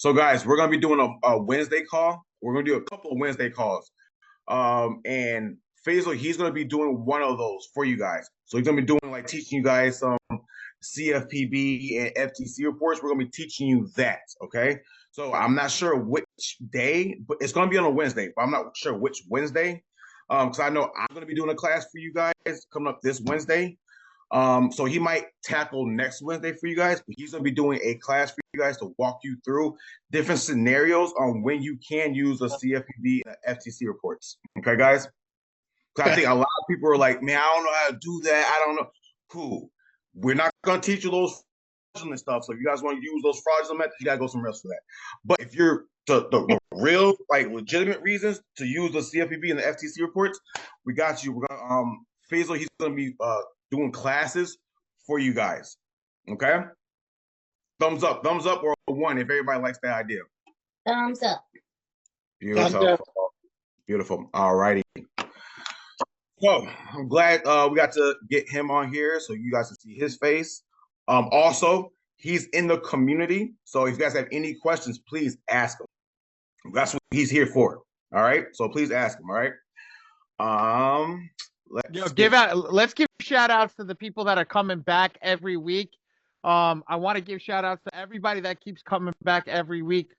So guys, we're gonna be doing a Wednesday call. We're gonna do a couple of Wednesday calls. And Faisal, he's gonna be doing one of those for you guys. So he's gonna be doing like teaching you guys some CFPB and FTC reports. We're gonna be teaching you that. Okay. So I'm not sure which day, but it's gonna be on a Wednesday. But I'm not sure which Wednesday. Because I know I'm gonna be doing a class for you guys coming up this Wednesday. So he might tackle next Wednesday for you guys, but he's gonna be doing a class for you guys to walk you through different scenarios on when you can use the CFPB and the FTC reports. Okay, guys? Because I think a lot of people are like, man, I don't know how to do that. I don't know. Cool. We're not gonna teach you those fraudulent stuff. So if you guys want to use those fraudulent methods, you gotta go somewhere else for that. But if you're the real, like legitimate reasons to use the CFPB and the FTC reports, we got you. We're gonna Faisal, he's gonna be doing classes for you guys. Okay? Thumbs up or one if everybody likes that idea. Thumbs up. Beautiful. Beautiful. All righty. So I'm glad we got to get him on here so you guys can see his face. Also, he's in the community. So if you guys have any questions, please ask him. That's what he's here for. All right. So please ask him. All right. Let's give shout outs to the people that are coming back every week. I want to give shout outs to everybody that keeps coming back every week.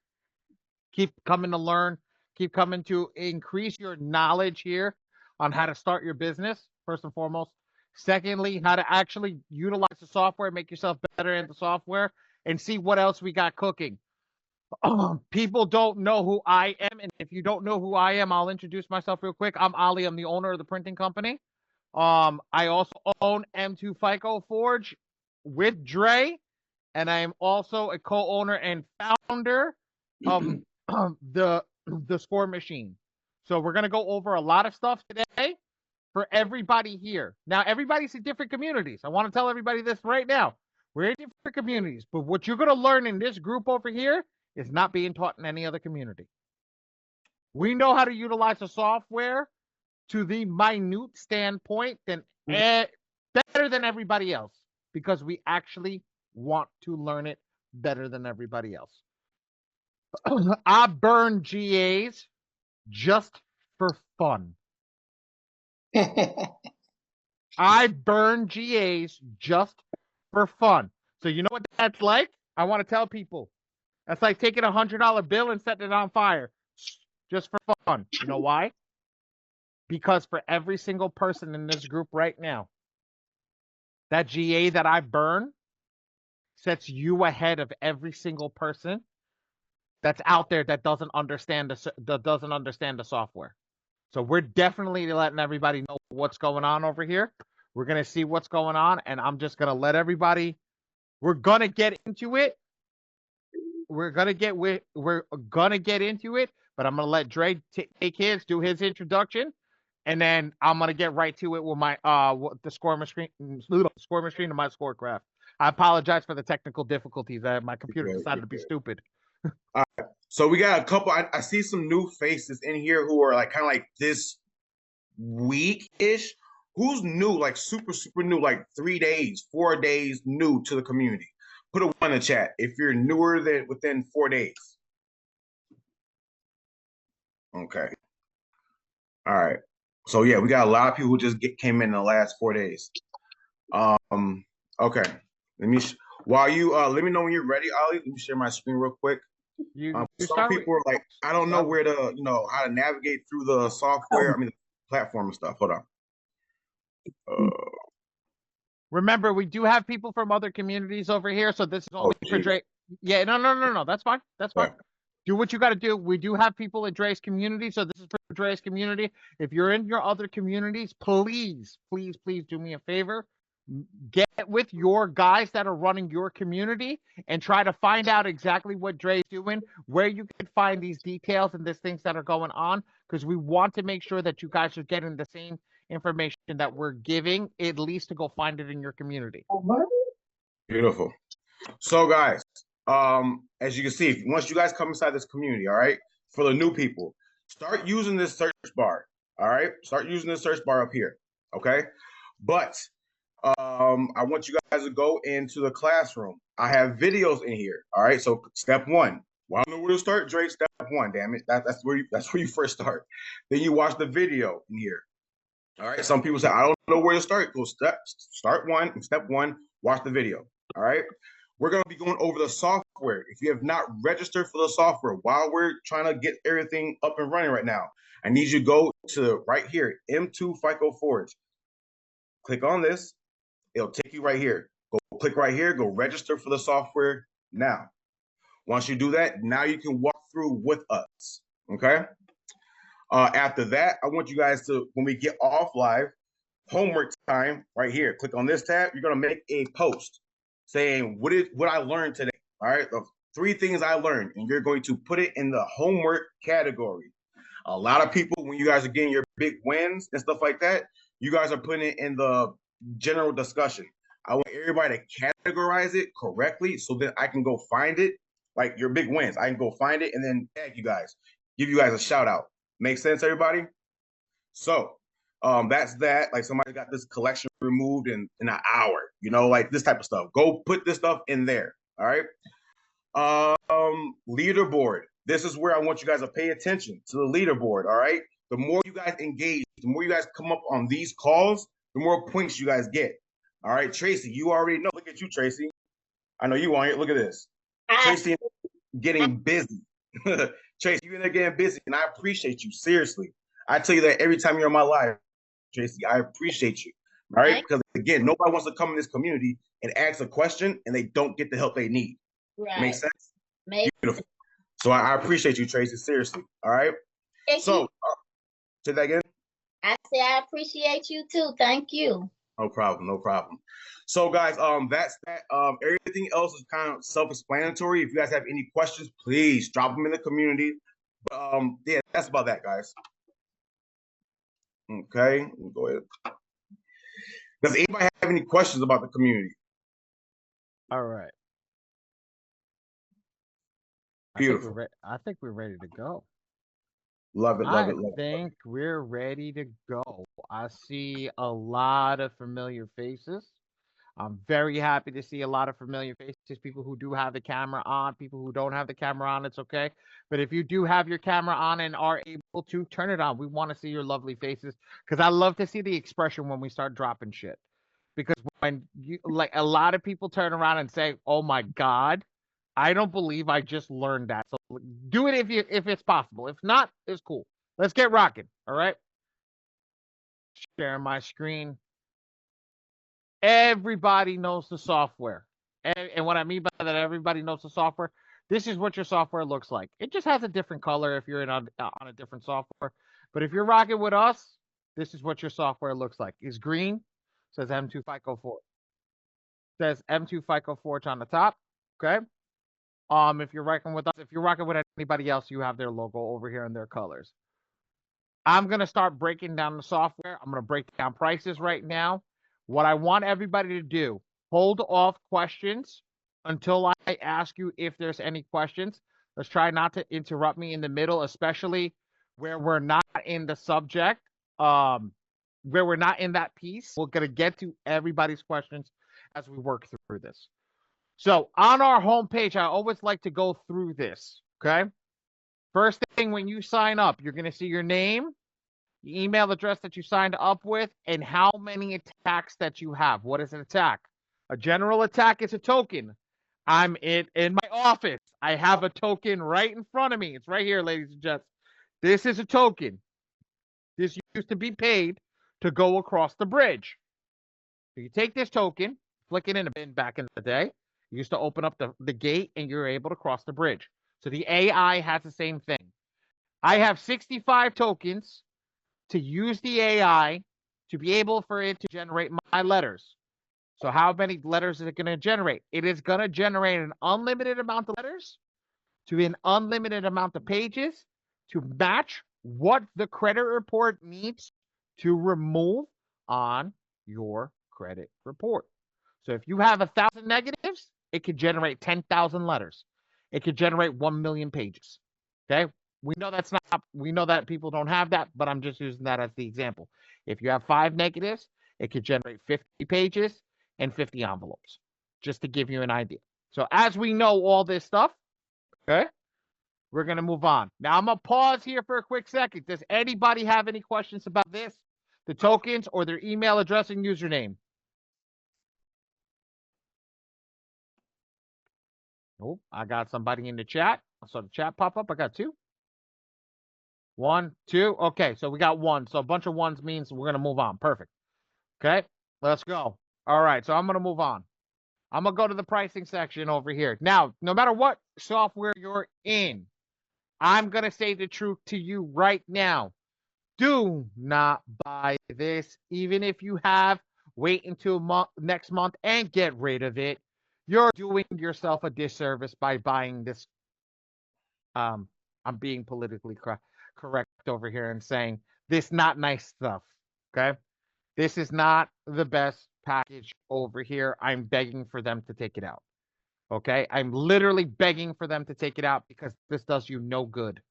Keep coming to learn, keep coming to increase your knowledge here on how to start your business, first and foremost. Secondly, how to actually utilize the software, make yourself better in the software, and see what else we got cooking. People don't know who I am, and if you don't know who I am, I'll introduce myself real quick. I'm Ali. I'm the owner of the printing company. I also own M2 FICO Forge with Dre, and I am also a co-owner and founder of the Score Machine. So we're gonna go over a lot of stuff today for everybody here. Now, everybody's in different communities. I want to tell everybody this right now. We're in different communities, but what you're gonna learn in this group over here is not being taught in any other community. We know how to utilize the software to the minute standpoint than better than everybody else, because we actually want to learn it better than everybody else. I burn GAs just for fun. I burn GAs just for fun. So you know what that's like? I want to tell people. That's like taking a $100 bill and setting it on fire just for fun. You know why? Because for every single person in this group right now, that GA that I burn sets you ahead of every single person that's out there that doesn't understand the software. So we're definitely letting everybody know what's going on over here. We're gonna see what's going on, and I'm just gonna let everybody. We're gonna get into it. We're gonna get into it, but I'm gonna let Dre take do his introduction, and then I'm gonna get right to it with my the score machine and my scorecraft. I apologize for the technical difficulties. My computer decided to be stupid. All right. So we got a couple. I see some new faces in here who are like kind of like this week-ish. Who's new, like super new, like 3 days, 4 days new to the community? Put a 1 in the chat if you're newer than within 4 days. Okay. All right. So yeah, we got a lot of people who just came in the last 4 days. Okay. Let me while you let me know when you're ready, Ali. Let me share my screen real quick. Some people are like, I don't know where to, how to navigate through the software. I mean, the platform and stuff. Hold on. Remember, we do have people from other communities over here, so this is only for Dre. Yeah, no. That's fine. That's fine. Yeah. Do what you got to do. We do have people in Dre's community, so this is for Dre's community. If you're in your other communities, please do me a favor. Get with your guys that are running your community and try to find out exactly what Dre's doing, where you can find these details and these things that are going on, because we want to make sure that you guys are getting the same information that we're giving, at least to go find it in your community. Beautiful. So guys, as you can see, once you guys come inside this community, all right, for the new people, start using this search bar. All right, start using this search bar up here. Okay, but I want you guys to go into the classroom. I have videos in here. All right, so step 1, Want to know where to start? Drake, step one, damn it. That's where you first start. Then you watch the video in here. All right. Some people say, I don't know where to start. Go step one, watch the video. All right. We're going to be going over the software. If you have not registered for the software while we're trying to get everything up and running right now, I need you to go to right here, M2 FICO Forge. Click on this. It'll take you right here. Go click right here. Go register for the software now. Once you do that, now you can walk through with us. Okay. After that, I want you guys to, when we get off live, homework time right here. Click on this tab. You're going to make a post saying what I learned today. All right. The 3 things I learned, and you're going to put it in the homework category. A lot of people, when you guys are getting your big wins and stuff like that, you guys are putting it in the general discussion. I want everybody to categorize it correctly so that I can go find it, like your big wins. I can go find it and then tag you guys, give you guys a shout out. Make sense, everybody? So that's that. Like somebody got this collection removed in an hour, like this type of stuff. Go put this stuff in there. All right. Leaderboard. This is where I want you guys to pay attention to the leaderboard. All right. The more you guys engage, the more you guys come up on these calls, the more points you guys get. All right, Tracy, you already know. Look at you, Tracy. I know you want it. Look at this. Tracy getting busy. Tracy, you're in there getting busy, and I appreciate you. Seriously. I tell you that every time you're on my live, Tracy. I appreciate you. All right. Because again, nobody wants to come in this community and ask a question and they don't get the help they need. Right. Make sense? Beautiful. So I appreciate you, Tracy. Seriously. All right. So say that again. I say I appreciate you too. Thank you. No problem. No problem. So guys, that's that. Everything else is kind of self-explanatory. If you guys have any questions, please drop them in the community. But yeah, that's about that, guys. Okay, we'll go ahead. Does anybody have any questions about the community? All right. Beautiful. I think we're ready to go. Love it, love it, love it. I think we're ready to go. I see a lot of familiar faces. I'm very happy to see a lot of familiar faces, people who do have the camera on, people who don't have the camera on, it's okay. But if you do have your camera on and are able to, turn it on. We want to see your lovely faces because I love to see the expression when we start dropping shit. Because when you, like, a lot of people turn around and say, oh my God, I don't believe I just learned that. So do it if it's possible. If not, it's cool. Let's get rocking. All right. Sharing my screen. Everybody knows the software. And what I mean by that, everybody knows the software. This is what your software looks like. It just has a different color if you're on a different software. But if you're rocking with us, this is what your software looks like. It's green. Says M2 FICO Forge. Says M2 FICO Forge on the top. Okay. If you're rocking with us, if you're rocking with anybody else, you have their logo over here and their colors. I'm going to start breaking down the software. I'm going to break down prices right now. What I want everybody to do, hold off questions until I ask you if there's any questions. Let's try not to interrupt me in the middle, especially where we're not in the subject, where we're not in that piece. We're going to get to everybody's questions as we work through this. So on our homepage, I always like to go through this, okay? First thing, when you sign up, you're going to see your name, the email address that you signed up with, and how many attacks that you have. What is an attack? A general attack is a token. I'm in my office. I have a token right in front of me. It's right here, ladies and gents. This is a token. This used to be paid to go across the bridge. So you take this token, flick it in a bin back in the day. You used to open up the gate and you're able to cross the bridge. So the AI has the same thing. I have 65 tokens to use the AI to be able for it to generate my letters. So how many letters is it going to generate? It is going to generate an unlimited amount of letters to an unlimited amount of pages to match what the credit report needs to remove on your credit report. So if you have 1,000 negatives, it could generate 10,000 letters. It could generate 1 million pages. Okay. We know that's not, we know that people don't have that, but I'm just using that as the example. If you have 5 negatives, it could generate 50 pages and 50 envelopes, just to give you an idea. So as we know all this stuff, okay, We're going to move on. Now, I'm going to pause here for a quick second. Does anybody have any questions about this, the tokens, or their email address and username? Oh, I got somebody in the chat. I saw the chat pop up. I got 2. 1, 2. Okay, so we got 1. So a bunch of 1s means we're going to move on. Perfect. Okay, let's go. All right, so I'm going to move on. I'm going to go to the pricing section over here. Now, no matter what software you're in, I'm going to say the truth to you right now. Do not buy this. Even if you have, wait until next month and get rid of it. You're doing yourself a disservice by buying this. I'm being politically correct over here and saying this not nice stuff. Okay. This is not the best package over here. I'm begging for them to take it out. Okay. I'm literally begging for them to take it out because this does you no good.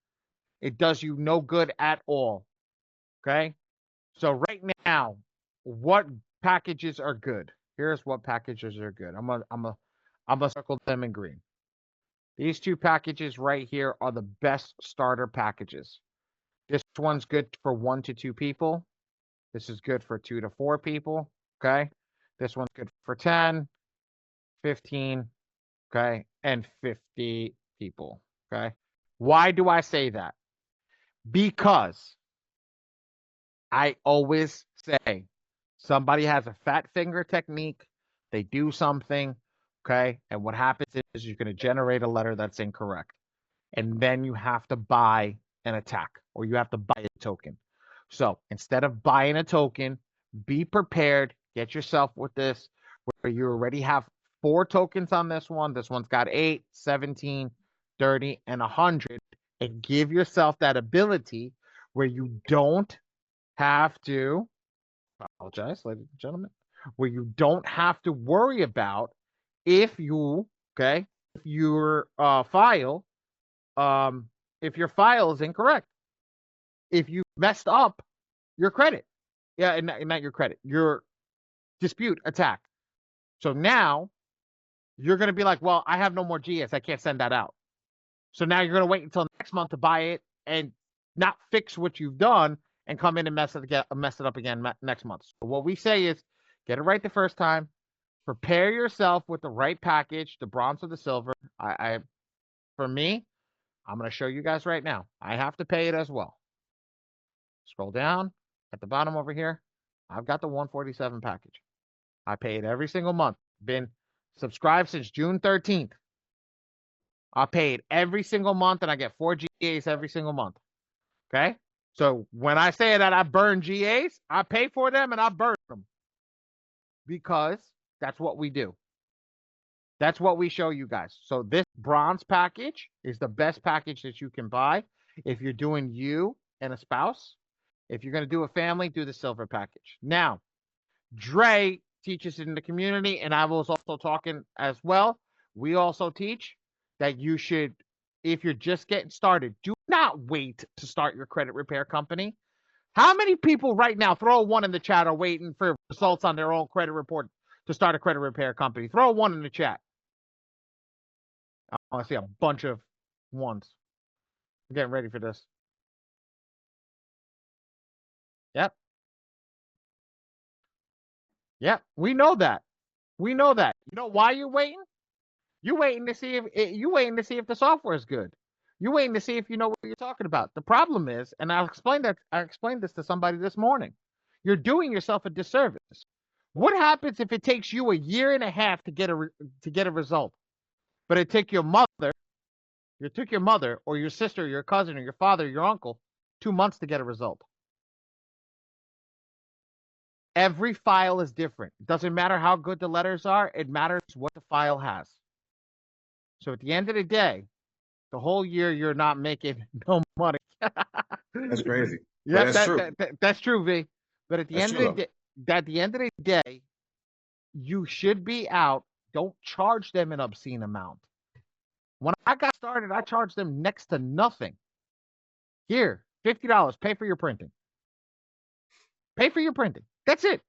It does you no good at all. Okay. So right now, what packages are good? Here's what packages are good. I'm gonna circle them in green. These 2 packages right here are the best starter packages. This one's good for 1 to 2 people. This is good for 2 to 4 people. Okay. This one's good for 10, 15, okay, and 50 people. Okay. Why do I say that? Because I always say somebody has a fat finger technique, they do something, okay, and what happens is you're going to generate a letter that's incorrect. And then you have to buy an attack or you have to buy a token. So instead of buying a token, be prepared, get yourself with this where you already have 4 tokens on this one. This one's got 8, 17, 30, and 100. And give yourself that ability where you don't have to, apologize, ladies and gentlemen, where you don't have to worry about if you, okay, if your file, if your file is incorrect, if you messed up your credit, yeah, and not your credit, your dispute attack. So now you're going to be like, well, I have no more GS. I can't send that out. So now you're going to wait until next month to buy it and not fix what you've done and come in and mess it up again next month. So what we say is get it right the first time. Prepare yourself with the right package, the bronze or the silver. For me, I'm going to show you guys right now. I have to pay it as well. Scroll down at the bottom over here. I've got the 147 package. I pay it every single month. Been subscribed since June 13th. I pay it every single month and I get 4 GAs every single month. Okay? So when I say that I burn GAs, I pay for them and I burn them. Because that's what we do. That's what we show you guys. So this bronze package is the best package that you can buy. If you're doing you and a spouse, if you're going to do a family, do the silver package. Now, Dre teaches in the community, and I was also talking as well. We also teach that you should, if you're just getting started, do not wait to start your credit repair company. How many people right now, throw a 1 in the chat, are waiting for results on their own credit report to start a credit repair company? Throw a 1 in the chat. I want to see a bunch of 1s. I'm getting ready for this. Yep. Yep. We know that. We know that. You know why you're waiting? You're waiting to see if the software is good. You're waiting to see if you know what you're talking about. The problem is, and I explained this to somebody this morning. You're doing yourself a disservice. What happens if it takes you a year and a half to get a result, but it took your mother or your sister, or your cousin, or your father, or your uncle 2 months to get a result? Every file is different. It doesn't matter how good the letters are. It matters what the file has. So at the end of the day, the whole year you're not making no money. That's crazy. Yeah, that's true. That's true, V. But at the That's end true, of the day, you should be out. Don't charge them an obscene amount. When I got started, I charged them next to nothing. Here, $50. Pay for your printing. Pay for your printing. That's it.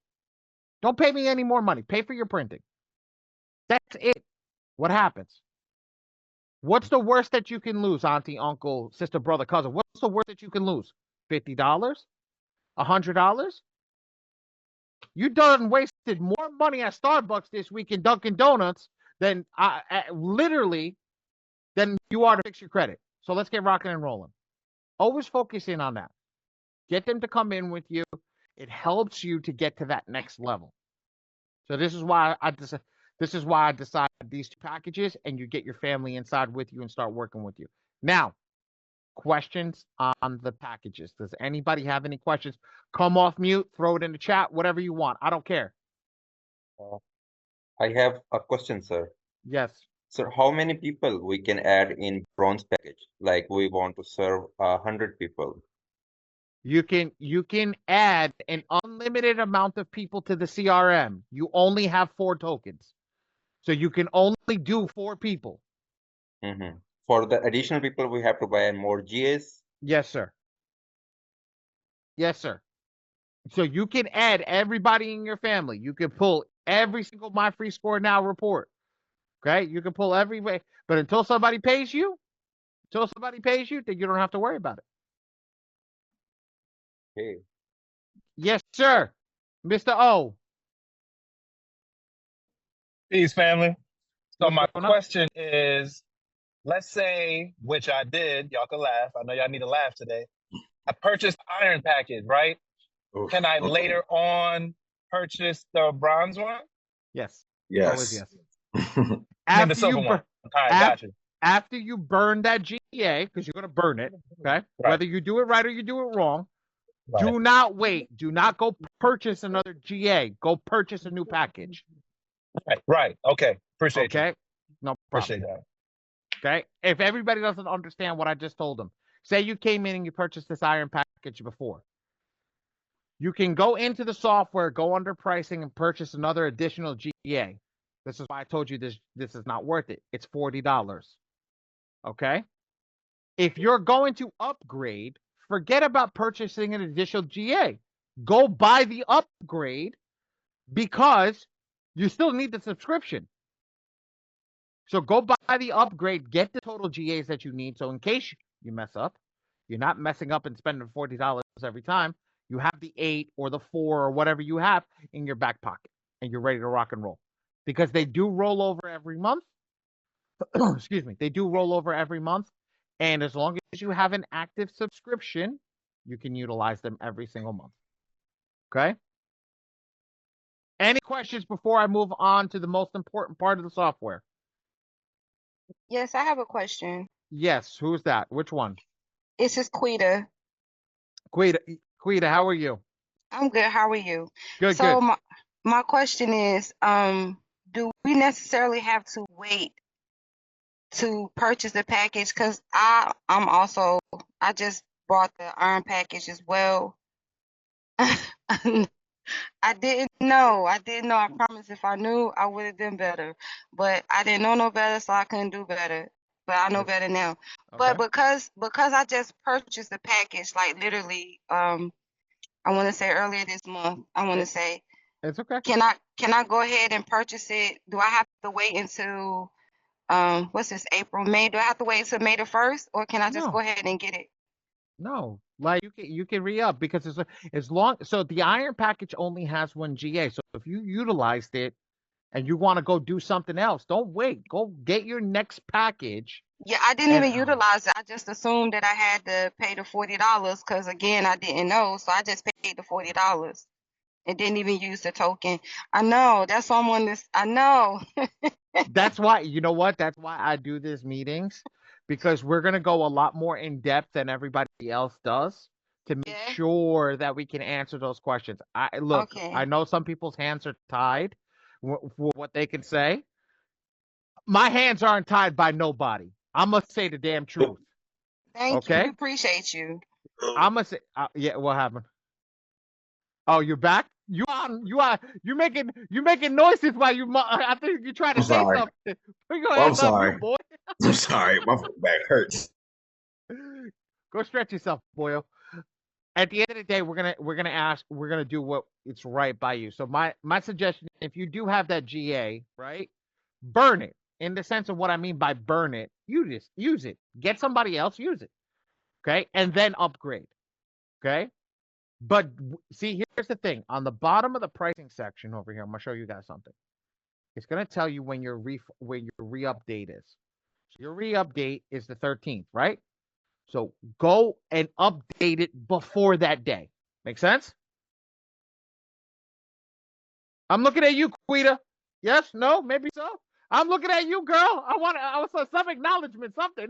Don't pay me any more money. Pay for your printing. That's it. What happens? What's the worst that you can lose, auntie, uncle, sister, brother, cousin? What's the worst that you can lose? $50? $100? You done wasted more money at Starbucks this week in Dunkin' Donuts than literally than you are to fix your credit. So let's get rocking and rolling. Always focus in on that. Get them to come in with you. It helps you to get to that next level. So this is why I decided these two packages, and you get your family inside with you and start working with you. Now, questions on the packages. Does anybody have any questions? Come off mute, throw it in the chat, whatever you want. I don't care. I have a question, sir. Yes. Sir, how many people we can add in bronze package? Like we want to serve 100 people. You can add an unlimited amount of people to the CRM. You only have 4 tokens. So you can only do 4 people. Mm-hmm. For the additional people, we have to buy more GAs? Yes, sir. Yes, sir. So you can add everybody in your family. You can pull every single My Free Score Now report. Okay? You can pull every way. But until somebody pays you, then you don't have to worry about it. Okay. Yes, sir. Mr. O. Peace, family. So What's my going on? question is, let's say, which I did, y'all can laugh. I know y'all need to laugh today. I purchased iron package, right? Oof, Can I okay. later on purchase the bronze one? Yes. Yes. Always yes. I mean the silver one. All right, got you. After you burn that GA, because you're going to burn it, okay? Right. Whether you do it right or you do it wrong, Right. do not wait. Do not go purchase another GA. Go purchase a new package. Right. Okay. Appreciate you. Okay? No problem. Appreciate that. Okay? If everybody doesn't understand what I just told them, say you came in and you purchased this iron package before. You can go into the software, go under pricing, and purchase another additional GA. This is why I told you this is not worth it. It's $40. Okay? If you're going to upgrade, forget about purchasing an additional GA. Go buy the upgrade because you still need the subscription. So go buy the upgrade, get the total GAs that you need. So in case you mess up, you're not messing up and spending $40 every time. You have the 8 or the 4 or whatever you have in your back pocket and you're ready to rock and roll. Because they do roll over every month. Excuse me. They do roll over every month. And as long as you have an active subscription, you can utilize them every single month. Okay? Any questions before I move on to the most important part of the software? Yes, I have a question. Yes. Who's that? Which one? This is Quita. Quita, how are you? I'm good. How are you? Good, So good. my question is, do we necessarily have to wait to purchase the package? Because I just bought the iron package as well. I didn't know. I promise if I knew, I would have done better. But I didn't know no better, so I couldn't do better. But I know better now. Okay. But because I just purchased the package, like literally, I want to say earlier this month, I want to say, It's okay. can I go ahead and purchase it? Do I have to wait until what's this, April, May? Do I have to wait until May the 1st, or can I just No. go ahead and get it? No, like you can re-up because it's as long so the iron package only has 1 GA. So if you utilized it and you want to go do something else, don't wait. Go get your next package. Yeah, I didn't even utilize it. I just assumed that I had to pay the $40 because again, I didn't know, so I just paid the $40 and didn't even use the token. I know. That's why I'm on this. I know. That's why, you know what? That's why I do these meetings because we're going to go a lot more in depth than everybody else does to make Yeah. sure that we can answer those questions. Look, Okay. I know some people's hands are tied for what they can say. My hands aren't tied by nobody. I'm going to say the damn truth. Thank you. Okay? We appreciate you. I'm going to say, yeah, what happened? Oh, you're back? You making noises while I think you're trying to I'm say sorry. something. Put your I'm hands up, sorry. you boy. I'm sorry. My back hurts. Go stretch yourself, boyo. At the end of the day, we're gonna do what it's right by you. So my suggestion, if you do have that GA, right, burn it. In the sense of what I mean by burn it, use it. Get somebody else, use it. Okay, and then upgrade. Okay, but see, here's the thing. On the bottom of the pricing section over here, I'm gonna show you guys something. It's gonna tell you when your re-update is. So your re-update is the 13th, right? So go and update it before that day. Make sense? I'm looking at you, Quita. Yes? No? Maybe so? I'm looking at you, girl. I want some acknowledgement, something.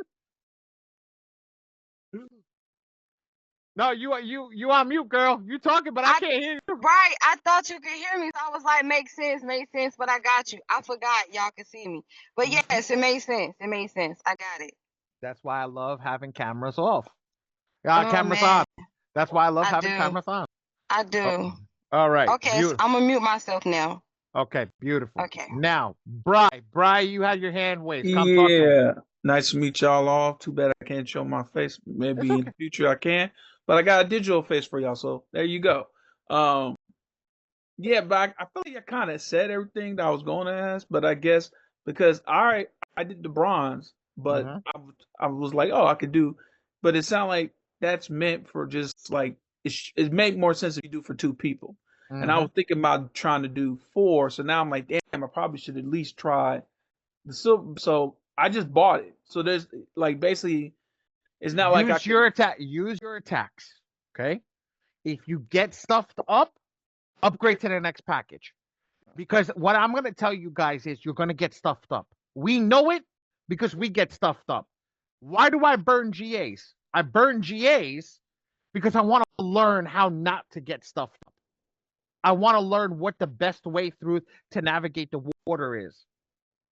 No, you on mute, girl. You talking, but I can't hear you. Right. I thought you could hear me. So I was like, makes sense, but I got you. I forgot y'all can see me. But yes, it made sense. It made sense. I got it. That's why I love having cameras off. Oh, Cameras man. on. That's why I love I having do. cameras on. I do. Oh, all right. Okay, so I'm gonna mute myself now. Okay, beautiful. Okay. Now, Bri, you had your hand raised. Come talk to me. Yeah, nice to meet y'all all. Too bad I can't show my face. Maybe in the future I can, but I got a digital face for y'all, so there you go. Yeah, but I feel like I kind of said everything that I was going to ask, but I guess because I did the bronze, but I was like, oh, I could do, but it sounded like that's meant for just like it make more sense if you do for two people. And I was thinking about trying to do 4, so now I'm like, damn, I probably should at least try the silver. So I just bought it. So there's like basically, it's not like use your attacks. Okay, if you get stuffed up, upgrade to the next package. Because what I'm gonna tell you guys is you're gonna get stuffed up. We know it because we get stuffed up. Why do I burn GAs? I burn GAs because I want to learn how not to get stuffed up. I want to learn what the best way through to navigate the water is.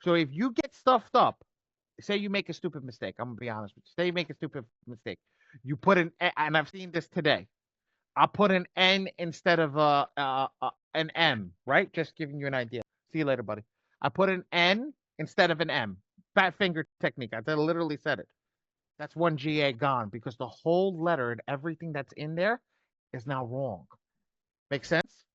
So if you get stuffed up, say you make a stupid mistake. I'm gonna be honest with you. Say you make a stupid mistake. You put an, and I've seen this today. I put an N instead of an M, right? Just giving you an idea. See you later, buddy. I put an N instead of an M. Fat finger technique. I literally said it. That's one GA gone because the whole letter and everything that's in there is now wrong. Make sense?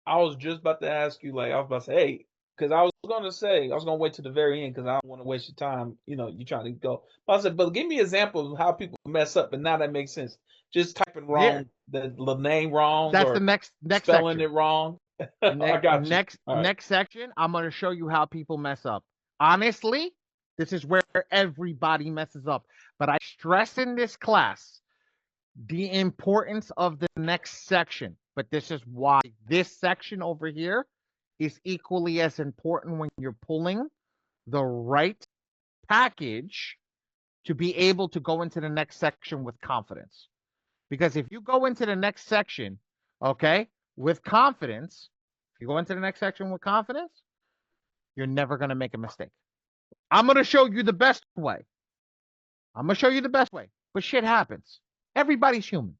I was just about to ask you, like, I was about to say, hey, because I was going to wait to the very end because I don't want to waste your time. You know, you trying to go. But I said, but give me an example of how people mess up, and now that makes sense. Just typing wrong, the name wrong, that's or the next spelling section. it wrong. I got you. Next section, I'm going to show you how people mess up. Honestly, this is where everybody messes up. But I stress in this class the importance of the next section. But this is why this section over here is equally as important when you're pulling the right package to be able to go into the next section with confidence. Because if you go into the next section, okay, with confidence, if you go into the next section with confidence, you're never going to make a mistake. I'm going to show you the best way. But shit happens. Everybody's human.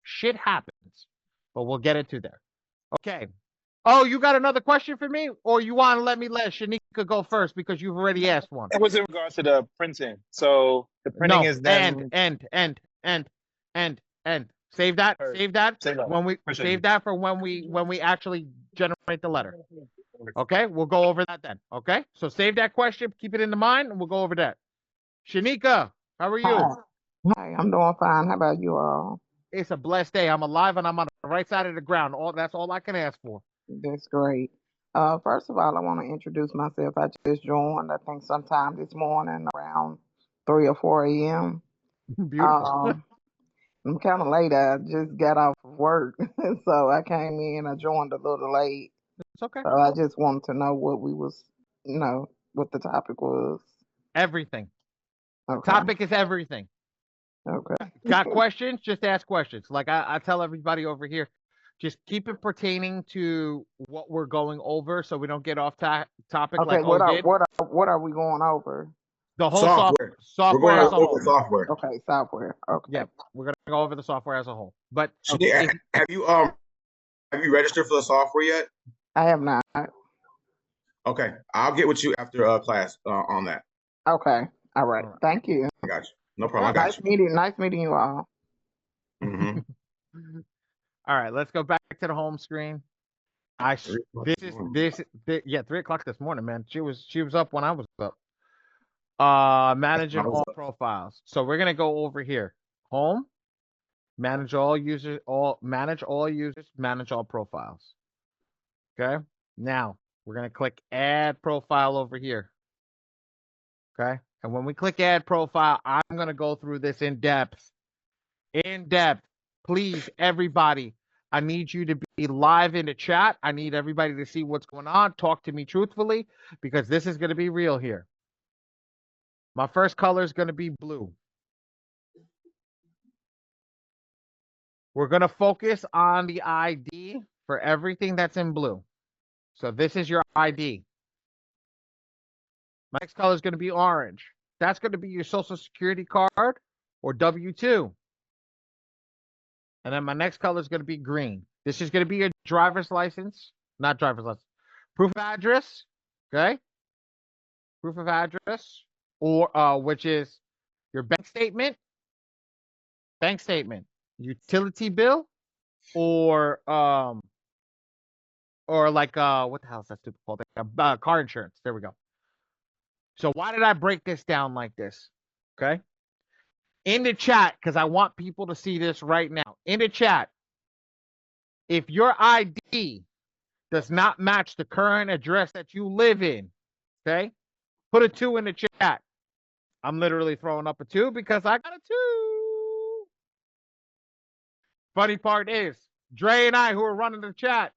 Shit happens. But we'll get into there. Okay. Oh, you got another question for me? Or you want to let Shanika go first because you've already asked one? It was in regards to the printing. So the printing is then and save that. Save that when we save that for when we actually generate the letter. Okay, we'll go over that then. Okay, so save that question, keep it in the mind, and we'll go over that. Shanika, how are you? Hi, I'm doing fine. How about you all? It's a blessed day. I'm alive and I'm on the right side of the ground. That's all I can ask for. That's great. First of all, I want to introduce myself. I just joined, I think, sometime this morning around 3 or 4 a.m. Beautiful. I'm kind of late. I just got off of work, so I came in. I joined a little late. It's okay. So I just wanted to know what what the topic was. Everything. Okay. Topic is everything. Okay. Got questions? Just ask questions. Like I tell everybody over here, just keep it pertaining to what we're going over, so we don't get off topic. Okay. Like what are we going over? The whole software. Software as a whole. Software. Okay, software. Okay. Yeah, we're gonna go over the software as a whole. But have you registered for the software yet? I have not. Okay, I'll get with you after class on that. Okay. All right. Thank you. I got you. No problem. I got you. Nice meeting you all. Mm-hmm. All right, let's go back to the home screen. 3 o'clock this morning, man. She was up when I was up. Managing all profiles. So we're gonna go over here. Home, manage all users, manage all profiles. Okay. Now we're gonna click add profile over here. Okay. And when we click add profile, I'm gonna go through this in depth. In depth. Please, everybody. I need you to be live in the chat. I need everybody to see what's going on. Talk to me truthfully, because this is going to be real here. My first color is going to be blue. We're going to focus on the ID for everything that's in blue. So this is your ID. My next color is going to be orange. That's going to be your social security card or W-2. And then my next color is going to be green. This is going to be your driver's license, not driver's license, proof of address, okay? Proof of address, or which is your bank statement, utility bill, or like what the hell is that stupid called? Car insurance. There we go. So why did I break this down like this? Okay. In the chat, because I want people to see this right now. In the chat, if your ID does not match the current address that you live in, okay, put a 2 in the chat. I'm literally throwing up a 2 because I got a 2. Funny part is, Dre and I, who are running the chat,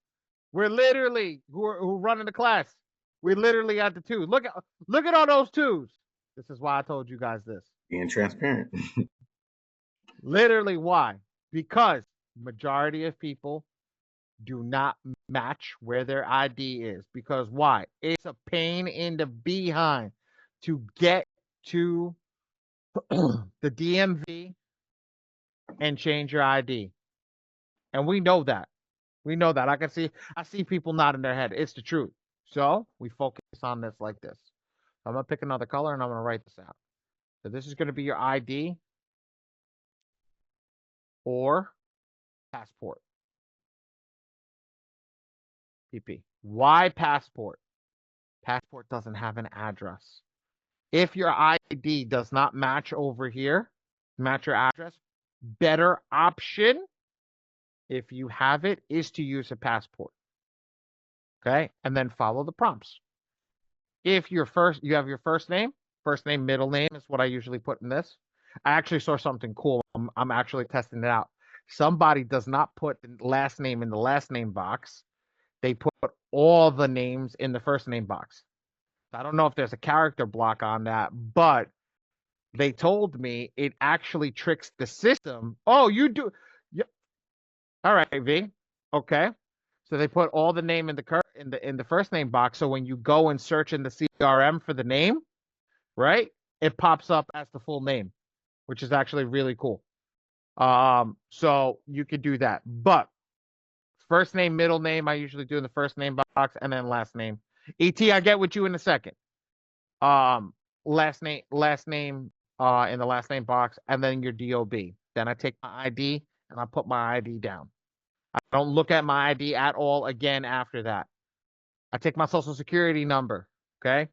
we're literally who running the class. We literally at the 2. Look at all those 2s. This is why I told you guys this. Being transparent. Literally why? Because majority of people do not match where their ID is. Because why? It's a pain in the behind to get to the DMV and change your ID. And we know that. We know that. I see people nodding their head. It's the truth. So we focus on this like this. I'm going to pick another color and I'm going to write this out. So this is going to be your ID or passport. PP. Why passport? Passport doesn't have an address. If your ID does not match over here, match your address, better option, if you have it, is to use a passport. Okay? And then follow the prompts. If you have your first name, middle name is what I usually put in this. I actually saw something cool. I'm actually testing it out. Somebody does not put the last name in the last name box. They put all the names in the first name box. I don't know if there's a character block on that, but they told me it actually tricks the system. Oh, you do? Yep. All right, V. Okay. So they put all the name in the first name box. So when you go and search in the CRM for the name, right, it pops up as the full name, which is actually really cool. So you could do that. But first name, middle name, I usually do in the first name box, and then last name. ET, I get with you in a second. Last name in the last name box, and then your DOB. Then I take my ID and I put my ID down. I don't look at my ID at all again after that. I take my social security number, okay?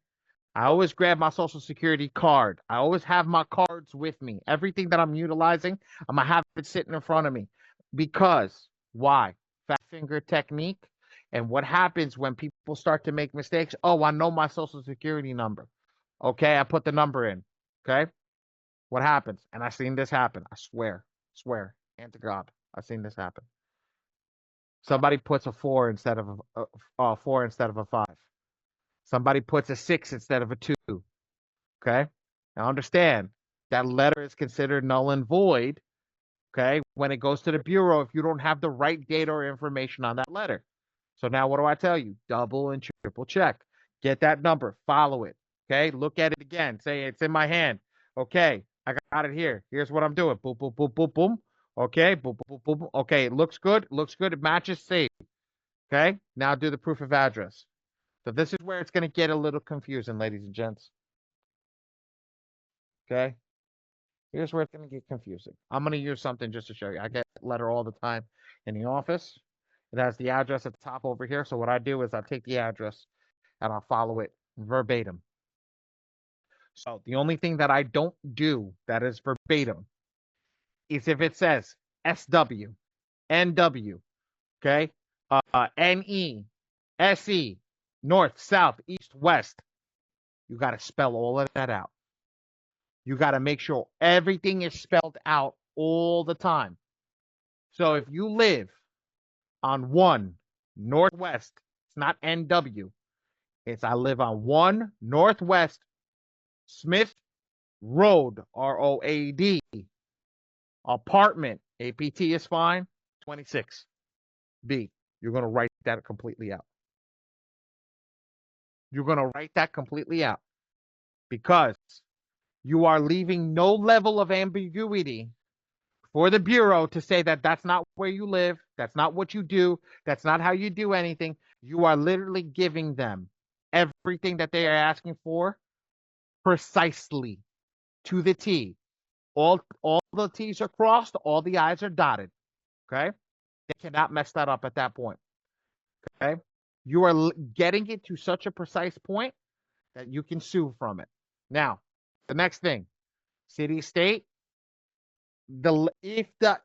I always grab my social security card. I always have my cards with me. Everything that I'm utilizing, I'm going to have it sitting in front of me. Because, why? Fat finger technique. And what happens when people start to make mistakes? Oh, I know my social security number. Okay, I put the number in. Okay? What happens? And I've seen this happen. I swear, hand to God, I've seen this happen. Somebody puts a 4 instead of a 4 instead of a 5. Somebody puts a 6 instead of a 2. Okay? Now understand, that letter is considered null and void, okay, when it goes to the bureau if you don't have the right data or information on that letter. So now what do I tell you? Double and triple check. Get that number. Follow it. Okay? Look at it again. Say it's in my hand. Okay, I got it here. Here's what I'm doing. Boom, boom, boom, boom, boom. Okay, boom, boom, boom, boom. Okay, it looks good. It matches. Save. Okay, now do the proof of address. So this is where it's going to get a little confusing, ladies and gents. Okay, here's where it's going to get confusing. I'm going to use something just to show you. I get a letter all the time in the office. It has the address at the top over here. So what I do is I take the address and I'll follow it verbatim. So the only thing that I don't do that is verbatim is if it says SW, NW, okay, NE, SE, north, south, east, west. You got to spell all of that out. You got to make sure everything is spelled out all the time. So if you live on 1 Northwest, it's not NW, it's I live on 1 Northwest Smith Road, ROAD, apartment, APT is fine, 26B. You're going to write that completely out. You're going to write that completely out because you are leaving no level of ambiguity for the Bureau to say that that's not where you live, that's not what you do, that's not how you do anything. You are literally giving them everything that they are asking for precisely to the T. All the T's are crossed, all the I's are dotted. Okay? They cannot mess that up at that point. Okay? You are getting it to such a precise point that you can sue from it. Now, the next thing, city, state, if the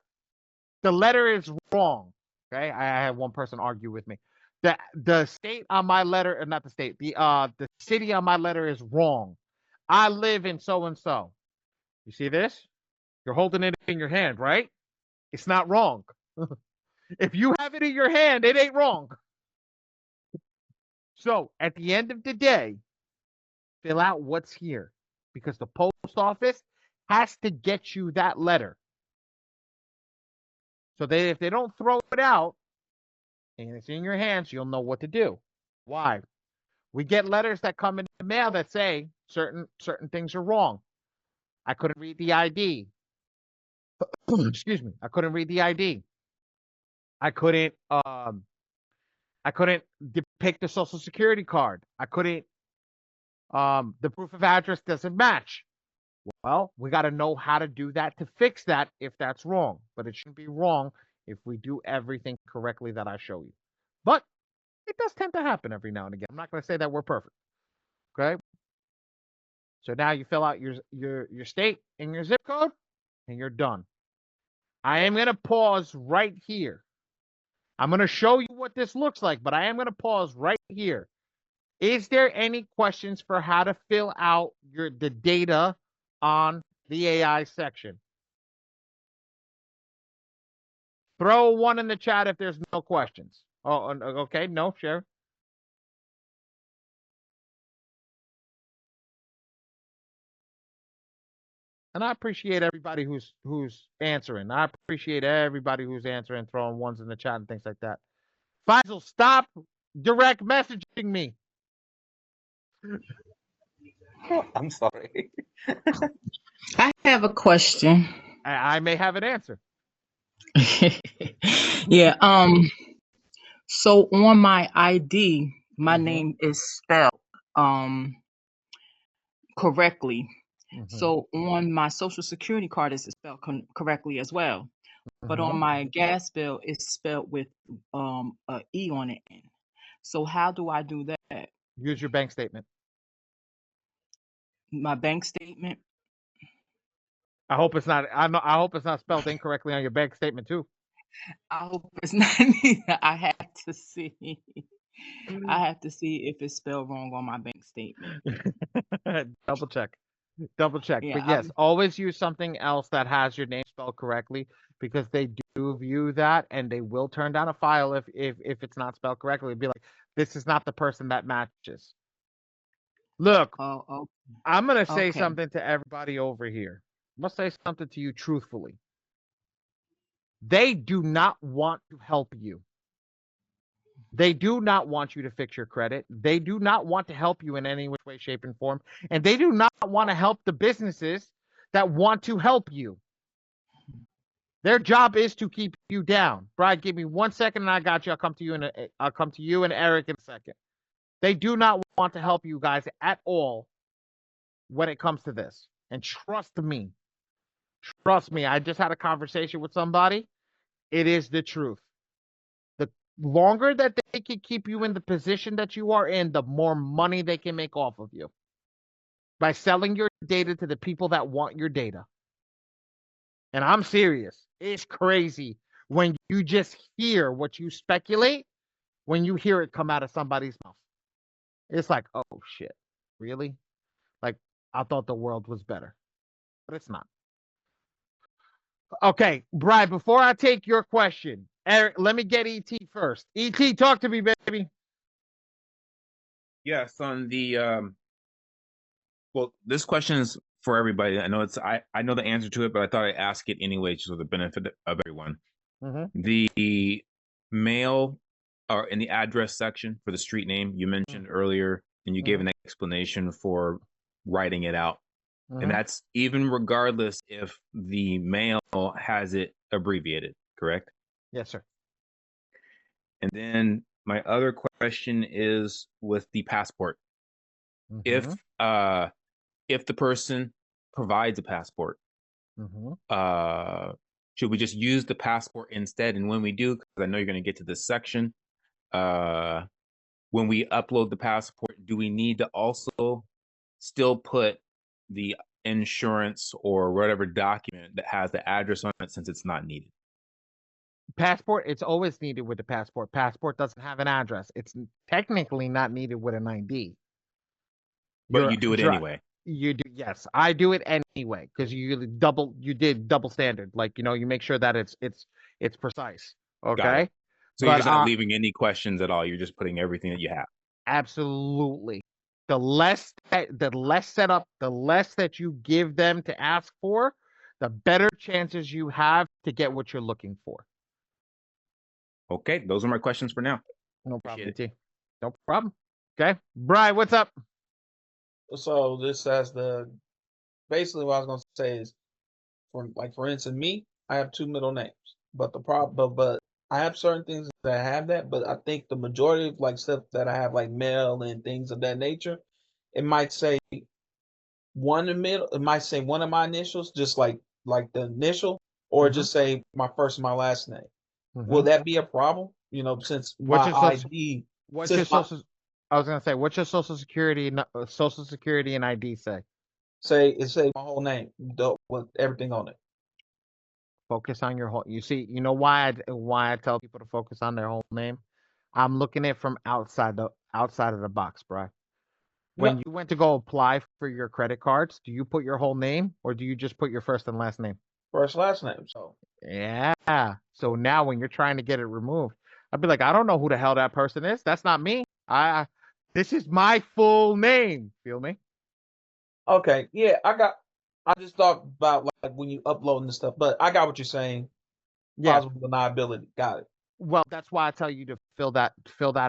letter is wrong, okay? I had one person argue with me. The state on my letter, or not the state, the city on my letter is wrong. I live in so and so. You see this? You're holding it in your hand, right? It's not wrong. If you have it in your hand, it ain't wrong. So at the end of the day, fill out what's here because the post office has to get you that letter. So if they don't throw it out and it's in your hands, you'll know what to do. Why? We get letters that come in the mail that say certain things are wrong. I couldn't read the ID. Excuse me. I couldn't read the ID. I couldn't depict the social security card. I couldn't the proof of address doesn't match. Well, we got to know how to do that to fix that if that's wrong. But it shouldn't be wrong if we do everything correctly that I show you. But it does tend to happen every now and again. I'm not going to say that we're perfect. Okay? So now you fill out your state and your zip code and you're done. I am going to pause right here. I'm going to show you what this looks like, but I am going to pause right here. Is there any questions for how to fill out the data on the AI section? Throw one in the chat if there's no questions. Oh, okay. No, share. And I appreciate everybody who's answering. I appreciate everybody who's answering, throwing ones in the chat and things like that. Faisal, stop direct messaging me. I'm sorry. I have a question. I may have an answer. Yeah. So on my ID, my name is spelled correctly. So on my social security card, it's spelled correctly as well. But on my gas bill, it's spelled with a E on the end. So how do I do that? Use your bank statement. My bank statement. I hope it's not. I hope it's not spelled incorrectly on your bank statement too. I hope it's not either. I have to see. I have to see if it's spelled wrong on my bank statement. Double check. Double check. Yeah, But yes, always use something else that has your name spelled correctly because they do view that and they will turn down a file if it's not spelled correctly. It'd be like, this is not the person that matches. Look, I'm gonna say something to everybody over here. I'm gonna say something to you truthfully. They do not want to help you. They do not want you to fix your credit. They do not want to help you in any way, shape, and form. And they do not want to help the businesses that want to help you. Their job is to keep you down. Brian, give me 1 second and I got you. I'll come to you and Eric in a second. They do not want to help you guys at all when it comes to this. And trust me, I just had a conversation with somebody. It is the truth. The longer that they can keep you in the position that you are in, the more money they can make off of you. by selling your data to the people that want your data. And I'm serious. It's crazy when you just hear what you speculate, when you hear it come out of somebody's mouth. It's like, oh shit, really? Like, I thought the world was better, but it's not. Okay, Brian, before I take your question, Eric, let me get ET first. ET, talk to me, baby. Yes, on the well, this question is for everybody. I know I know the answer to it, but I thought I'd ask it anyway, just for the benefit of everyone. The mail or in the address section for the street name you mentioned earlier, and you gave an explanation for writing it out. And that's even regardless if the mail has it abbreviated, correct? Yes, sir. And then my other question is with the passport. If the person provides a passport, should we just use the passport instead? And when we do, because I know you're going to get to this section, when we upload the passport, do we need to also still put the insurance or whatever document that has the address on it, since it's not needed? Passport, it's always needed with the passport. Passport doesn't have an address. It's technically not needed with an ID. But you do it anyway. You do, yes. I do it anyway because you did double standard. Like, you make sure that it's precise. Okay. So you're just not leaving any questions at all. You're just putting everything that you have. Absolutely. The less setup, the less that you give them to ask for, the better chances you have to get what you're looking for. Okay, those are my questions for now. No problem, T. No problem. Okay, Brian, what's up? So this has basically what I was gonna say is, for instance, me, I have 2 middle names, but but I have certain things that have that, but I think the majority of stuff that I have, like mail and things of that nature, it might say one in the middle. It might say one of my initials, just like the initial, or just say my first and my last name. Will that be a problem? Since my ID. What's your social? I was gonna say, what's your social security and ID say? It say my whole name, with everything on it. Focus on your whole. You see, you know why I tell people to focus on their whole name? I'm looking at it from outside of the box, bro. When you went to go apply for your credit cards, do you put your whole name or do you just put your first and last name? First, last name. So yeah. So now when you're trying to get it removed, I'd be like, I don't know who the hell that person is. That's not me. This is my full name. Feel me? Okay. Yeah, I just thought about when you uploading this stuff, but I got what you're saying. Yeah. Possible deniability. Got it. Well, that's why I tell you to fill that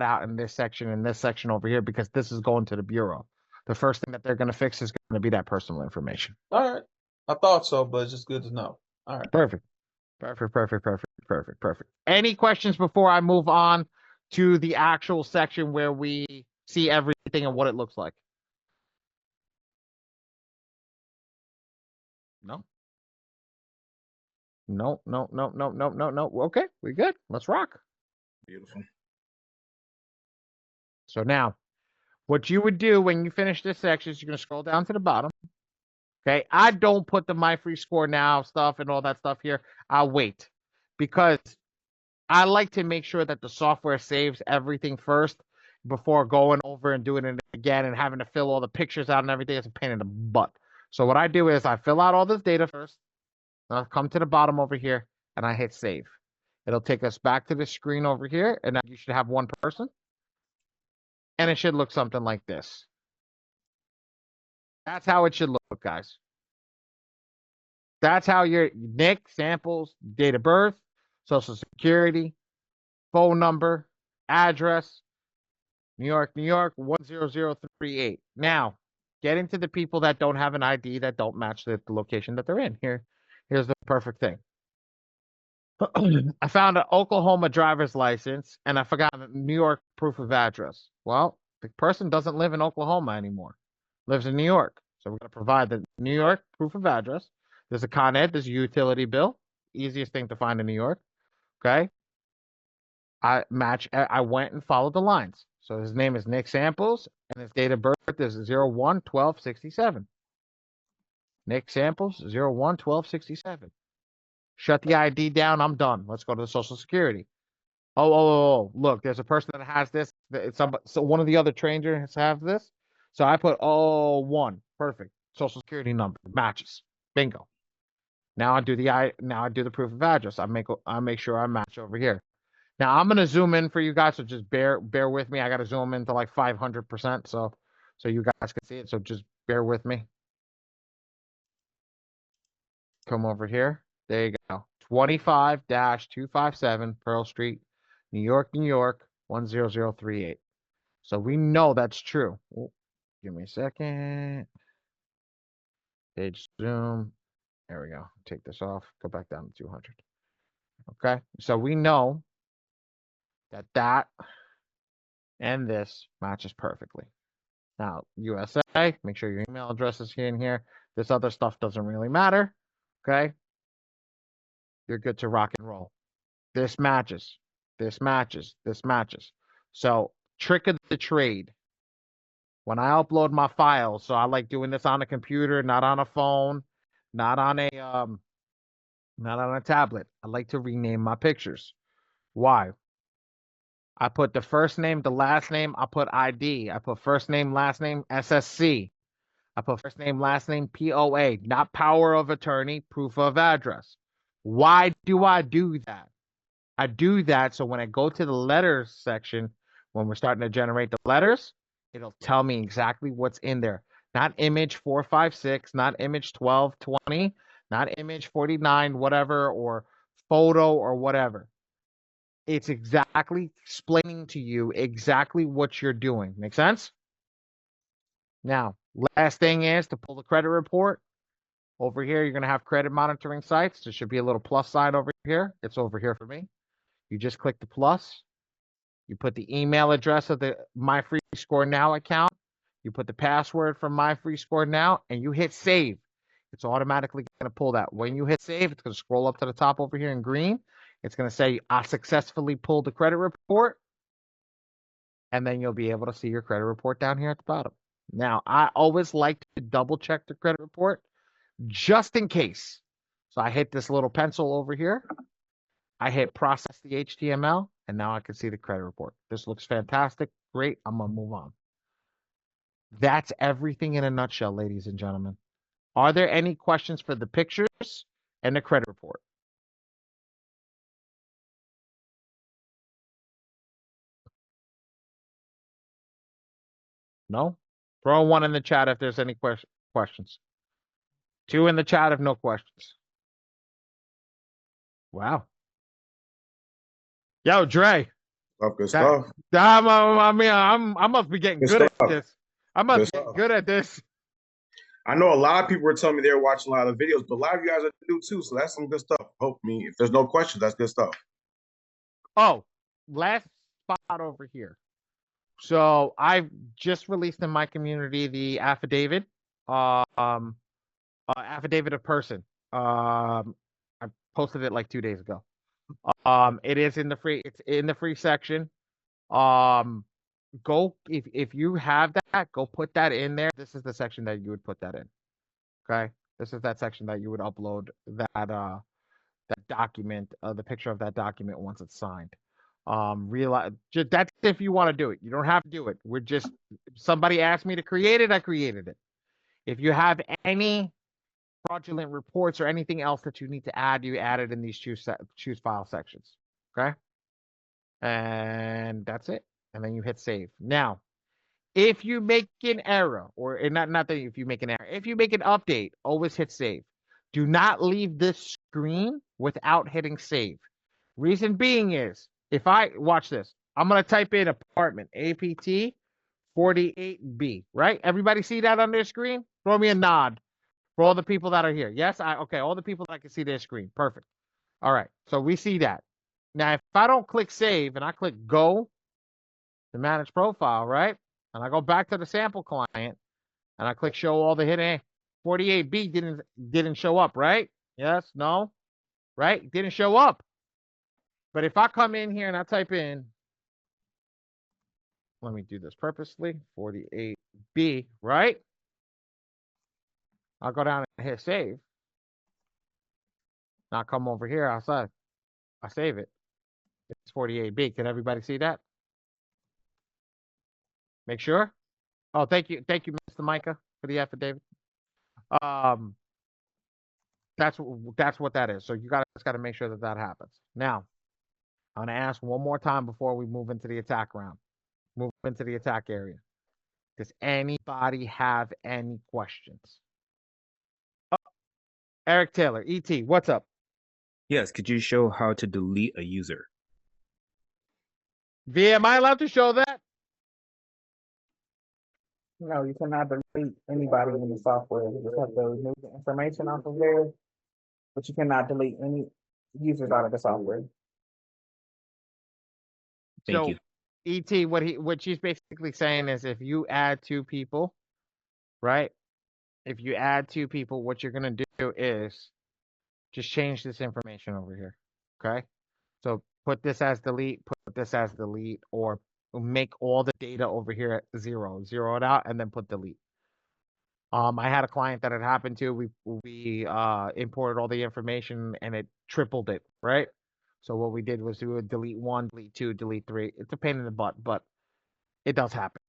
out in this section over here, because this is going to the bureau. The first thing that they're going to fix is going to be that personal information. All right. I thought so, but it's just good to know. All right. Perfect. Any questions before I move on to the actual section where we see everything and what it looks like? No. Okay, we good. Let's rock. Beautiful. So now, what you would do when you finish this section is you're going to scroll down to the bottom. Okay, I don't put the My Free Score Now stuff and all that stuff here. I'll wait, because I like to make sure that the software saves everything first before going over and doing it again and having to fill all the pictures out and everything. It's a pain in the butt. So what I do is I fill out all this data first. I'll come to the bottom over here and I hit save. It'll take us back to the screen over here, and now you should have one person. And it should look something like this. That's how it should look, guys. That's how your NIC, samples, date of birth, social security, phone number, address, New York, 10038. Now, getting to the people that don't have an ID, that don't match the location that they're in. Here's the perfect thing. I found an Oklahoma driver's license, and I forgot a New York proof of address. Well, the person doesn't live in Oklahoma anymore. Lives in New York. So we're going to provide the New York proof of address. There's a Con Ed, there's a utility bill. Easiest thing to find in New York. Okay. I went and followed the lines. So his name is Nick Samples, and his date of birth is 01/12/67. Nick Samples, 01/12/67. Shut the ID down. I'm done. Let's go to the Social Security. Oh, look, there's a person that has this. So one of the other trainers have this. So I put 01. Perfect. Social Security number matches. Bingo. Now I do the proof of address. I make sure I match over here. Now I'm gonna zoom in for you guys, so just bear with me. I gotta zoom in to like 500%, so you guys can see it. So just bear with me. Come over here. There you go. 25-257 Pearl Street, New York, New York, 10038. So we know that's true. Oh, give me a second. Page zoom. There we go. Take this off. Go back down to 200. Okay. So we know that and this matches perfectly. Now, USA, make sure your email address is here and here. This other stuff doesn't really matter. Okay. You're good to rock and roll. This matches. This matches. This matches. So, trick of the trade. When I upload my files, so I like doing this on a computer, not on a phone, not on a tablet. I like to rename my pictures. Why? I put the first name, the last name, I put ID. I put first name, last name, SSC. I put first name, last name, POA, not power of attorney, proof of address. Why do I do that? I do that so when I go to the letters section, when we're starting to generate the letters, it'll tell me exactly what's in there. Not image 456, not image 1220, not image 49, whatever, or photo or whatever. It's exactly explaining to you exactly what you're doing. Make sense? Now, last thing is to pull the credit report. Over here, you're going to have credit monitoring sites. There should be a little plus sign over here. It's over here for me. You just click the plus. You put the email address of the My Free Score Now account. You put the password from My Free Score Now, and you hit save. It's automatically going to pull that. When you hit save, it's going to scroll up to the top over here in green. It's going to say, I successfully pulled the credit report. And then you'll be able to see your credit report down here at the bottom. Now, I always like to double check the credit report just in case. So I hit this little pencil over here. I hit process the HTML, and now I can see the credit report. This looks fantastic. Great. I'm going to move on. That's everything in a nutshell, ladies and gentlemen. Are there any questions for the pictures and the credit report? No? Throw one in the chat if there's any questions. 2 in the chat if no questions. Wow. Yo, Dre. Good stuff. I must be getting good at this. I must get good at this. I know a lot of people were telling me they were watching a lot of videos, but a lot of you guys are new too, so that's some good stuff. Hope me. If there's no questions, that's good stuff. Oh, last spot over here. So I've just released in my community the affidavit, affidavit of person. I posted it like 2 days ago. It is in the free. It's in the free section. Go if you have that, go put that in there. This is the section that you would put that in. Okay, this is that section that you would upload that document, the picture of that document once it's signed. Realize that's if you want to do it. You don't have to do it. We're just somebody asked me to create it. I created it. If you have any fraudulent reports or anything else that you need to add, you add it in these choose file sections. Okay, and that's it. And then you hit save. Now, if you make an error, or not that if you make an error, if you make an update, always hit save. Do not leave this screen without hitting save. Reason being is, if I watch this, I'm going to type in apartment, APT 48B, right? Everybody see that on their screen? Throw me a nod for all the people that are here. Yes, okay, all the people that can see their screen. Perfect. All right, so we see that. Now, if I don't click save and I click go to manage profile, right? And I go back to the sample client and I click show all the hidden 48B didn't show up, right? Yes, no, right? Didn't show up. But if I come in here and I type in let me do this purposely. 48B, right? I'll go down and hit save. Now come over here outside. I save it. It's 48B. Can everybody see that? Make sure. Oh, thank you, Mr. Micah, for the affidavit. That's what that is. So you guys got to make sure that happens. Now, I'm gonna ask one more time before we move into the attack round. Move into the attack area. Does anybody have any questions? Oh, Eric Taylor, ET, what's up? Yes, could you show how to delete a user? V, am I allowed to show that? No, you cannot delete anybody in the software. You just have to remove the information off of there, but you cannot delete any users out of the software. Thank So, you. ET, what she's basically saying is if you add 2 people, right? If you add 2 people, what you're gonna do is just change this information over here. Okay? So put this as delete, put this as delete, or make all the data over here 0. Zero it out and then put delete. I had a client that had happened to. We imported all the information and it tripled it, right? So what we did was we would delete 1, delete 2, delete 3. It's a pain in the butt, but it does happen.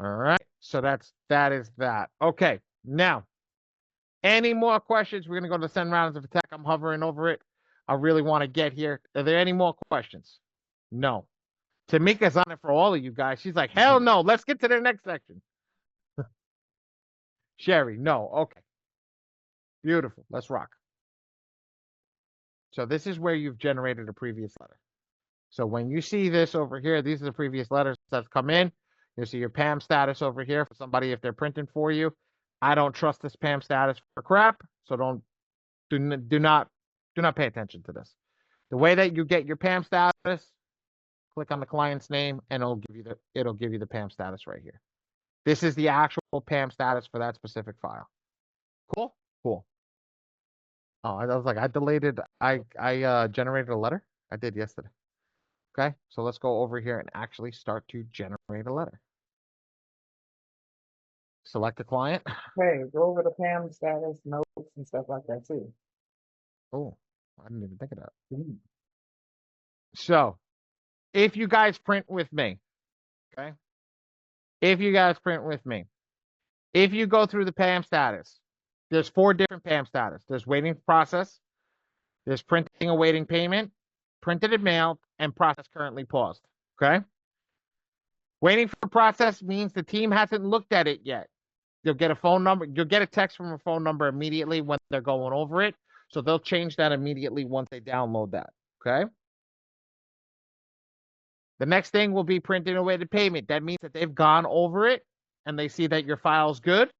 All right. So that is that. Okay. Now, any more questions? We're gonna go to 10 rounds of attack. I'm hovering over it. I really want to get here. Are there any more questions? No. Tamika's on it for all of you guys. She's like, hell no. Let's get to the next section. Sherry, no. Okay. Beautiful. Let's rock. So this is where you've generated a previous letter. So when you see this over here, these are the previous letters that's come in. You'll see your PAM status over here for somebody if they're printing for you. I don't trust this PAM status for crap, so do not pay attention to this. The way that you get your PAM status, click on the client's name and it'll give you the PAM status right here. This is the actual PAM status for that specific file. Cool? Cool. Oh, I was like, I generated a letter. I did yesterday. Okay, so let's go over here and actually start to generate a letter. Select a client. Hey, go over the PAM status, notes, and stuff like that too. Oh, I didn't even think of that. So, if you guys print with me, okay? If you guys print with me, if you go through the PAM status, there's 4 different PAM status. There's waiting for process, there's printing awaiting payment, printed and mailed, and process currently paused, okay? Waiting for process means the team hasn't looked at it yet. You'll get a phone number. You'll get a text from a phone number immediately when they're going over it. So they'll change that immediately once they download that. Okay. The next thing will be printing awaited payment. That means that they've gone over it and they see that your file's good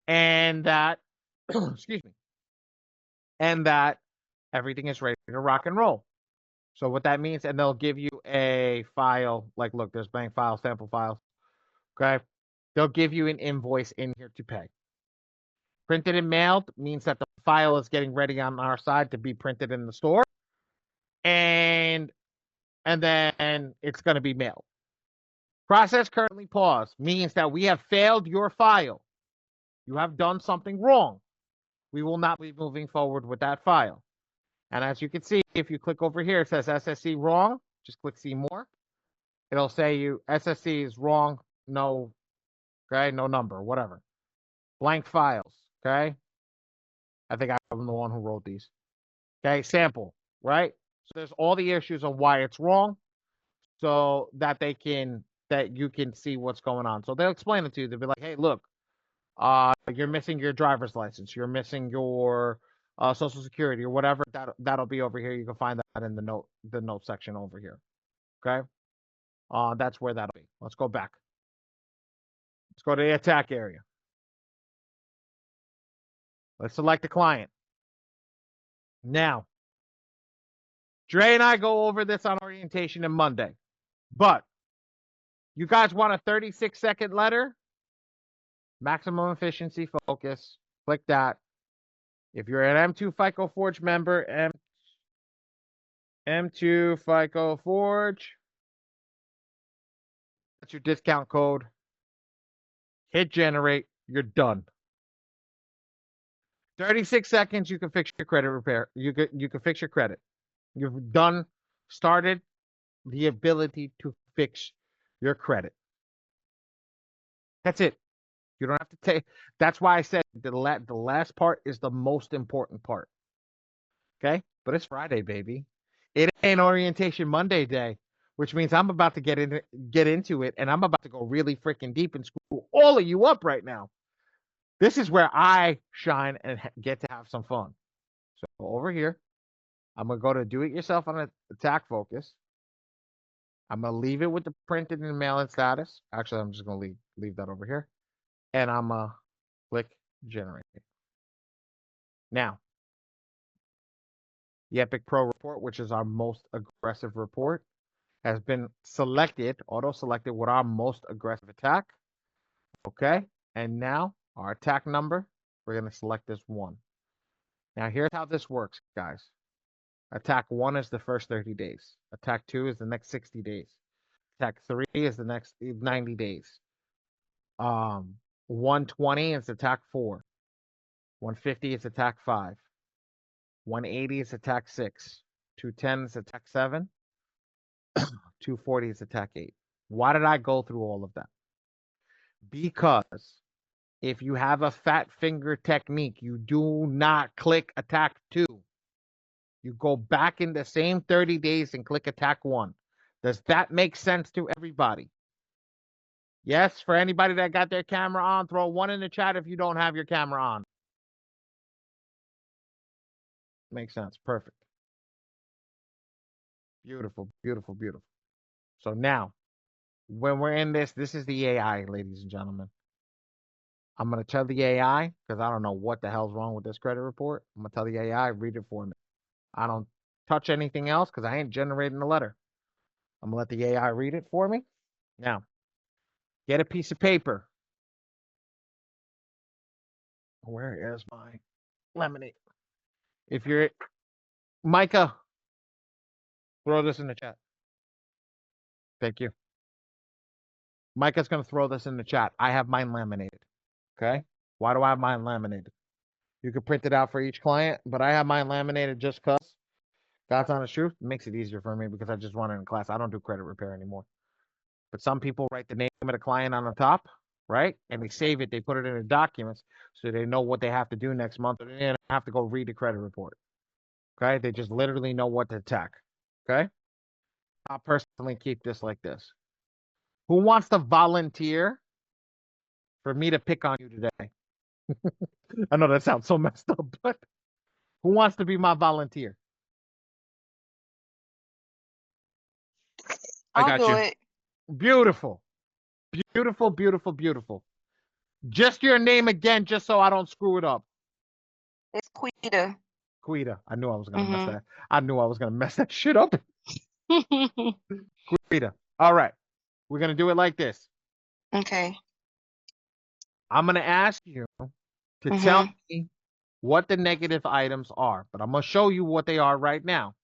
and that, excuse me, and that everything is ready to rock and roll. So what that means, and they'll give you a file, like, look, there's blank files, sample files. Okay. They'll give you an invoice in here to pay. Printed and mailed means that the file is getting ready on our side to be printed in the store. And then it's going to be mailed. Process currently paused means that we have failed your file. You have done something wrong. We will not be moving forward with that file. And as you can see, if you click over here, it says SSC wrong. Just click see more. It'll say you SSC is wrong. No, okay, no number, whatever. Blank files, okay? I think I'm the one who wrote these. Okay, sample, right? So there's all the issues on why it's wrong so that you can see what's going on. So they'll explain it to you. They'll be like, hey, look, you're missing your driver's license. You're missing your social security or whatever. That'll be over here. You can find that in the note section over here. Okay? That's where that'll be. Let's go back. Let's go to the attack area. Let's select the client. Now, Dre and I go over this on orientation on Monday, but you guys want a 36-second letter? Maximum efficiency focus. Click that. If you're an M2 FICO Forge member, M2 FICO Forge, That's your discount code. Hit generate. You're done. 36 seconds, you can fix your credit repair. You can fix your credit. You've started the ability to fix your credit. That's it. You don't have to take. That's why I said the last part is the most important part. Okay, but it's Friday, baby. It ain't Orientation Monday day, which means I'm about to get into it, and I'm about to go really freaking deep and screw all of you up right now. This is where I shine and get to have some fun. So over here, I'm gonna go to do it yourself on attack focus. I'm gonna leave it with the printed and mailing status. Actually, I'm just gonna leave that over here, and I'm gonna click generate. Now, the Epic Pro report, which is our most aggressive report, has been selected, auto-selected with our most aggressive attack. Okay, and now our attack number, we're gonna select this 1. Now here's how this works, guys. Attack 1 is the first 30 days. Attack 2 is the next 60 days. Attack 3 is the next 90 days. 120 is attack 4. 150 is attack 5. 180 is attack 6. 210 is attack 7. 240 is attack 8. Why did I go through all of that? Because if you have a fat finger technique, you do not click attack 2. You go back in the same 30 days and click attack 1. Does that make sense to everybody? Yes, for anybody that got their camera on, throw 1 in the chat if you don't have your camera on. Makes sense. Perfect. Beautiful, beautiful, beautiful. So now, when we're in this is the AI, ladies and gentlemen. I'm going to tell the AI, because I don't know what the hell's wrong with this credit report. I'm going to tell the AI, read it for me. I don't touch anything else because I ain't generating the letter. I'm going to let the AI read it for me. Now, get a piece of paper. Where is my lemonade? If you're Micah, throw this in the chat. Thank you. Micah's going to throw this in the chat. I have mine laminated. Okay? Why do I have mine laminated? You can print it out for each client, but I have mine laminated just because. God's honest truth, it makes it easier for me because I just run it in class. I don't do credit repair anymore. But some people write the name of the client on the top, right? And they save it. They put it in their documents so they know what they have to do next month. They don't have to go read the credit report. Okay? They just literally know what to attack. Okay? I'll personally keep this like this. Who wants to volunteer for me to pick on you today? I know that sounds so messed up, but who wants to be my volunteer? I'll do it. Beautiful. Beautiful, beautiful, beautiful. Just your name again, just so I don't screw it up. It's Quita. Quita. I knew I was going to mess that. I knew I was going to mess that shit up. Quita. All right. We're going to do it like this. Okay. I'm going to ask you to tell me what the negative items are, but I'm going to show you what they are right now.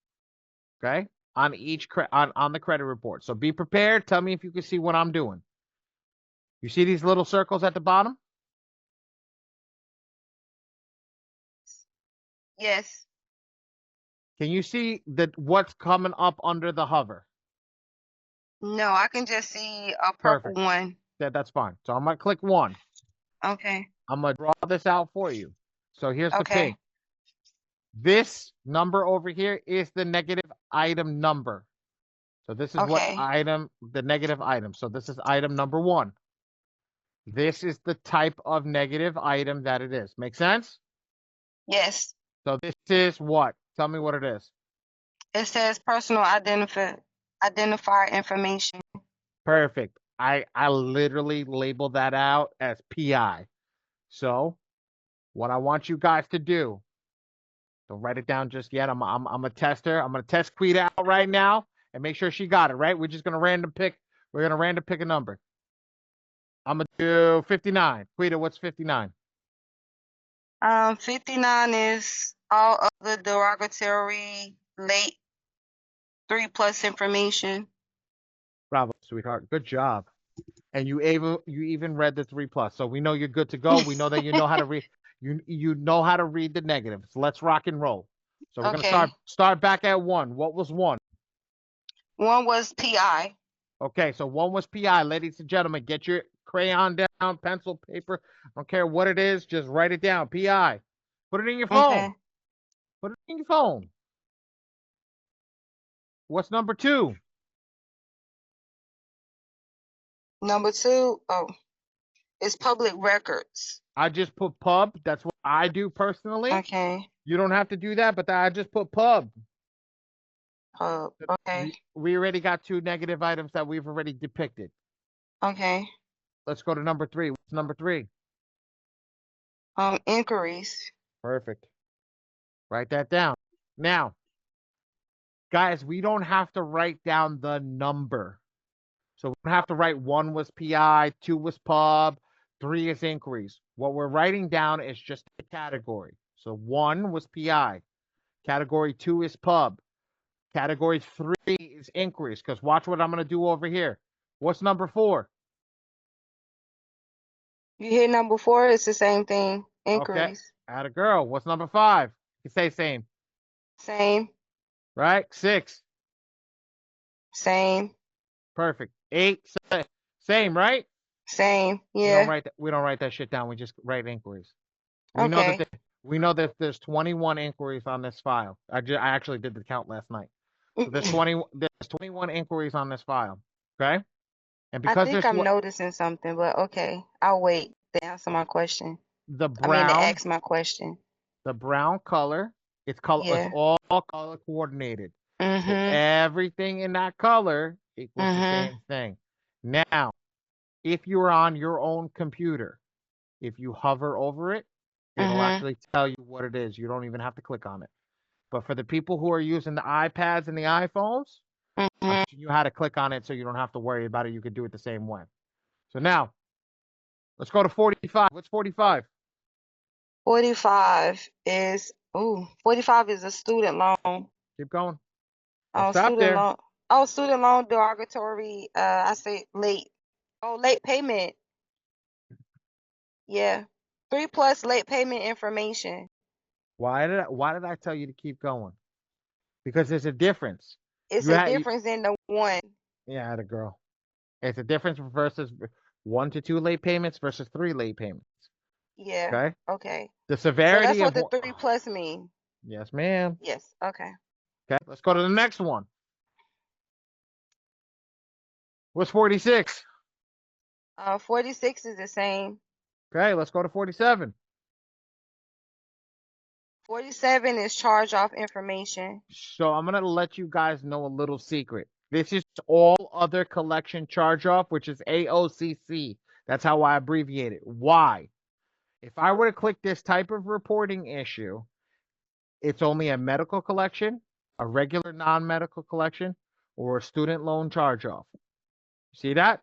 Okay? On each on the credit report. So be prepared. Tell me if you can see what I'm doing. You see these little circles at the bottom? Yes. Can you see what's coming up under the hover? No, I can just see a purple one. That's fine. So I'm going to click 1. Okay. I'm going to draw this out for you. So here's the Okay. pink. This number over here is the negative item number. So this is what item, the negative item. So this is item number 1. This is the type of negative item that it is. Make sense? Yes. So this is what? Tell me what it is. It says personal identifier information. Perfect. I literally labeled that out as PI. So what I want you guys to do, don't write it down just yet. I'm a tester. I'm going to test Quita out right now and make sure she got it, right? We're just going to random pick. We're going to random pick a number. I'm going to do 59. Quita, what's 59? 59 is all other derogatory late 3+ information. Bravo, sweetheart. Good job. and you even read the 3+. So we know you're good to go. We know that you know how to read. You know how to read the negatives. Let's rock and roll. So we're Okay. gonna start back at 1. What was 1? 1 was PI. Okay, so 1 was PI. Ladies and gentlemen, get your crayon down, pencil, paper. I don't care what it is, just write it down. PI. Put it in your phone. Okay. Put it in your phone. What's number 2? Number 2, it's public records. I just put pub. That's what I do personally. Okay. You don't have to do that, but I just put pub. Okay. We already got 2 negative items that we've already depicted. Okay. Let's go to number 3. What's number 3? Inquiries. Perfect. Write that down. Now, guys, we don't have to write down the number. So we don't have to write 1 was PI, 2 was pub, 3 is inquiries. What we're writing down is just the category. So 1 was PI. Category 2 is pub. Category 3 is inquiries. Because watch what I'm going to do over here. What's number 4? You hit number 4, it's the same thing. Inquiries. Okay. Atta girl. What's number 5? You say same. Same. Right? 6. Same. Perfect. 8. Same, right? Same. Yeah. We don't write that shit down. We just write inquiries. We know that there's 21 inquiries on this file. I actually did the count last night. So there's 21 inquiries on this file. Okay? And because I think I'm noticing something, but okay. I'll wait to answer my question. To ask my question. The brown color, it's all color coordinated. So everything in that color equals the same thing. Now, if you're on your own computer, if you hover over it, it'll actually tell you what it is. You don't even have to click on it. But for the people who are using the iPads and the iPhones, I'm teaching you how to click on it so you don't have to worry about it. You can do it the same way. So now, let's go to 45. What's 45? 45 is a student loan. Keep going. Stop there. Loan. Student loan derogatory. I say late. Late payment. Yeah. 3+ late payment information. Why did I tell you to keep going? Because there's a difference. It's a difference in the 1. Yeah, the girl. It's a difference versus 1 to 2 late payments versus 3 late payments. Yeah. Okay. The severity so that's what the 3+ mean. Yes, ma'am. Yes. Okay. Okay. Let's go to the next one. What's 46? 46 is the same. Okay, let's go to 47. 47 is charge off information. So I'm gonna let you guys know a little secret. This is all other collection charge off, which is AOCC. That's how I abbreviate it. Why? If I were to click this type of reporting issue, it's only a medical collection, a regular non-medical collection, or a student loan charge off. See that?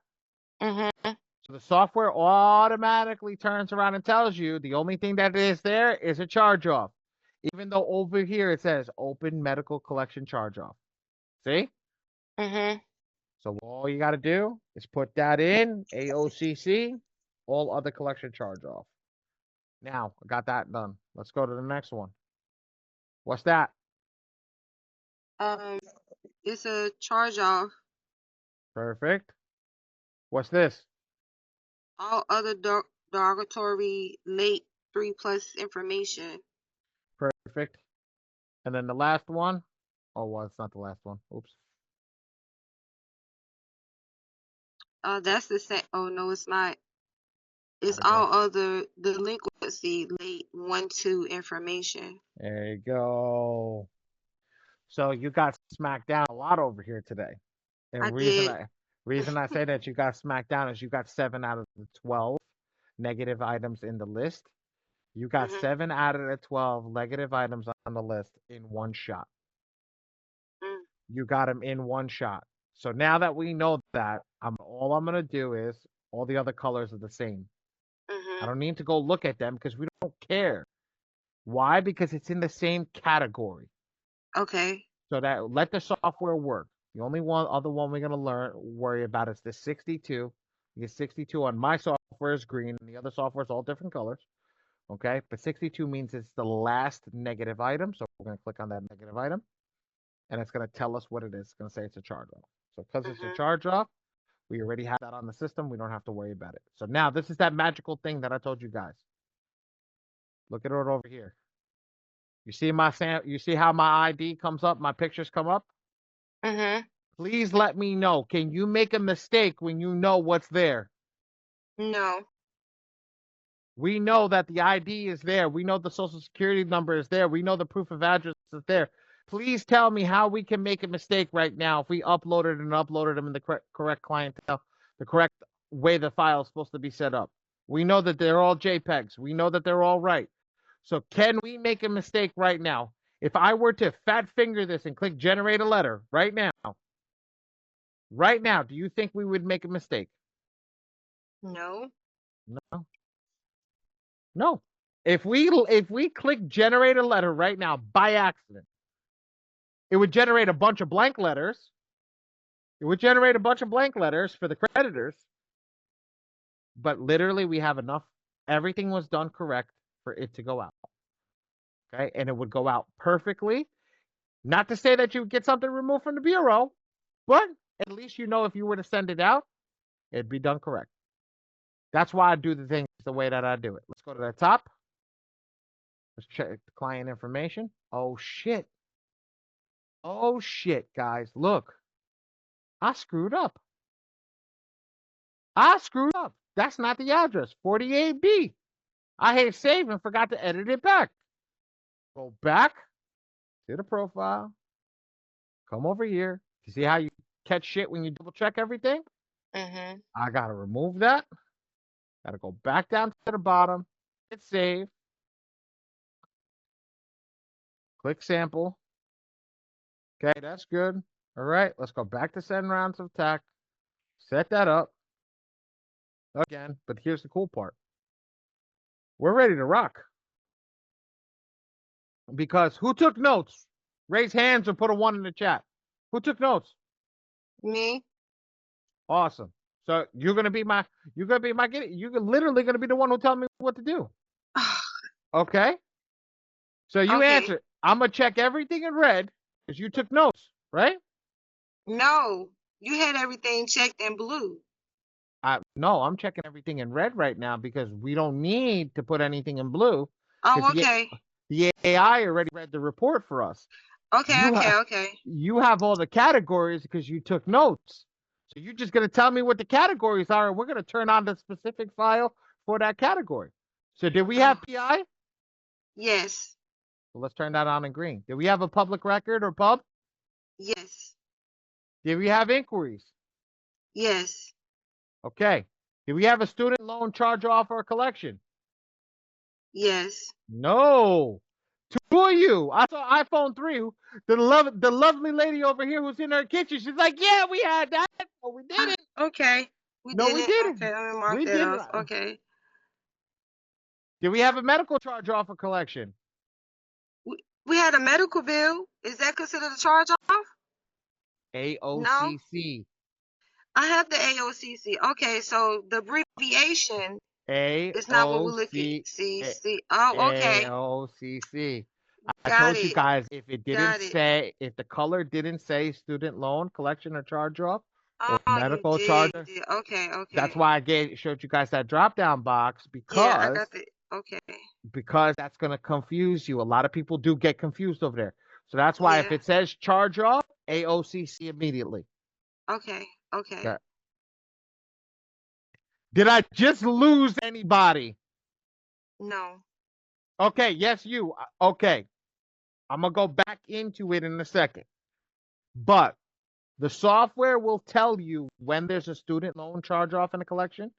So the software automatically turns around and tells you the only thing that is there is a charge off. Even though over here it says open medical collection charge off. See? So all you got to do is put that in, AOCC, all other collection charge off. Now, I got that done. Let's go to the next one. What's that? It's a charge off. Perfect. What's this? All other derogatory late 3+ information. Perfect. And then the last one. Oh, well, it's not the last one. Oops. That's the same. Oh, no, it's not. It's all other delinquency late 1-2 information. There you go. So you got smacked down a lot over here today. And reason I say that you got smacked down is you got 7 out of the 12 negative items in the list. You got 7 out of the 12 negative items on the list in one shot. You got them in one shot. So now that we know that, all I'm going to do is all the other colors are the same. I don't need to go look at them because we don't care. Why? Because it's in the same category. Okay. So that let the software work. The only other one we're going to worry about is the 62. You get 62 on my software is green, and the other software is all different colors. Okay, but 62 means it's the last negative item. So we're going to click on that negative item, and it's going to tell us what it is. It's going to say it's a charge off. So because it's a charge off, we already have that on the system. We don't have to worry about it. So now this is that magical thing that I told you guys. Look at it over here. You see you see how my ID comes up, my pictures come up? Please let me know. Can you make a mistake when you know what's there? No. We know that the ID is there. We know the social security number is there. We know the proof of address is there. Please tell me how we can make a mistake right now if we uploaded them in the correct clientele, the correct way the file is supposed to be set up. We know that they're all JPEGs. We know that they're all right. So can we make a mistake right now? If I were to fat finger this and click generate a letter right now, do you think we would make a mistake? No. No. No. If we click generate a letter right now by accident, it would generate a bunch of blank letters. It would generate a bunch of blank letters for the creditors. But literally we have enough. Everything was done correct for it to go out. Okay? And it would go out perfectly. Not to say that you would get something removed from the bureau, but at least you know if you were to send it out, it'd be done correct. That's why I do the things the way that I do it. Let's go to the top. Let's check the client information. Oh, shit. Oh, shit, guys. Look. I screwed up. That's not the address. 48B. I hit save and forgot to edit it back. Go back to the profile. Come over here. You see how you catch shit when you double check everything? I got to remove that. Got to go back down to the bottom. Hit save. Click sample. Okay, that's good. All right, let's go back to send rounds of attack. Set that up again, but here's the cool part. We're ready to rock. Because who took notes? Raise hands or put a 1 in the chat. Who took notes? Me. Awesome. So you're literally gonna be the one who tell me what to do. Okay? So you answer. I'm gonna check everything in red because you took notes, right? No. You had everything checked in blue. No, I'm checking everything in red right now because we don't need to put anything in blue. Oh, okay. The AI already read the report for us. Okay. You have all the categories because you took notes. So you're just going to tell me what the categories are, and we're going to turn on the specific file for that category. So did we have PI? Yes. Well, let's turn that on in green. Did we have a public record or pub? Yes. Did we have inquiries? Yes. Okay. Did we have a student loan charge off or collection? Yes. No. 2 of you. I saw iPhone 3. The lovely lady over here who's in her kitchen. She's like, yeah, we had that. Oh, we did it. Okay. We didn't. Okay, let me mark that off. Okay. Did we have a medical charge off or collection? We had a medical bill. Is that considered a charge off? AOCC. No? I have the AOCC. Okay, so the abbreviation is not what we're looking at. CC. Oh, okay. AOCC. I told you guys if it didn't say, if the color didn't say student loan collection or charge off or medical charge. Okay. That's why I showed you guys that drop down box because I got the because that's going to confuse you. A lot of people do get confused over there. So that's why if it says charge off, AOCC immediately. Okay. Did I just lose anybody? No. Okay, yes, you. Okay. I'm going to go back into it in a second. But the software will tell you when there's a student loan charge off in a collection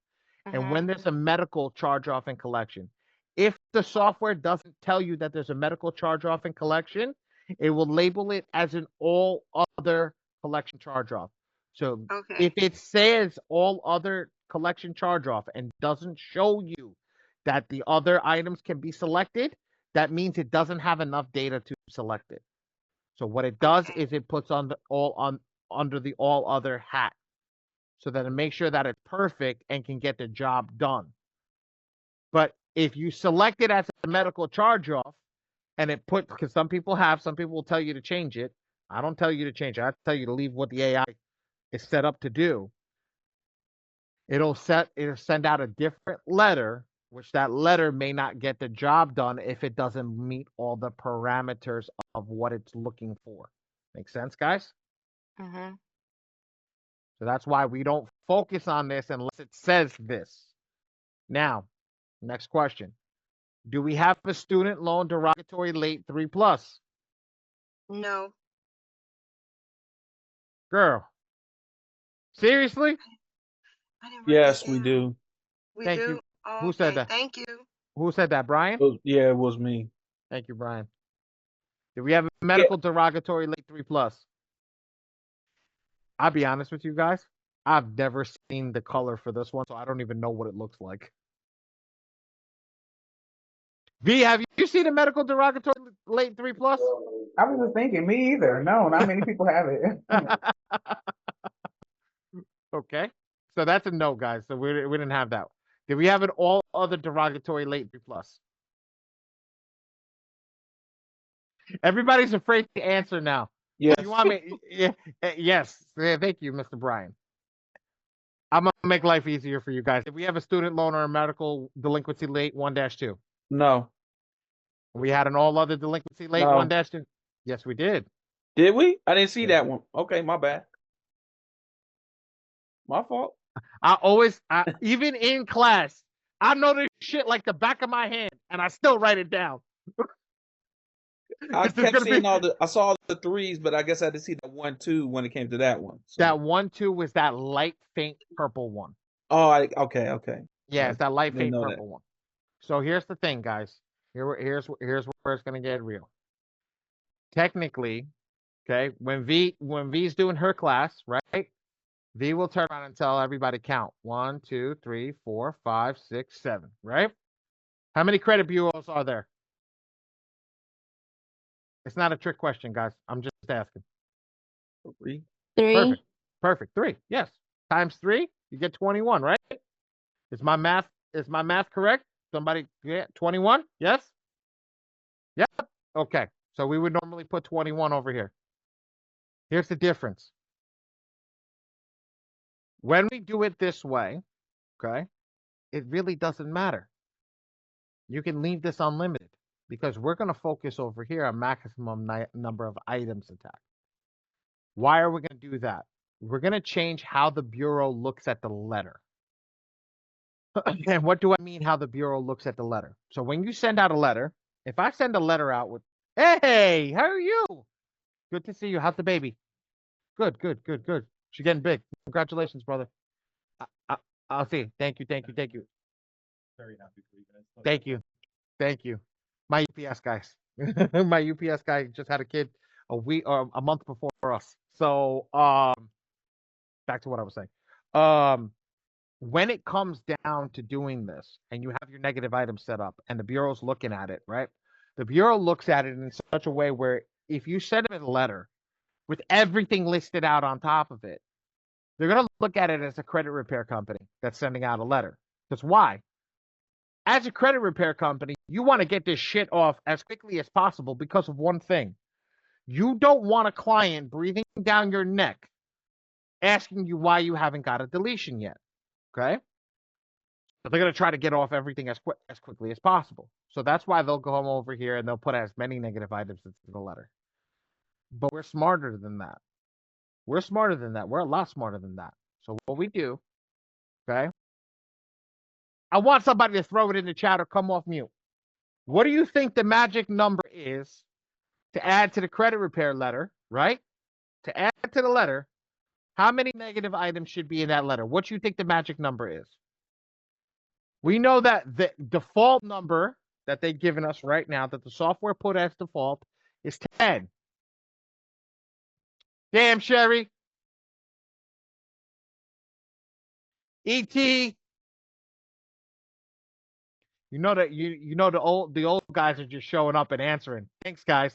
and when there's a medical charge off in collection. If the software doesn't tell you that there's a medical charge off in collection, it will label it as an all other collection charge off. So if it says all other collection charge off and doesn't show you that the other items can be selected, that means it doesn't have enough data to select it. So what it does is it puts on under the all other hat. so that it makes sure that it's perfect and can get the job done. But if you select it as a medical charge off and it put, because some people will tell you to change it. I don't tell you to change it. I tell you to leave what the AI is set up to do. It'll send out a different letter, which that letter may not get the job done if it doesn't meet all the parameters of what it's looking for. Make sense, guys? Mm-hmm. So that's why we don't focus on this unless it says this. Now, next question. Do we have a student loan derogatory late 3+? No. Girl. Seriously? I didn't write Yes, that we down. do. We Thank do? you. Oh, Who said okay. that? Thank you. Who said that, Brian? Yeah, it was me. Thank you, Brian. Do we have a Yeah. medical derogatory late 3+? I'll be honest with you guys. I've never seen the color for this one, so I don't even know what it looks like. V, have you seen a medical derogatory late 3+? I was just thinking, me either. No, not many people have it. Okay. So that's a no, guys. So we didn't have that. Did we have an all other derogatory late 3+? Everybody's afraid to answer now. Yes. You want me? Yeah, yes. Yeah, thank you, Mr. Brian. I'm going to make life easier for you guys. Did we have a student loan or a medical delinquency late 1-2? No. We had an all other delinquency late No. 1-2? Yes, we did. Did we? I didn't see that one. Okay, my bad. My fault. Even in class, I know this shit like the back of my hand, and I still write it down. I kept seeing I saw the 3s, but I guess I didn't see the 1-2 when it came to that one. So. That 1-2 was that light, faint purple one. Oh, okay. Yeah, it's that light, faint know purple one. So here's the thing, guys. Here's where it's gonna get real. Technically, okay, when V's doing her class, right? V will turn around and tell everybody count 1, 2, 3, 4, 5, 6, 7. Right? How many credit bureaus are there? It's not a trick question, guys. I'm just asking. 3. Perfect. 3. Yes. Times 3, you get 21, right? Is my math correct? Somebody get 21? Yes? Yep. Okay. So we would normally put 21 over here. Here's the difference. When we do it this way, okay, it really doesn't matter. You can leave this unlimited because we're going to focus over here on maximum number of items attacked. Why are we going to do that? We're going to change how the bureau looks at the letter. And what do I mean how the bureau looks at the letter? So when you send out a letter, if I send a letter out with, hey, how are you? Good to see you. How's the baby? Good. She's getting big. Congratulations, brother. I'll see. Thank you. Very happy for you guys. Thank you. My UPS guys. My UPS guy just had a kid a week or a month before us. So back to what I was saying. When it comes down to doing this and you have your negative items set up and the bureau's looking at it, right? The bureau looks at it in such a way where if you send them a letter with everything listed out on top of it, they're going to look at it as a credit repair company that's sending out a letter. Because why? As a credit repair company, you want to get this shit off as quickly as possible because of one thing. You don't want a client breathing down your neck asking you why you haven't got a deletion yet. Okay? But they're going to try to get off everything as quickly as possible. So that's why they'll go over here and they'll put as many negative items into the letter. But we're smarter than that. We're a lot smarter than that. So what we do, okay? I want somebody to throw it in the chat or come off mute. What do you think the magic number is to add to the credit repair letter, right? To add to the letter, how many negative items should be in that letter? What do you think the magic number is? We know that the default number that they've given us right now, that the software put as default, is 10. Damn, Sherry. ET. You know that you know the old guys are just showing up and answering. Thanks, guys.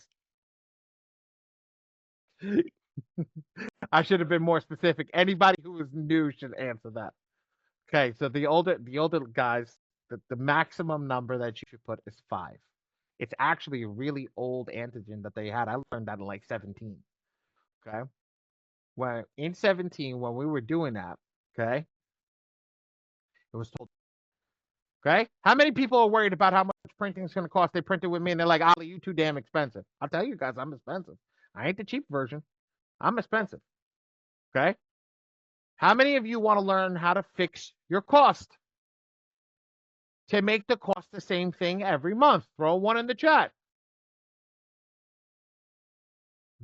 I should have been more specific. Anybody who is new should answer that. Okay, so the older guys, the maximum number that you should put is 5. It's actually a really old antigen that they had. I learned that in like 17. Okay. When in 17, when we were doing that, okay, it was told. Okay, how many people are worried about how much printing is going to cost? They print it with me, and they're like, "Ali, you too damn expensive." I'll tell you guys, I'm expensive. I ain't the cheap version. I'm expensive. Okay. How many of you want to learn how to fix your cost to make the cost the same thing every month? Throw one in the chat.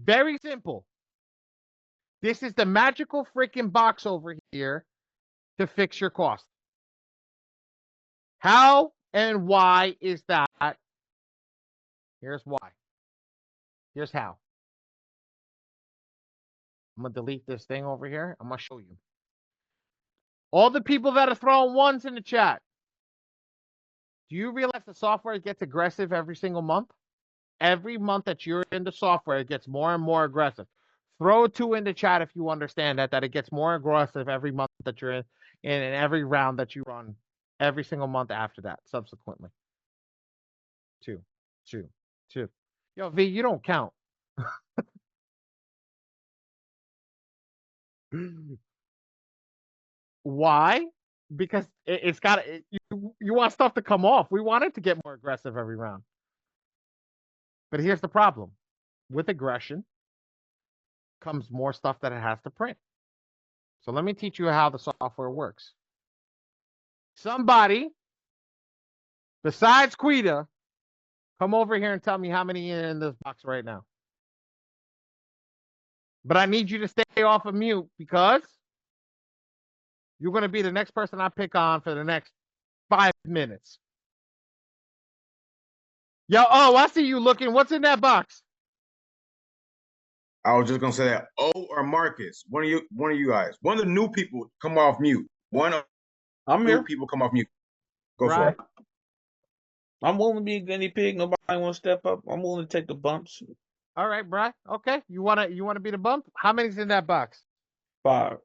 Very simple. This is the magical freaking box over here to fix your cost. How and why is that? Here's why. Here's how. I'm going to delete this thing over here. I'm going to show you. All the people that are throwing ones in the chat, do you realize the software gets aggressive every single month? Every month that you're in the software, it gets more and more aggressive. Throw a 2 in the chat if you understand that it gets more aggressive every month that you're in and every round that you run every single month after that, subsequently. 2, 2, 2. Yo, V, you don't count. Why? Because it's got you want stuff to come off. We want it to get more aggressive every round. But here's the problem. With aggression comes more stuff that it has to print. So let me teach you how the software works. Somebody besides Quita, come over here and tell me how many are in this box right now. But I need you to stay off of mute because you're going to be the next person I pick on for the next 5 minutes. Yo, oh, I see you looking. What's in that box? I was just gonna say that. O or Marcus, one of you guys, one of the new people, come off mute. One of I'm new here. people come off mute. Go for Right. it. I'm willing to be a guinea pig. Nobody want to step up. I'm willing to take the bumps. All right, Bri. Okay. You wanna be the bump? How many's in that box? 5.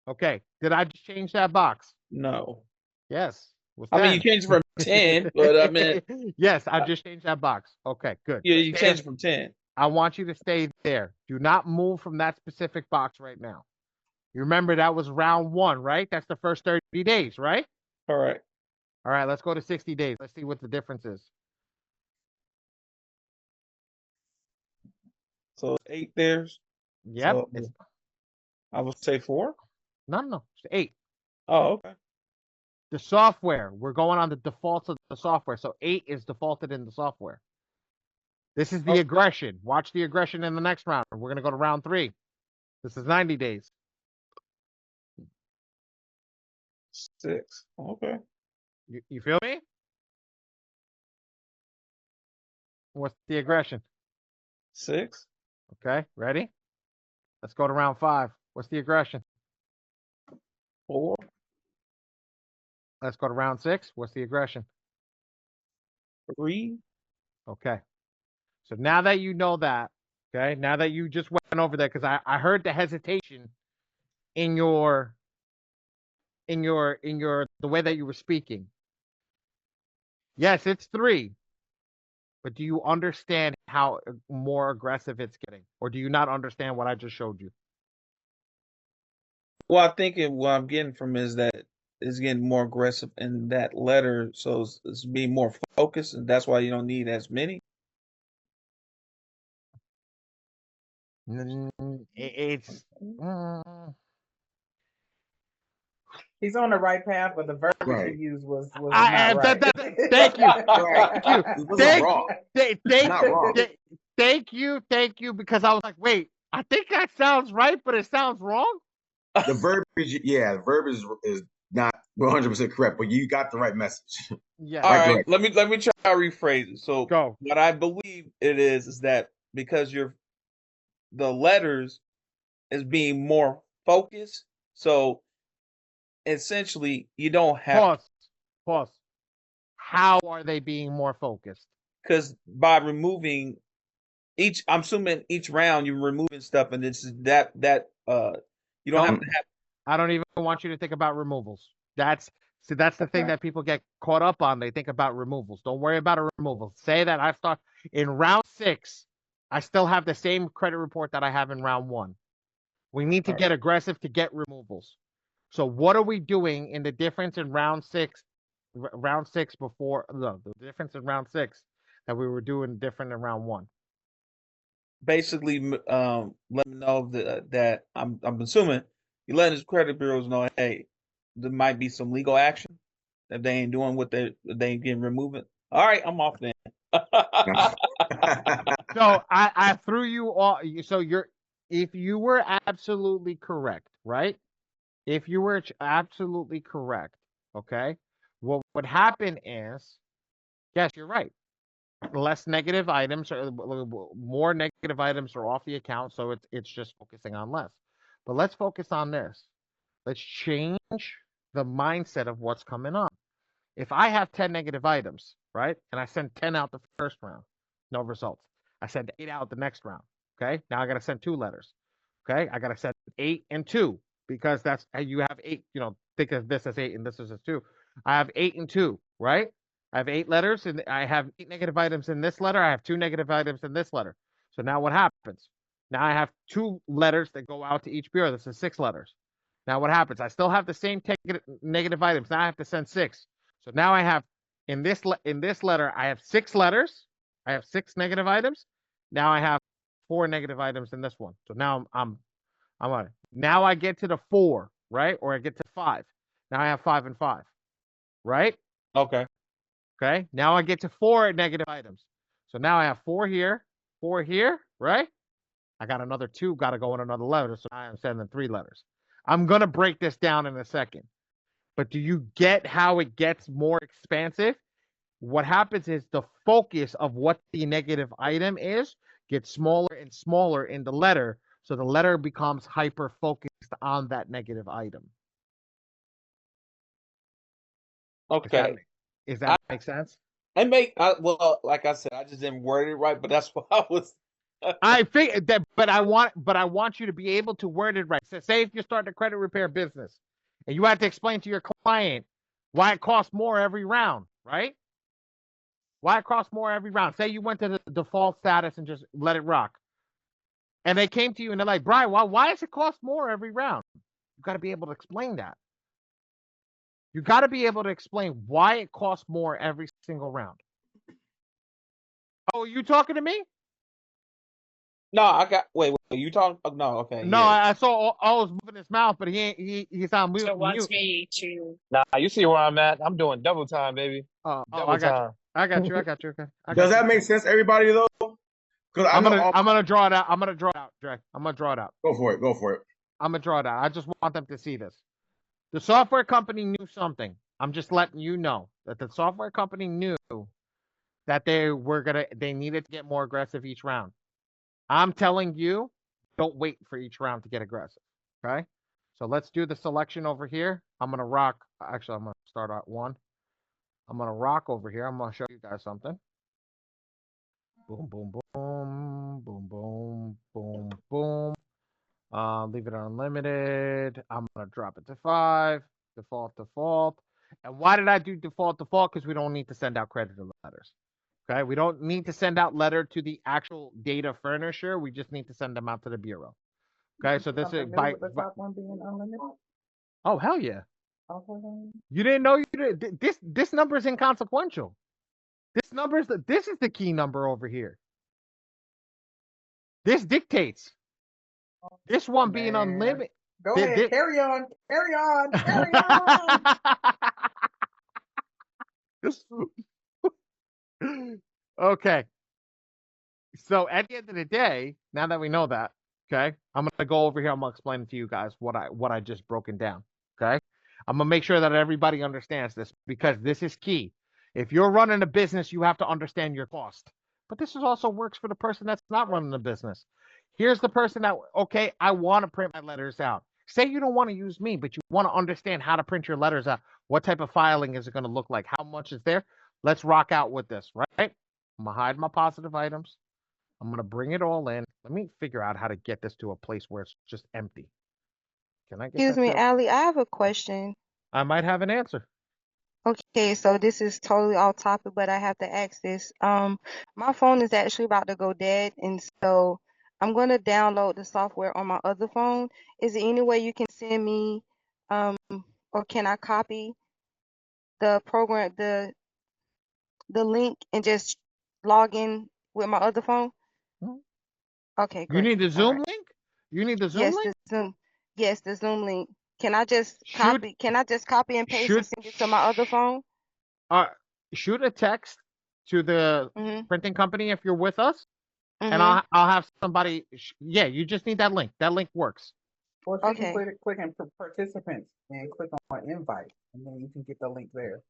Okay. Did I just change that box? No. Yes. Was I mean, 10. you changed it from 10, but I meant yes, I just changed that box. Okay, good. yeah, you changed it from 10. I want you to stay there. Do not move from that specific box right now. You remember that was round 1, right? That's the first 30 days, right? All right. All right, let's go to 60 days. Let's see what the difference is. So 8 there's. Yep. So I would say 4. No. It's 8. Oh, okay. The software, we're going on the defaults of the software. So 8 is defaulted in the software. This is the aggression. Watch the aggression in the next round. We're going to go to round 3. This is 90 days. 6. Okay. You feel me? What's the aggression? 6. Okay, ready? Let's go to round 5. What's the aggression? 4. Let's go to round 6. What's the aggression? 3. Okay. So now that you know that, okay, now that you just went over there, because I heard the hesitation in your the way that you were speaking. Yes, it's 3. But do you understand how more aggressive it's getting? Or do you not understand what I just showed you? Well, I think what I'm getting from is that it's getting more aggressive in that letter, so it's being more focused, and that's why you don't need as many. It's He's on the right path, but the verbiage Right. he used was not right. Thank you. Right. Thank you. It wasn't wrong. Not wrong. Thank you, because I was like, wait, I think that sounds right, but it sounds wrong. The verbiage, yeah, the verbiage is not 100% correct, but you got the right message. Yeah. All right, correct. let me try to rephrase it. So Go. what I believe it is that because the letters is being more focused, so essentially you don't have Pause. How are they being more focused? because by removing I'm assuming each round you're removing stuff, and it's that you don't have to have. I don't even want you to think about removals. That's the thing that people get caught up on. They think about removals. Don't worry about a removal. Say that I start in round 6. I still have the same credit report that I have in round 1. We need to get aggressive to get removals. So what are we doing in the difference in round 6? Round 6 before the difference in round 6 that we were doing different in round 1. Basically, let me know that I'm assuming you're letting his credit bureaus know, hey, there might be some legal action if they ain't doing what they ain't getting removing. All right, I'm off then. So I threw you all. So if you were absolutely correct, right? If you were absolutely correct, okay, what would happen is, yes, you're right. Less negative items or more negative items are off the account, so it's just focusing on less. But let's focus on this. Let's change the mindset of what's coming on. If I have 10 negative items, right, and I send 10 out the first round, no results. I send 8 out the next round. Okay, now I got to send 2 letters. Okay, I got to send 8 and 2 because that's you have 8. Think of this as 8 and this as 2. I have 8 and 2, right? I have 8 letters and I have 8 negative items in this letter. I have 2 negative items in this letter. So now what happens? Now I have 2 letters that go out to each bureau. This is 6 letters. Now what happens? I still have the same negative items. Now I have to send 6. So now I have in this letter I have 6 letters. I have 6 negative items. Now I have 4 negative items in this one. So now I'm on it. Now I get to the 4, right? Or I get to 5. Now I have 5 and 5, right? Okay. Okay. Now I get to 4 negative items. So now I have 4 here, right? I got another 2, got to go in another letter. So I am sending 3 letters. I'm going to break this down in a second. But do you get how it gets more expansive? What happens is the focus of what the negative item is gets smaller and smaller in the letter. So the letter becomes hyper focused on that negative item. Okay. Does that make sense? Well, like I said, I just didn't word it right, but that's what I was. I think that, but I want you to be able to word it right. So say if you're starting a credit repair business, and you have to explain to your client why it costs more every round, right? Why it costs more every round. Say you went to the default status and just let it rock. And they came to you and they're like, Brian, why does it cost more every round? You got to be able to explain that. You got to be able to explain why it costs more every single round. Oh, are you talking to me? No, I got. Wait. You talking? Oh, no. Okay. No, yeah. I saw all moving his mouth, but he's on mute. So wants me to. Nah, you see where I'm at. I'm doing double time, baby. I Double got time. you. I got you. Okay. Does that make sense, everybody? Though, because I'm gonna draw it out. I'm gonna draw it out, Dre. I'm gonna draw it out. Go for it. I'm gonna draw it out. I just want them to see this. The software company knew something. I'm just letting you know that the software company knew that they needed to get more aggressive each round. I'm telling you, don't wait for each round to get aggressive. Okay? So let's do the selection over here. I'm gonna rock. Actually, I'm gonna start at 1. I'm gonna rock over here. I'm gonna show you guys something. Boom, boom, boom, boom, boom, boom, boom. Leave it unlimited. I'm gonna drop it to 5. Default. And why did I do default? Because we don't need to send out creditor letters. Okay, we don't need to send out letter to the actual data furnisher. We just need to send them out to the bureau. Okay, so this is by the top one being unlimited. Oh hell yeah! Okay. You didn't know you did this number is inconsequential. This is the key number over here. This dictates. This one being unlimited. Go ahead, carry on. Okay. So at the end of the day, now that we know that, okay, I'm gonna go over here. I'm gonna explain it to you guys what I just broken down. Okay, I'm gonna make sure that everybody understands this because this is key. If you're running a business, you have to understand your cost. But this is also works for the person that's not running a business. Here's the person that, okay, I want to print my letters out. Say you don't want to use me, but you want to understand how to print your letters out. What type of filing is it going to look like? How much is there? Let's rock out with this, right? I'm going to hide my positive items. I'm gonna bring it all in. Let me figure out how to get this to a place where it's just empty. Can I get Excuse that me, to? Allie, I have a question. I might have an answer. Okay, so this is totally off topic, but I have to ask this. My phone is actually about to go dead, and so I'm gonna download the software on my other phone. Is there any way you can send me, or can I copy the program, the link, and just log in with my other phone? Hmm? Okay, You great. need the All Zoom right. link? You need the Zoom Yes, link? the Zoom. Yes, the Zoom link. Can I just Shoot, copy? Can I just copy and paste and shoot, send it to my other phone? uh, shoot a text to the Mhm. printing company if you're with us, and Mhm. I'll have somebody. Yeah, you just need that link. That link works. Or she can Okay. click in participants and click on invite, and then you can get the link there.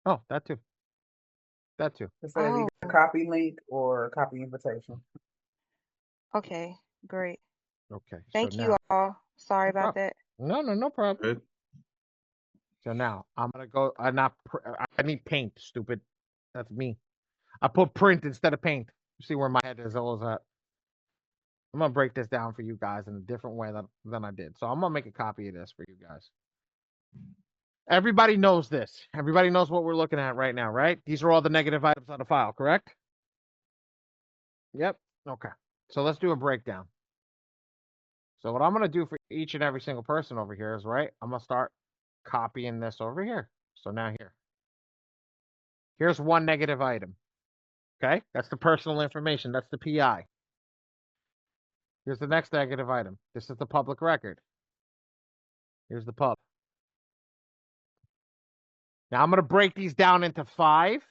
Oh, that too. That too. It says Oh, either copy link or copy invitation. okay. Great. Okay. So Thank you now, all. Sorry no about problem. that. No problem. Good. So now I'm gonna go. I need paint. Stupid. That's me. I put print instead of paint. You see where my head is always at. I'm gonna break this down for you guys in a different way than I did. So I'm gonna make a copy of this for you guys. Everybody knows this. Everybody knows what we're looking at right now, right? These are all the negative items on the file, correct? Yep. Okay. So let's do a breakdown. So what I'm gonna do for each and every single person over here is, right, I'm gonna start copying this over here. So now here's one negative item. Okay, that's the personal information. That's the PI. Here's the next negative item. This is the public record. Here's the pub. Now I'm going to break these down into 5.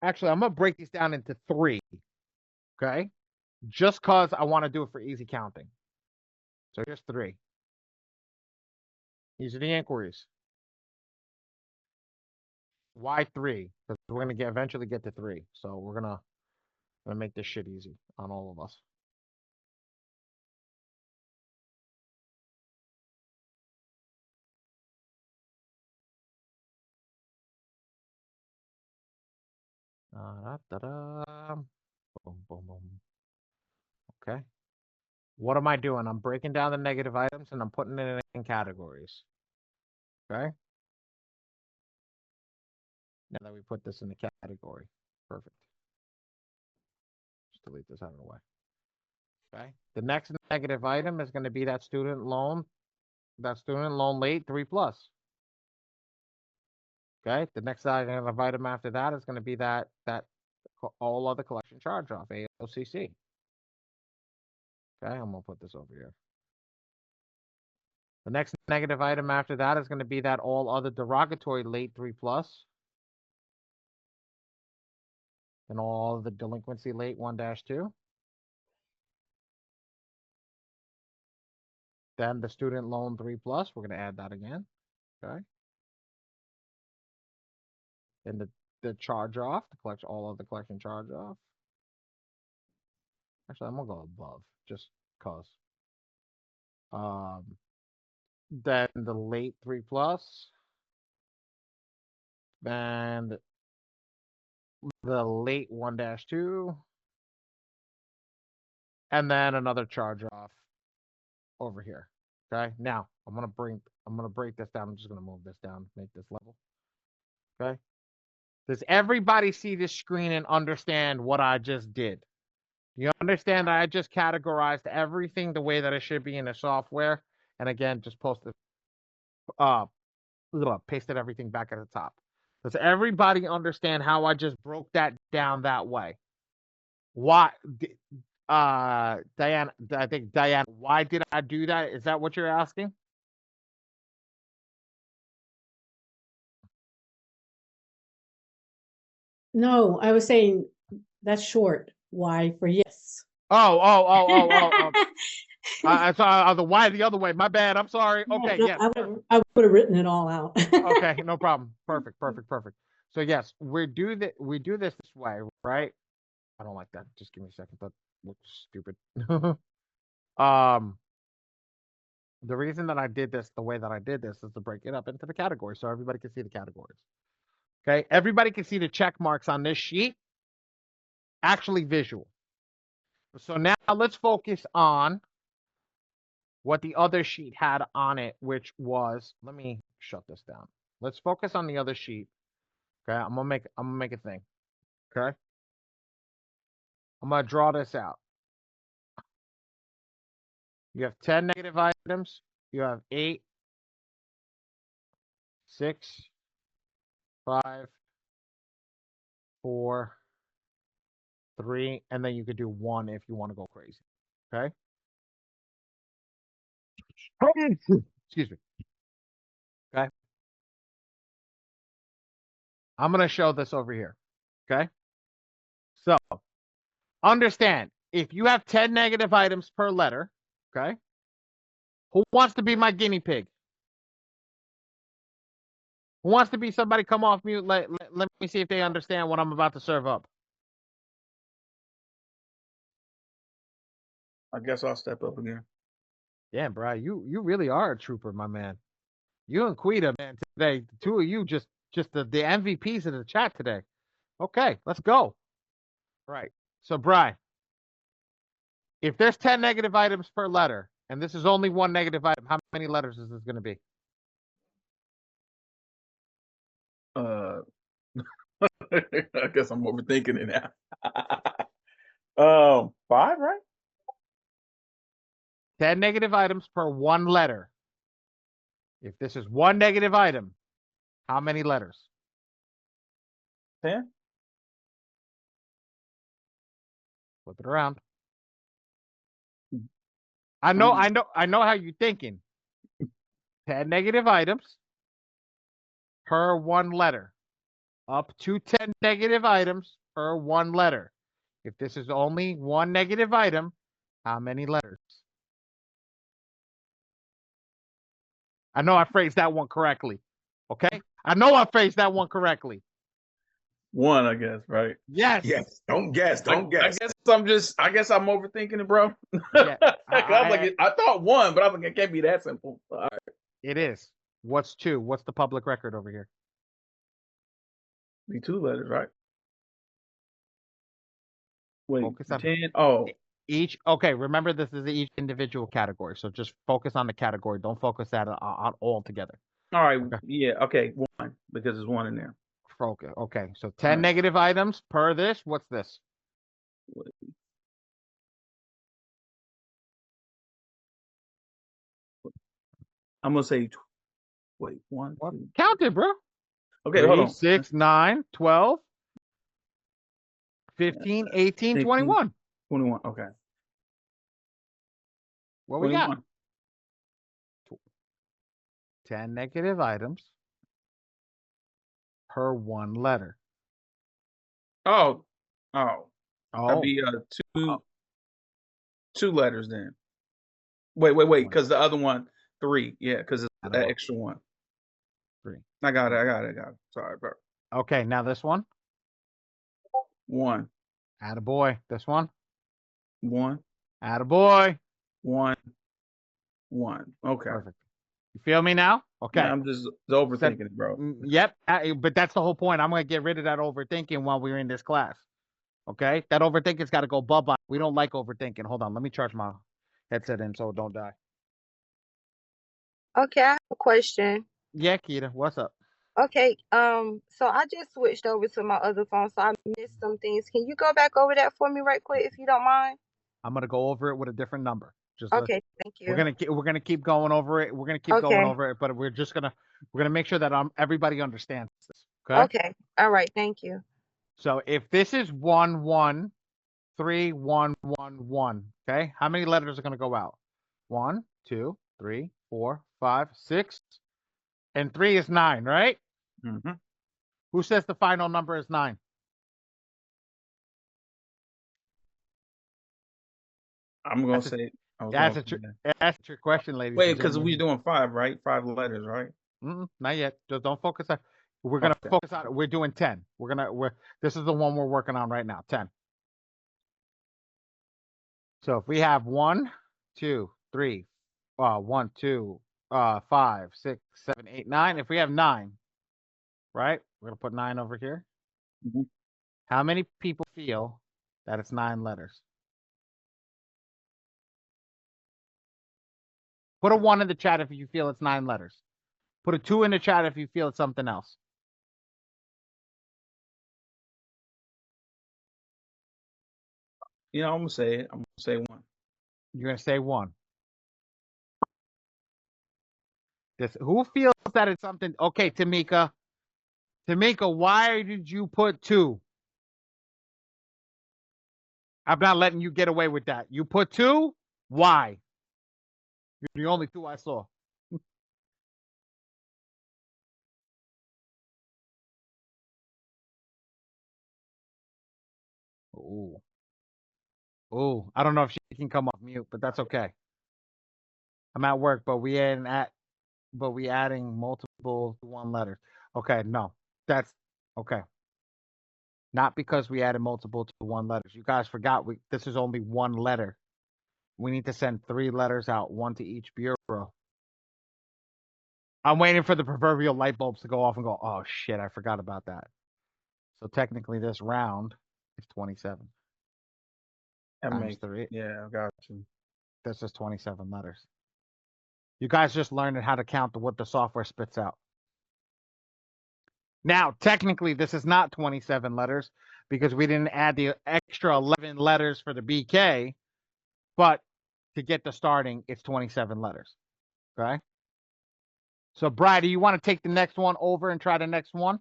Actually, I'm going to break these down into 3. Okay, just because I want to do it for easy counting. So here's 3. These are the inquiries. Why 3? Because we're going to eventually get to 3. So we're gonna make this shit easy on all of us. Boom, boom, boom. Okay. What am I doing? I'm breaking down the negative items and I'm putting it in categories. Okay. Now that we put this in the category. Perfect. Just delete this out of the way. Okay. The next negative item is going to be that student loan late 3+. Okay. The next negative item after that is going to be that all other collection charge off, AOCC. Okay. I'm going to put this over here. The next negative item after that is going to be that all other derogatory late 3+. And all the delinquency late 1-2. Then the student loan 3+, we're going to add that again. Okay. Then the charge off, all of the collection charge off. Actually, I'm gonna go above just cause. Then the late 3+, then the late 1-2, and then another charge off over here. Okay. Now I'm gonna break this down. I'm just gonna move this down, make this level. Okay. Does everybody see this screen and understand what I just did? You understand that I just categorized everything the way that it should be in the software, and again, just pasted everything back at the top. Does everybody understand how I just broke that down that way? Why, Diane? I think Diane. Why did I do that? Is that what you're asking? No, I was saying that's short. Why for yes. Oh. I saw the why the other way. My bad. I'm sorry. Okay, No, yes. I would have written it all out. Okay, no problem. Perfect. So yes, we do this way, right? I don't like that. Just give me a second. That looks stupid. The reason that I did this the way that I did this is to break it up into the categories so everybody can see the categories. Okay, everybody can see the check marks on this sheet. Actually visual. So now let's focus on what the other sheet had on it, which was, let me shut this down. Let's focus on the other sheet. Okay, I'm gonna make a thing. Okay. I'm gonna draw this out. You have 10 negative items. You have 8, 6, 5, 4, 3, and then you could do 1 if you want to go crazy. Okay. Excuse me. Okay. I'm gonna show this over here. Okay. So understand, if you have 10 negative items per letter, okay, who wants to be my guinea pig? Who wants to be somebody? Come off mute. Let me see if they understand what I'm about to serve up. I guess I'll step up again. Yeah, bro, you really are a trooper, my man. You and Quita, man, today, the two of you just the MVPs of the chat today. Okay, let's go. Right. So, Brian, if there's 10 negative items per letter, and this is only one negative item, how many letters is this going to be? I guess I'm overthinking it now. 5, right? 10 negative items per one letter. If this is one negative item, how many letters? 10. Flip it around. I know how you're thinking. 10 negative items per one letter. Up to 10 negative items per one letter. If this is only one negative item, how many letters? I know I phrased that one correctly. Okay? I know I phrased that one correctly. 1, I guess, right? Yes. Yes. Don't guess. Don't guess. I guess I'm overthinking it, bro. Yeah, I thought 1, but I was like, it can't be that simple. All right. It is. What's 2? What's the public record over here? Be 2 letters, right? Wait, Focus on 10. Oh, each. Okay, remember this is each individual category. So just focus on the category. Don't focus that on all together. all right. Okay. Yeah. Okay. 1 because there's 1 in there. Focus. Okay. So 10 right. negative items per this. What's this? I'm gonna say. Wait. 1, 2. Count it, bro. Okay. 3, hold on. 6, 9, 12, 15, 18, 21. 21. Okay. What we got? 21. 10 negative items per one letter. Oh. Oh. That'd be 2 letters then. Wait. Because the other one 3. Yeah. Because it's an extra 1. 3. I got it. Sorry, bro. Okay. Now this one. 1. Attaboy. This one. 1. Attaboy. 1. 1. Okay. Perfect. You feel me now? Okay. Yeah, I'm just overthinking it, bro. Yep. But that's the whole point. I'm going to get rid of that overthinking while we're in this class. Okay? That overthinking's got to go bye-bye. We don't like overthinking. Hold on. Let me charge my headset in so it don't die. Okay, I have a question. Yeah, Keita. What's up? Okay, so I just switched over to my other phone, so I missed some things. Can you go back over that for me right quick, if you don't mind? I'm going to go over it with a different number. Okay, thank you. We're gonna keep going over it. We're gonna keep going over it, but we're gonna make sure that make sure understands this. Okay. Okay. All right. Thank you. So if this is 1 1 3 1 1 1, okay, how many letters are gonna go out? 1, 2, 3, 4, 5, 6, and 3 is 9, right? Mm-hmm. Who says the final number is 9? I'm gonna say. That's a trick question, ladies. Wait, because we're doing 5, right? 5 letters, right? Not yet. Just don't focus on. We're gonna focus on it. We're doing 10. This is the one we're working on right now. 10. So if we have 1, 2, 3, 1, 2, 5, 6, 7, 8, 9. If we have 9, right? We're gonna put 9 over here. Mm-hmm. How many people feel that it's 9 letters? Put a 1 in the chat if you feel it's 9 letters. Put a 2 in the chat if you feel it's something else. I'm gonna say it. I'm gonna say 1. You're gonna say 1. Who feels that it's something? Okay, Tamika. Tamika, why did you put 2? I'm not letting you get away with that. You put 2? Why? You're the only 2 I saw. Ooh. Ooh. I don't know if she can come off mute, but that's okay. I'm at work, but we adding multiple to 1 letters. Okay, no. That's okay. Not because we added multiple to 1 letters. You guys forgot this is only 1 letter. We need to send 3 letters out, 1 to each bureau. I'm waiting for the proverbial light bulbs to go off and go, oh shit, I forgot about that. So technically this round is 27. Times 3. Yeah, I got you. That's just 27 letters. You guys just learned how to count what the software spits out. Now, technically, this is not 27 letters because we didn't add the extra 11 letters for the BK, but to get the starting, it's 27 letters. Okay? So, Brad, do you want to take the next one over and try the next one?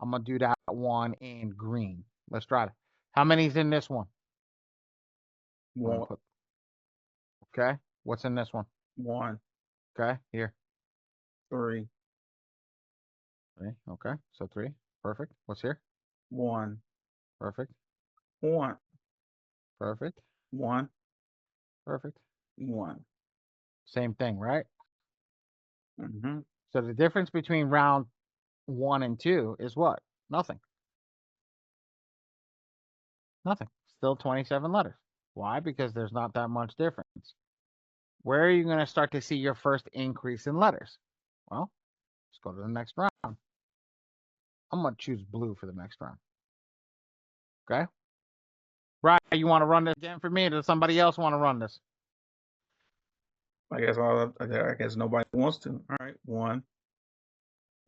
I'm going to do that one in green. Let's try it. How many's in this one? 1. Okay. What's in this one? 1. Okay. Here. 3. 3. Okay. So 3. Perfect. What's here? 1. Perfect. 1. Perfect. 1. Perfect. 1. Same thing, right? Mm-hmm. So the difference between round 1 and 2 is what? Nothing. Nothing. Still 27 letters. Why? Because there's not that much difference. Where are you going to start to see your first increase in letters? Well, let's go to the next round. I'm going to choose blue for the next round. Okay? Right, you want to run this again for me, or does somebody else want to run this? I guess nobody wants to. All right. 1.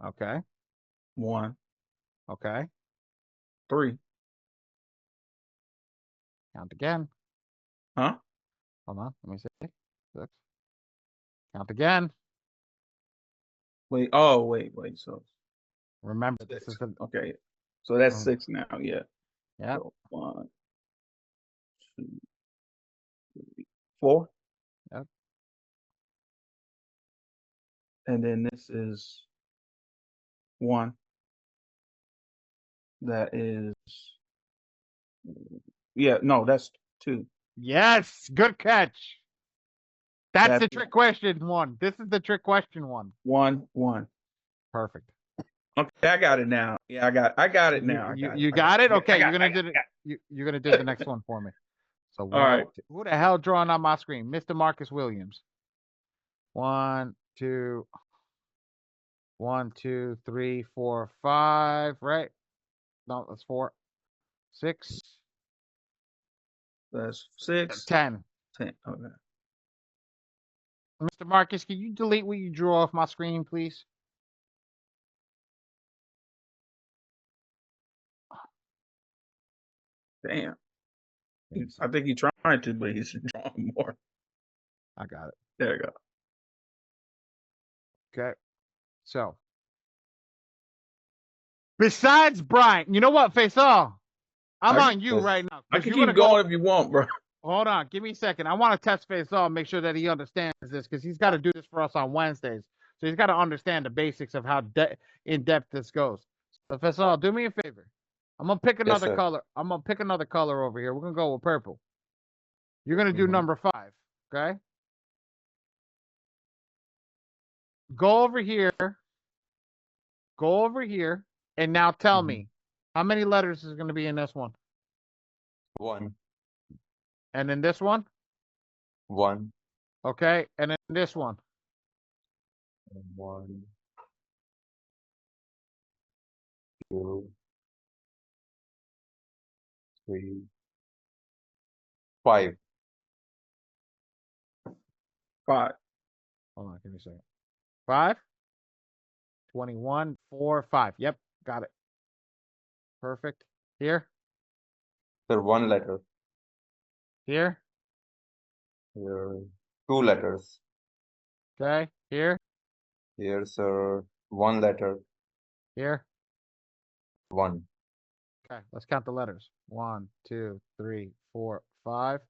Okay. 1. Okay. 3. Count again. Huh? Hold on. Let me see. 6. Count again. Wait. Oh, wait. So Remember, 6. this is the Okay. So that's 6 now. Yeah. Yeah. So 1, 2, 3, 4. Yep. And then this is 1. That is. Yeah. No, that's 2. Yes, good catch. That's That's the trick question one. This is the trick question one. 1, 1. Perfect. Okay, I got it now. Yeah, I got it now. You got it? Okay, you're gonna do the next one for me. So All right. Who the hell drawing on my screen? Mr. Marcus Williams. 1, 2, 1, 2, 3, 4, 5. Right? No, that's 4. 6. That's 6. 10. 10. Okay. Mr. Marcus, can you delete what you drew off my screen, please? Damn. I think he's trying to, but he's drawing more. I got it. There you go. Okay. So, besides Brian, you know what, Faisal? I'm on you right now. I can you're keep going if you want, bro. Hold on. Give me a second. I want to test Faisal, make sure that he understands this, because he's got to do this for us on Wednesdays. So he's got to understand the basics of how in depth this goes. So Faisal, do me a favor. I'm gonna pick another color. I'm gonna pick another color over here. We're gonna go with purple. You're gonna do number 5. Okay. Go over here. Go over here, and now tell me how many letters is going to be in this one. 1. And in this one? 1. Okay. And in this one? 1, 2, 3, 5. 5. Hold on, give me a second. 5, 21, 4, 5. Yep, got it. Perfect. Here, Sir, one letter. here, Here, two letters. okay, here, Here, sir, one letter. here. One. Okay, let's count the letters. 1, 2, 3, 4, 5.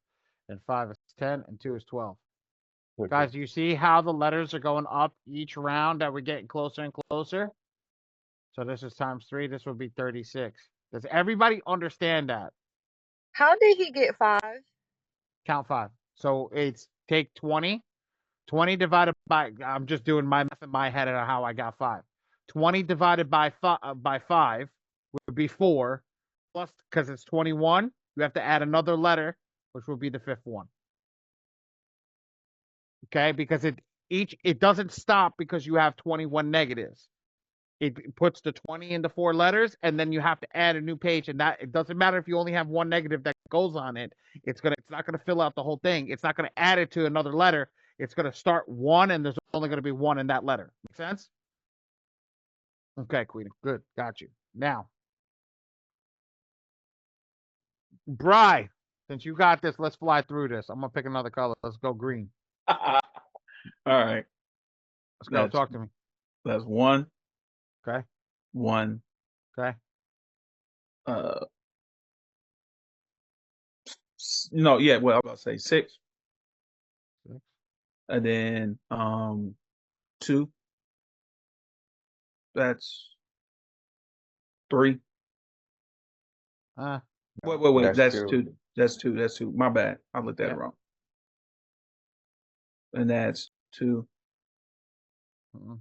And 5 is 10, and 2 is 12. Okay. Guys, do you see how the letters are going up each round that we're getting closer and closer? So this is times 3. This would be 36. Does everybody understand that? How did he get 5? Count 5. So it's take 20. 20 divided by, I'm just doing my math in my head on how I got 5. 20 divided by 5 would be 4. Plus, because it's 21, you have to add another letter, which will be the 5th one. Okay, because it doesn't stop because you have 21 negatives. It puts the 20 into 4 letters, and then you have to add a new page. And that it doesn't matter if you only have one negative that goes on it. It's not gonna fill out the whole thing. It's not gonna add it to another letter. It's gonna start 1, and there's only gonna be 1 in that letter. Make sense? Okay, Queen. Good, got you. Now, Bri, since you got this, let's fly through this. I'm gonna pick another color. Let's go green. All right. Let's go. Talk to me. That's 1. Okay. 1. Okay. No, yeah, well, I was about to say 6. 6. And then 2. That's 3. Wait. That's 2. That's 2. That's 2. My bad. I looked at it wrong. And that's 2. 1,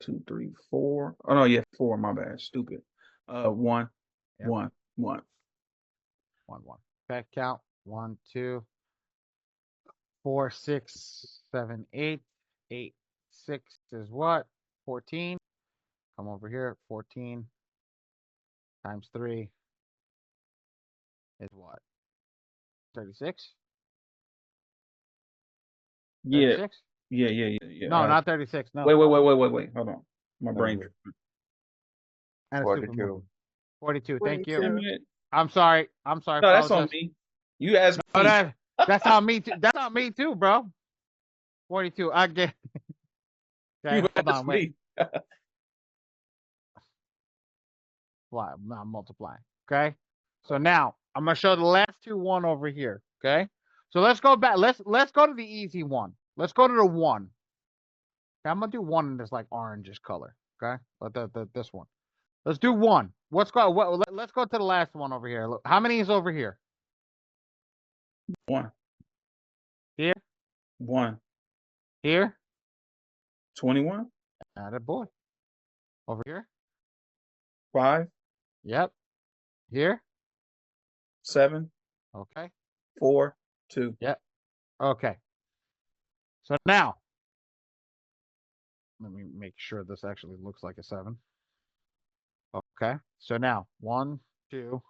2, 3, 4. Oh no, yeah, 4. My bad. Stupid. 1, Yep. 1, 1. 1, 1. Okay, count. 1, 2, 4, 6, 7, 8. 8, 6 is what? 14. Come over here. 14 times 3 is what? 36? Yeah. 36? Yeah. No, not 36. No. Wait. Hold on. My brain. And a super moon. 42. Thank you. 42. I'm sorry. No, that's on me. You asked me. No, that's on me too. That's on me too, bro. 42. I get. Okay, You hold asked on. Wait. me. I'm multiplying. Okay. So now I'm gonna show the last 2 1 over here. Okay. So let's go back. Let's go to the easy one. Let's go to the 1. Okay, I'm gonna do 1 in this like orangish color. Okay. But this one. Let's do 1. Let's go to the last one over here. Look, how many is over here? 1. Here. 1. Here. 21. Atta boy. Over here. 5. Yep. Here. 7. Okay. 4. 2. Yep. Okay. So now, let me make sure this actually looks like a 7. Okay. So now 1, 2,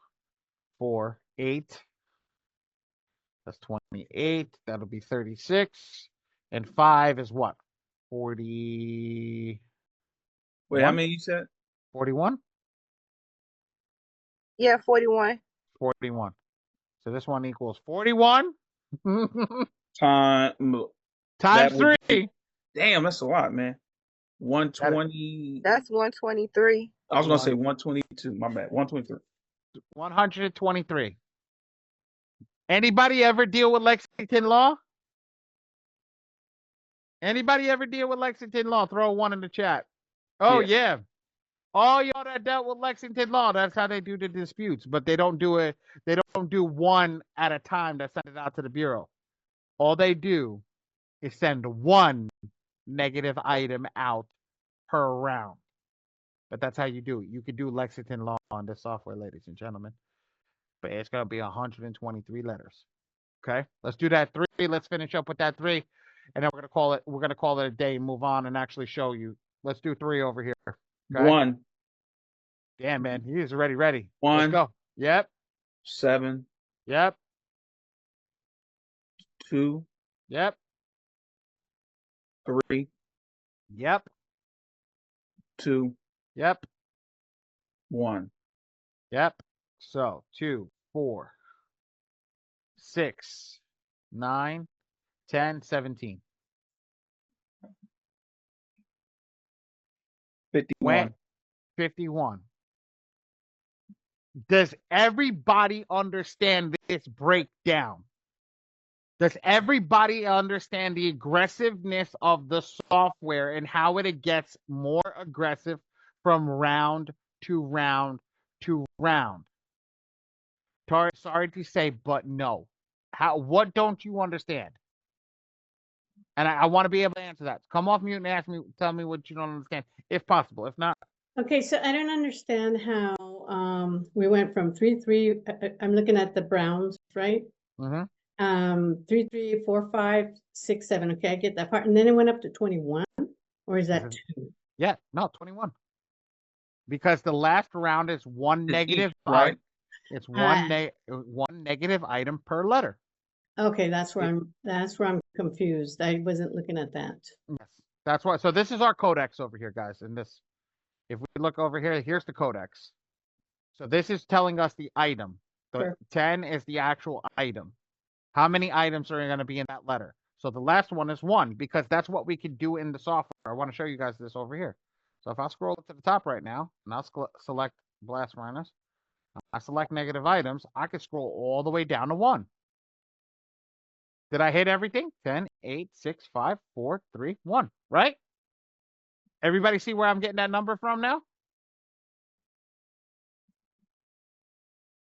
4, 8. That's 28. That'll be 36. And 5 is what? 40. Wait, how many you said? 41? Yeah, 41. 41. So this one equals 41 Times times 3. Damn, that's a lot, man. 120. That's 123. I was gonna say 122. My bad. 123. 123. Anybody ever deal with Lexington law? Anybody ever deal with Lexington law? Throw a 1 in the chat. Oh yeah. All y'all that dealt with Lexington law, that's how they do the disputes. But they don't do it. They don't do 1 at a time that send it out to the bureau. All they do is send 1 negative item out per round. But that's how you do it. You could do Lexington law on this software, ladies and gentlemen. But it's gonna be 123 letters. Okay, let's do that 3. Let's finish up with that 3, and then we're gonna call it a day and move on and actually show you. Let's do 3 over here. Okay? 1. Damn, man, he is ready. 1. Let's go. Yep. 7. Yep. 2. Yep. 3, Yep. 2, Yep. 1. Yep. So 2, 4, 6, 9, 10, 17. 51. 51. Does everybody understand this breakdown? Does everybody understand the aggressiveness of the software and how it gets more aggressive from round to round to round? Sorry to say, but no. What don't you understand? And I want to be able to answer that. Come off mute and ask me, tell me what you don't understand, if possible. If not, Okay, so I don't understand how we went from 3-3. I'm looking at the Browns, right? mm-hmm. 3, 3, 4, 5, 6, 7. Okay, I get that part. And then it went up to 21, or is that 2? Yeah, no, 21. Because the last round is one negative, right? It's one negative item per letter. Okay, that's where I'm confused. I wasn't looking at that. Yes, that's why. So this is our codex over here, guys. And this, if we look over here, here's the codex. So this is telling us the item. The Sure. 10 is the actual item. How many items are going to be in that letter? So the last one is 1, because that's what we can do in the software. I want to show you guys this over here. So if I scroll to the top right now, and I'll select blast minus, I select negative items, I can scroll all the way down to 1. Did I hit everything? 10, 8, 6, 5, 4, 3, 1, right? Everybody see where I'm getting that number from now?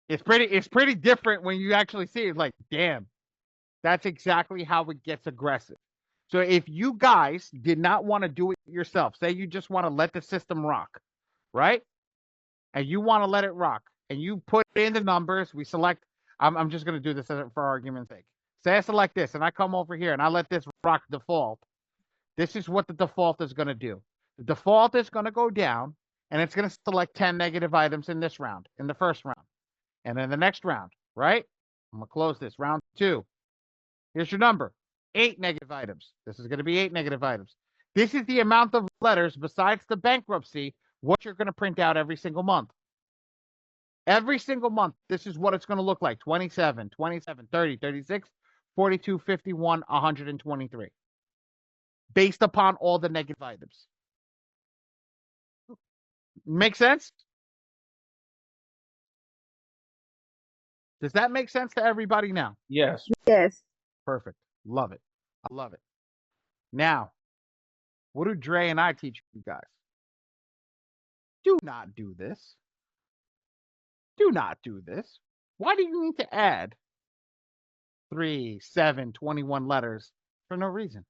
It's pretty different when you actually see it. Like, damn, that's exactly how it gets aggressive. So if you guys did not want to do it yourself, say you just want to let the system rock, right? And you want to let it rock, and you put in the numbers, we select, I'm just going to do this for argument's sake. Say I select this, and I come over here, and I let this rock default. This is what the default is going to do. The default is going to go down, and it's going to select 10 negative items in this round, in the first round. And then the next round, right? I'm going to close this. Round 2. Here's your number. 8 negative items. This is going to be 8 negative items. This is the amount of letters, besides the bankruptcy, what you're going to print out every single month. Every single month, this is what it's going to look like. 27, 27, 30, 36, 42, 51, 123. Based upon all the negative items. Make sense? Does that make sense to everybody now? Yes. Yes. Perfect. Love it. I love it. Now, what do Dre and I teach you guys? Do not do this. Do not do this. Why do you need to add 3, 7, 21 letters for no reason?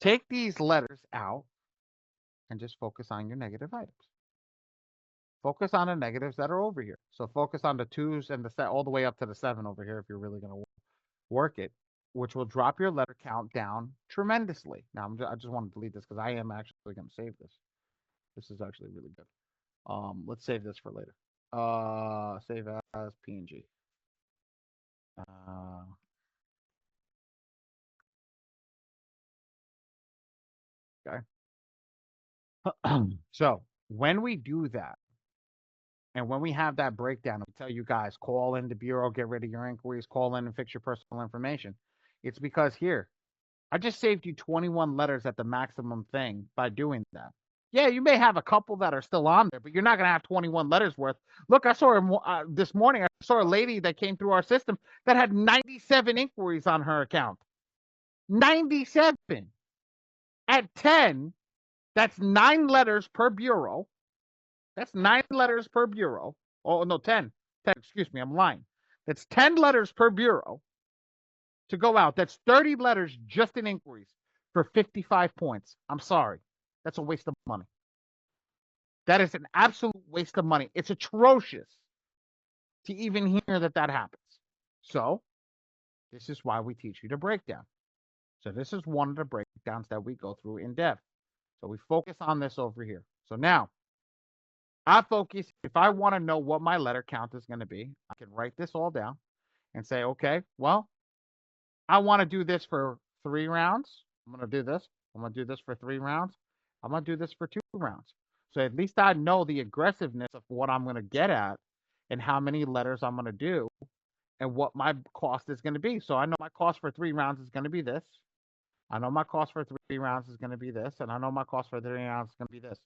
Take these letters out and just focus on your negative items. Focus on the negatives that are over here. So focus on the 2s and the all the way up to the 7 over here if you're really going to work it, which will drop your letter count down tremendously. Now, I just want to delete this because I am actually going to save this. This is actually really good. Let's save this for later. Save as PNG. Okay. So when we do that, and when we have that breakdown, we tell you guys, call in the bureau, get rid of your inquiries, call in and fix your personal information. It's because here, I just saved you 21 letters at the maximum thing by doing that. Yeah, you may have a couple that are still on there, but you're not going to have 21 letters worth. Look, I saw this morning, I saw a lady that came through our system that had 97 inquiries on her account. 97. At 10, that's 9 letters per bureau. That's 9 letters per bureau. Oh, no, 10. 10, excuse me, I'm lying. That's 10 letters per bureau to go out. That's 30 letters just in inquiries for 55 points. I'm sorry. That's a waste of money. That is an absolute waste of money. It's atrocious to even hear that happens. So this is why we teach you to break down. So this is one of the breakdowns that we go through in depth. So we focus on this over here. So now I focus, if I want to know what my letter count is going to be, I can write this all down and say, okay, well, I want to do this for 3 rounds. I'm gonna do this. I'm gonna do this for 3 rounds. I'm gonna do this for 2 rounds. So at least I know the aggressiveness of what I'm gonna get at and how many letters I'm gonna do and what my cost is gonna be. So I know my cost for 3 rounds is gonna be this. I know my cost for 3 rounds is gonna be this, and I know my cost for 3 rounds is gonna be this.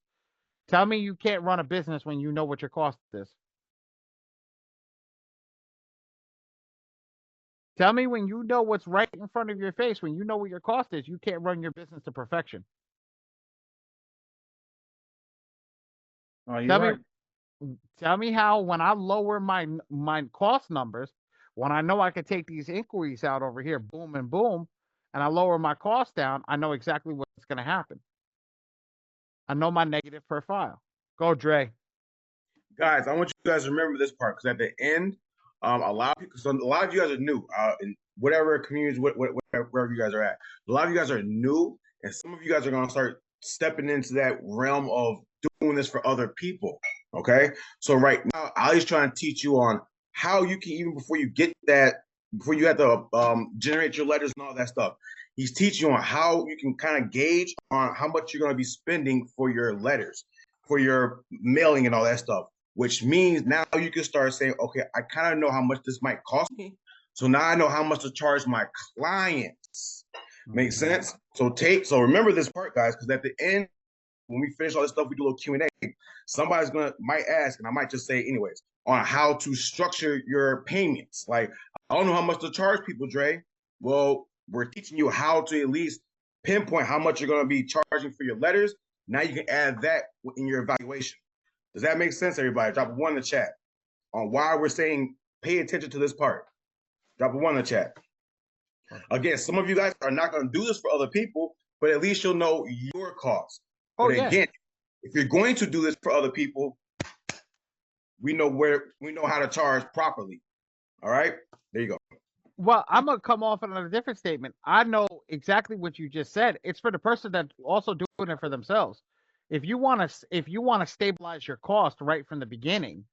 Tell me you can't run a business when you know what your cost is. Tell me when you know what's right in front of your face, when you know what your cost is, you can't run your business to perfection. Oh, you're Tell right. me, tell me how when I lower my cost numbers, when I know I could take these inquiries out over here, boom and boom, and I lower my cost down, I know exactly what's going to happen. I know my negative per file. Go, Dre. Guys, I want you guys to remember this part because at the end, a lot of people, so a lot of you guys are new in whatever communities, wherever you guys are at. A lot of you guys are new, and some of you guys are going to start stepping into that realm of doing this for other people. Okay, so right now, Ali's trying to teach you on how you can even before you get that, before you have to generate your letters and all that stuff. He's teaching you on how you can kind of gauge on how much you're going to be spending for your letters, for your mailing and all that stuff, which means now you can start saying, okay, I kind of know how much this might cost me. So now I know how much to charge my clients. Make sense? So remember this part, guys, because at the end, when we finish all this stuff, we do a little Q&A. Somebody's might ask, and I might just say anyways, on how to structure your payments. Like, I don't know how much to charge people, Dre. Well, we're teaching you how to at least pinpoint how much you're going to be charging for your letters. Now you can add that in your evaluation. Does that make sense, everybody? Drop a 1 in the chat on why we're saying pay attention to this part. Drop a 1 in the chat. Again, some of you guys are not going to do this for other people, but at least you'll know your cost. Oh, but yeah. again, if you're going to do this for other people, we know how to charge properly. All right, there you go. Well, I'm gonna come off on a different statement. I know exactly what you just said. It's for the person that's also doing it for themselves. If you want to stabilize your cost right from the beginning,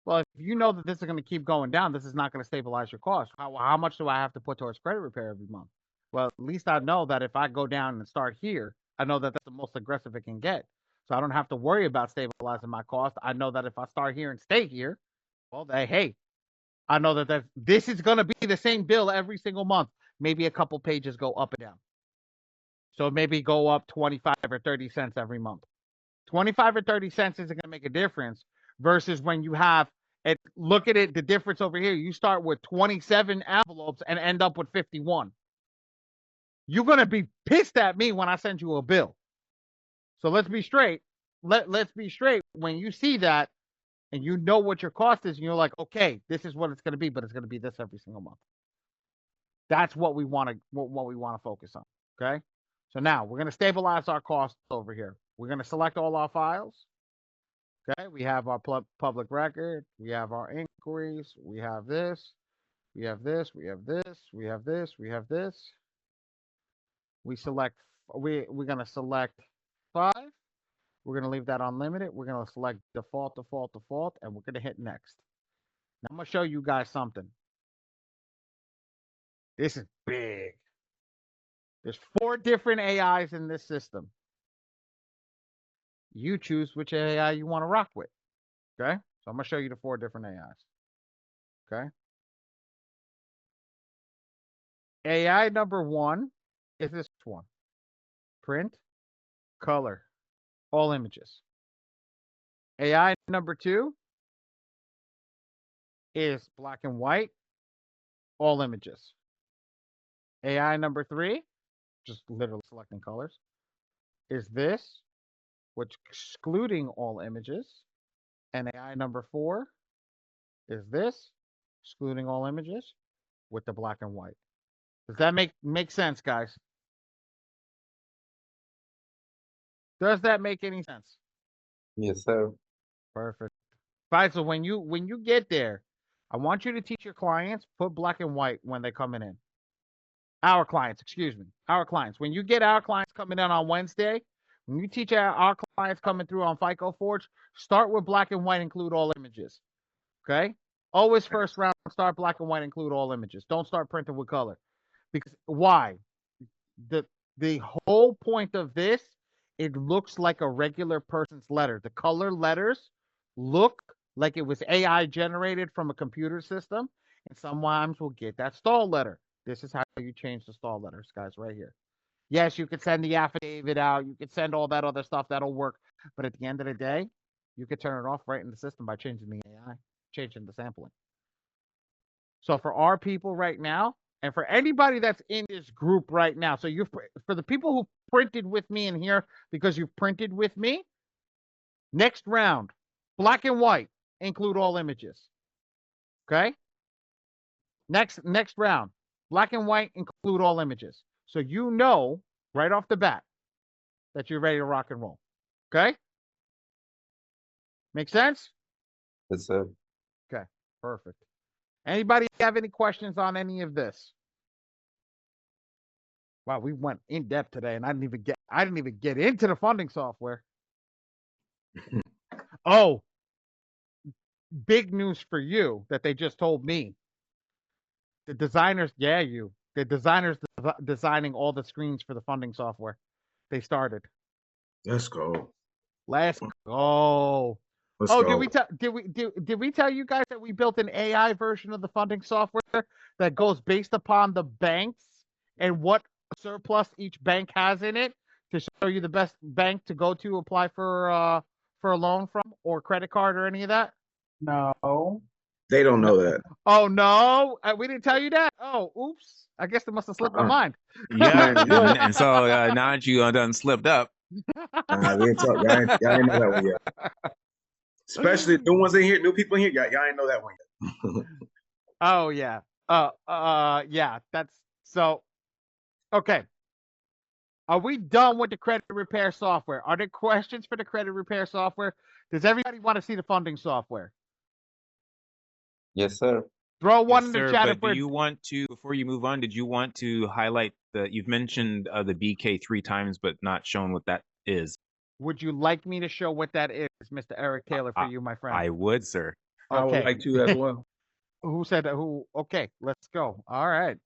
well, if you know that this is going to keep going down, this is not going to stabilize your cost. How much do I have to put towards credit repair every month? Well, at least I know that if I go down and start here, I know that that's the most aggressive it can get. So I don't have to worry about stabilizing my cost. I know that if I start here and stay here, well, hey, I know that this is going to be the same bill every single month. Maybe a couple pages go up and down. So maybe go up 25 or 30 cents every month. 25 or 30 cents isn't going to make a difference versus when you have it. Look at it. The difference over here, you start with 27 envelopes and end up with 51. You're going to be pissed at me when I send you a bill. So let's be straight. Let's be straight. When you see that and you know what your cost is and you're like, okay, this is what it's going to be, but it's going to be this every single month. That's what we want to focus on. Okay. So now we're going to stabilize our costs over here. We're going to select all our files. Okay. We have our public record. We have our inquiries. We have this. We have this. We have this. We have this. We have this. We're going to select 5. We're going to leave that unlimited. We're going to select default, and we're going to hit next. Now I'm going to show you guys something. This is big. There's 4 different AIs in this system. You choose which AI you want to rock with. Okay? So I'm going to show you the 4 different AIs. Okay? AI number 1 is this one. Print, color, all images. AI number 2 is black and white, all images. AI number 3, just literally selecting colors, is this, which excluding all images. And AI number 4 is this, excluding all images, with the black and white. Does that make sense, guys? Does that make any sense? Yes, sir. Perfect. Right. So when you get there, I want you to teach your clients, put black and white when they're coming in. Our clients, excuse me. Our clients. When you get our clients coming in on Wednesday, when you teach our clients coming through on FICO Forge, start with black and white, include all images. Okay? Always first round, start black and white, include all images. Don't start printing with color. Because why? The whole point of this, it looks like a regular person's letter. The color letters look like it was AI generated from a computer system, and sometimes we'll get that stall letter. This is how you change the stall letters, guys, right here. Yes, you could send the affidavit out. You could send all that other stuff. That'll work. But at the end of the day, you could turn it off right in the system by changing the AI, changing the sampling. So for our people right now, and for anybody that's in this group right now, so for the people who printed with me in here because you've printed with me, next round, black and white, include all images. Okay? Next round, black and white, include all images. So you know right off the bat that you're ready to rock and roll. Okay? Make sense? Yes, sir. Okay, perfect. Anybody have any questions on any of this? Wow, we went in depth today, and I didn't even get into the funding software. Oh, big news for you that they just told me. The designers, the designers designing all the screens for the funding software. They started. Let's go. Let's go. Let's go. Did we tell you guys that we built an AI version of the funding software that goes based upon the banks and what surplus each bank has in it to show you the best bank to go to apply for a loan from or credit card or any of that? No. They don't know that. Oh no, we didn't tell you that. Oh, oops. I guess it must have slipped my mind. Yeah, and so now that you done slipped up. We didn't talk. Y'all ain't know that one yet. Especially new ones in here, new people in here. Y'all ain't know that one yet. Oh yeah. Yeah. That's so. Okay. Are we done with the credit repair software? Are there questions for the credit repair software? Does everybody want to see the funding software? Yes, sir. Throw one in Sir, the chat. but do you want to, before you move on, did you want to highlight you've mentioned the BK 3 times, but not shown what that is? Would you like me to show what that is, Mr. Eric Taylor, for you, my friend? I would, sir. Okay. I would like to as well. Who said that? Who? Okay, let's go. All right.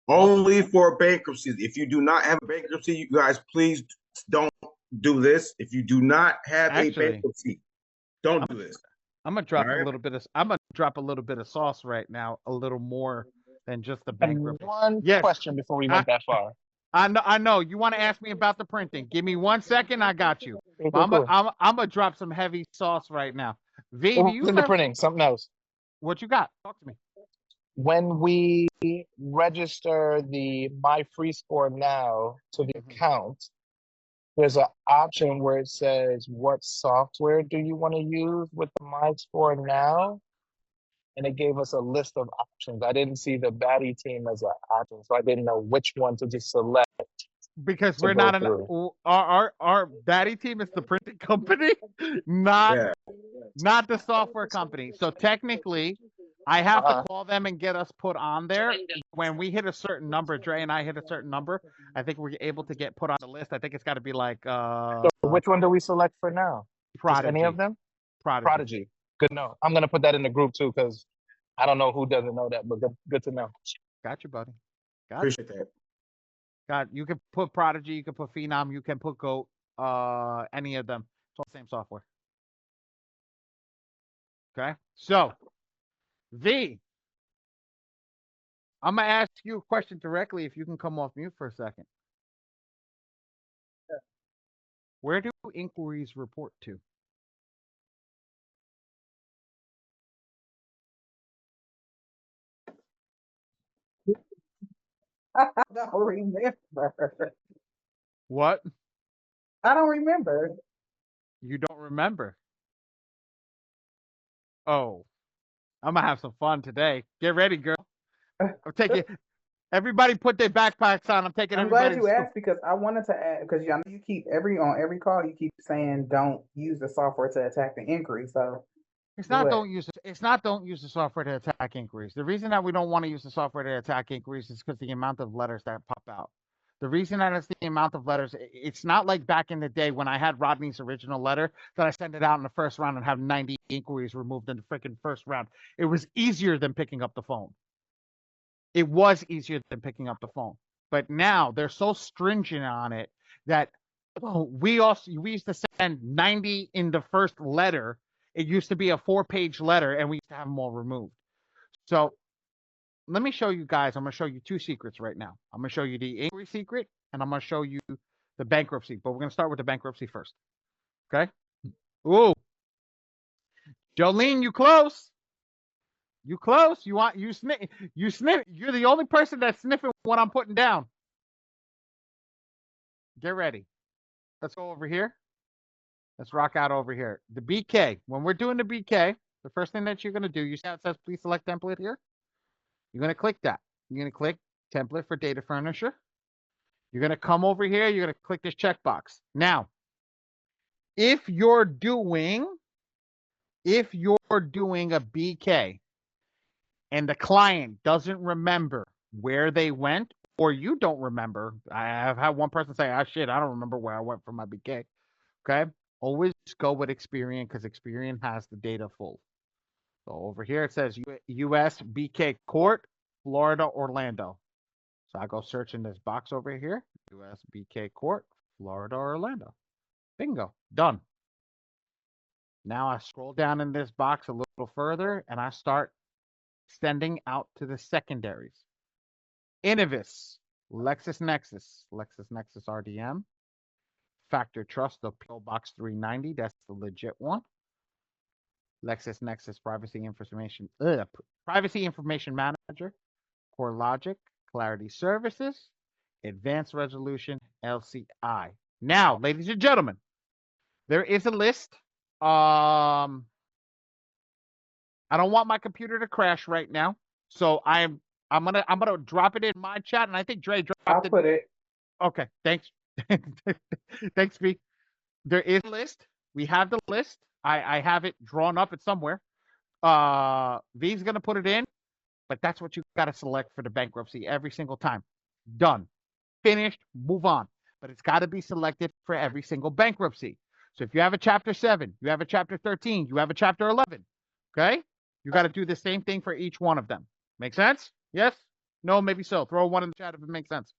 Only for bankruptcies. If you do not have a bankruptcy, you guys please don't do this. If you do not have a bankruptcy, don't do this. I'm gonna drop a little bit of. I'm gonna drop a little bit of sauce right now, a little more than just the bankruptcy. One question before we went that far. I know. You want to ask me about the printing? Give me 1 second. I got you. Cool. I'm gonna drop some heavy sauce right now. V, do you in the printing? Something else. What you got? Talk to me. When we register the My Free Score Now to the account, there's an option where it says, what software do you want to use with the My Score Now? And it gave us a list of options. I didn't see the Batty team as an option, so I didn't know which one to just select. Because we're not our Batty team is the printing company, not the software company. So technically, I have to call them and get us put on there. When we hit a certain number, Dre and I hit a certain number, I think we're able to get put on the list. I think it's got to be like. So which one do we select for now? Prodigy. Just any of them? Prodigy. Good to know. I'm gonna put that in the group too, because I don't know who doesn't know that, but good to know. Got you, buddy. Appreciate that. God, you can put Prodigy, you can put Phenom, you can put Goat, any of them. It's all the same software. Okay, so V, I'm gonna ask you a question directly. If you can come off mute for a second. Where do inquiries report to? I don't remember. What? I don't remember. You don't remember? Oh, I'm gonna have some fun today. Get ready, girl. I'm taking. Everybody put their backpacks on. I'm taking. I'm glad you asked because I wanted to add because I know you keep on every call you keep saying don't use the software to attack the inquiry. So it's not don't use the software to attack inquiries. The reason that we don't want to use the software to attack inquiries is because the amount of letters that pop out. The reason that it's the amount of letters, it's not like back in the day when I had Rodney's original letter that I send it out in the first round and have 90 inquiries removed in the freaking first round. It was easier than picking up the phone. It was easier than picking up the phone. But now they're so stringent on it that we used to send 90 in the first letter. It used to be a 4-page letter, and we used to have them all removed. So let me show you guys. I'm going to show you 2 secrets right now. I'm going to show you the inquiry secret, and I'm going to show you the bankruptcy. But we're going to start with the bankruptcy first. Okay? Ooh. Jolene, you close. You close. You sniff. You're the only person that's sniffing what I'm putting down. Get ready. Let's go over here. Let's rock out over here. The BK. When we're doing the BK, the first thing that you're going to do, you see how it says please select template here? You're going to click that. You're going to click template for data furnisher. You're going to come over here. You're going to click this checkbox. Now, if you're doing a BK and the client doesn't remember where they went, or you don't remember, I have had one person say, shit, I don't remember where I went for my BK. Okay. Always go with Experian because Experian has the data full. So over here it says US BK Court, Florida, Orlando. So I go search in this box over here, US BK Court, Florida, Orlando. Bingo, done. Now I scroll down in this box a little further and I start sending out to the secondaries. Innovis, LexisNexis RDM, Factor Trust, the PO Box 390, that's the legit one. LexisNexis Privacy Information Manager, CoreLogic, Clarity Services, Advanced Resolution, LCI. Now, ladies and gentlemen, there is a list. I don't want my computer to crash right now, so I'm gonna drop it in my chat, and I think Dre dropped I'll put it. Okay, thanks. Thanks, V. There is a list. We have the list. I have it drawn up. It's somewhere. V's gonna put it in, but that's what you gotta select for the bankruptcy every single time. Done. Finished. Move on. But it's gotta be selected for every single bankruptcy. So if you have a chapter 7, you have a chapter 13, you have a chapter 11, okay? You got to do the same thing for each one of them. Make sense? Yes? No, maybe so. Throw one in the chat if it makes sense.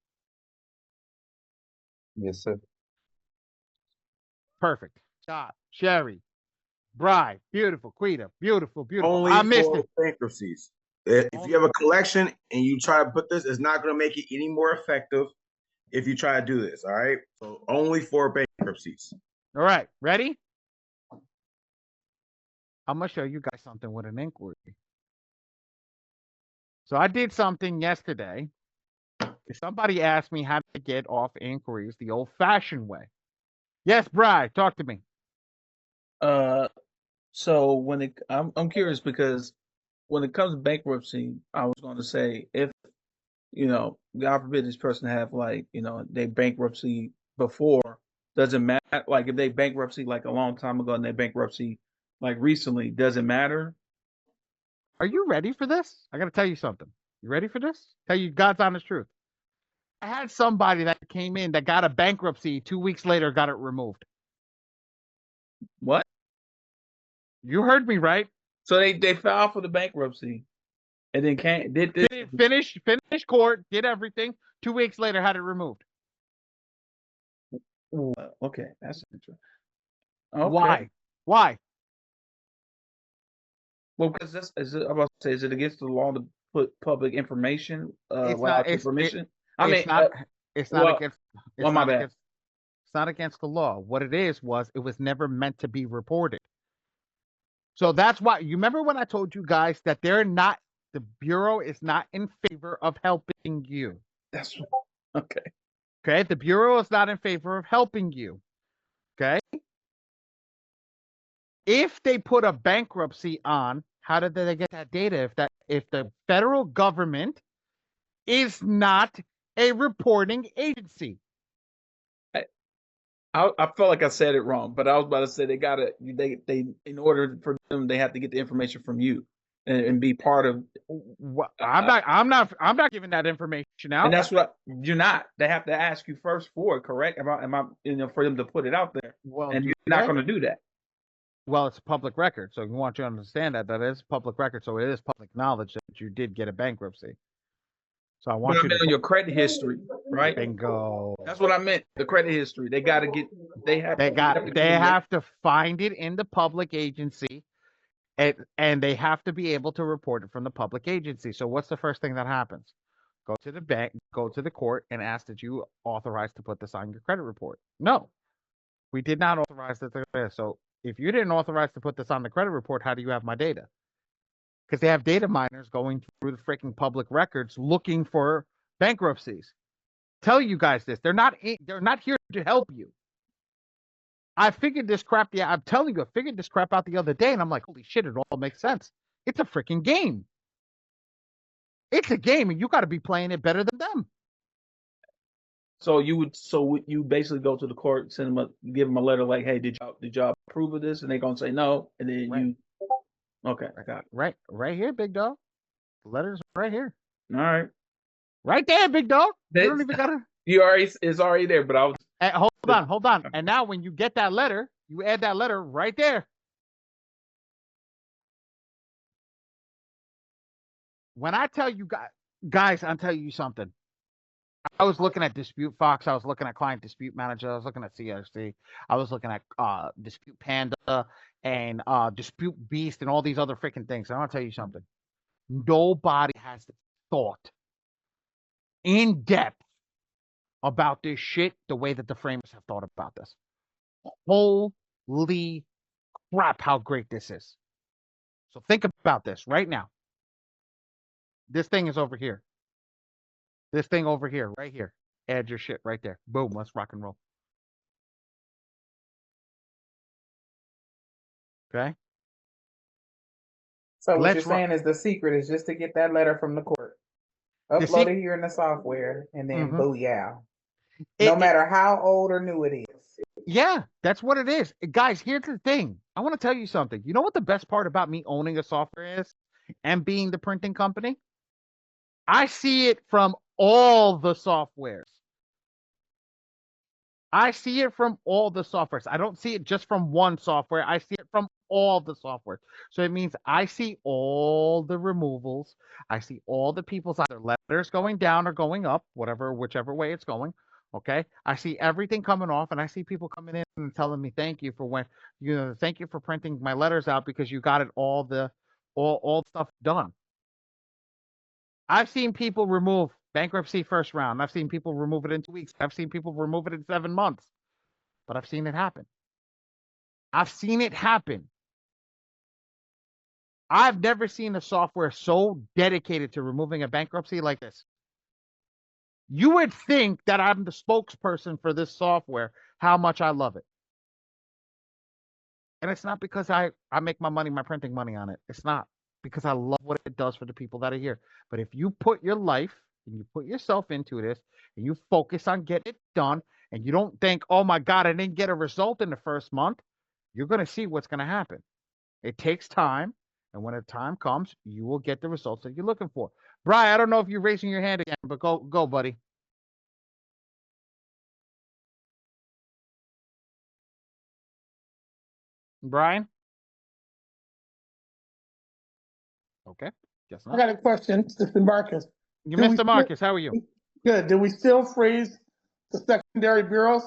Yes, sir. Perfect. Scott, Sherry, Bri, beautiful, Quita, beautiful. Only I missed for it. bankruptcies. If you have a collection and you try to put this, it's not going to make it any more effective if you try to do this, all right? So only for bankruptcies. All right, ready? I'm going to show you guys something with an inquiry. So I did something yesterday. Somebody asked me how to get off inquiries the old-fashioned way. Yes, Bri, talk to me. So when I'm curious because when it comes to bankruptcy, I was going to say if God forbid this person have they bankruptcy before, doesn't matter. Like if they bankruptcy like a long time ago and they bankruptcy like recently, doesn't matter. Are you ready for this? I got to tell you something. You ready for this? Tell you God's honest truth. I had somebody that came in that got a bankruptcy 2 weeks later, got it removed. What? You heard me right. So they filed for the bankruptcy and then did this. Finish court, did everything. 2 weeks later, had it removed. Okay, that's interesting. Okay. Why? Well, because is it against the law to put public information? It's not against the law. What it is was it was never meant to be reported. So that's why you remember when I told you guys that the Bureau is not in favor of helping you. That's okay. Okay, the Bureau is not in favor of helping you. Okay. If they put a bankruptcy on, how did they get that data? If the federal government is not a reporting agency. I felt like I said it wrong, but I was about to say they in order for them they have to get the information from you and be part of. I'm not giving that information out. And that's what you're not. They have to ask you first for it, correct? Am I for them to put it out there? Well, and you're not going to do that. Well, it's a public record, so you want you to understand that is public record, so it is public knowledge that you did get a bankruptcy. So I But want I you meant to on your credit history, right? bingo. That's what I meant. The credit history. They got to get. They have. They to have to find it in the public agency, and they have to be able to report it from the public agency. So what's the first thing that happens? Go to the bank, go to the court, and ask that you authorize to put this on your credit report. No, we did not authorize this. So if you didn't authorize to put this on the credit report, how do you have my data? Because they have data miners going through the freaking public records looking for bankruptcies. Tell you guys this. They're not here to help you. I figured this crap. Yeah, I'm telling you, I figured this crap out the other day, and I'm like, holy shit, it all makes sense. It's a freaking game. It's a game, and you got to be playing it better than them. So you basically go to the court, give them a letter like, hey, did y'all approve of this? And they're gonna say no, and then okay, got it. Right here, big dog. The letter's right here. All right. Right there, big dog. You don't even gotta. It's already there, but I was. Hold on. And now when you get that letter, you add that letter right there. When I tell you guys, I'll tell you something. I was looking at Dispute Fox. I was looking at Client Dispute Manager. I was looking at CRC. I was looking at Dispute Panda and Dispute Beast and all these other freaking things. And I'll tell you something. Nobody has thought in depth about this shit the way that the framers have thought about this. Holy crap, how great this is. So think about this right now. This thing is over here. This thing over here, right here. Add your shit right there. Boom, let's rock and roll. Okay? So what you're saying is the secret is just to get that letter from the court. Upload it here in the software, and then booyah. No matter how old or new it is. Yeah, that's what it is. Guys, here's the thing. I want to tell you something. You know what the best part about me owning a software is and being the printing company? I see it from all the softwares. I see it from all the softwares. I don't see it just from one software. I see it from all the software. So it means I see all the removals. I see all the people's either letters going down or going up, whichever way it's going. Okay. I see everything coming off, and I see people coming in and telling me thank you for thank you for printing my letters out because you got it all stuff done. I've seen people remove bankruptcy first round. I've seen people remove it in 2 weeks. I've seen people remove it in 7 months. But I've seen it happen. I've seen it happen. I've never seen a software so dedicated to removing a bankruptcy like this. You would think that I'm the spokesperson for this software, how much I love it. And it's not because I make my printing money on it. It's not. Because I love what it does for the people that are here. But if you put your life and you put yourself into this and you focus on getting it done and you don't think, oh my God, I didn't get a result in the first month, you're going to see what's going to happen. It takes time. And when the time comes, you will get the results that you're looking for. Brian, I don't know if you're raising your hand again, but go, buddy. Brian? Okay. Guess not. I got a question, Mr. Marcus. Mr. Marcus, how are you? Good. Do we still freeze the secondary bureaus?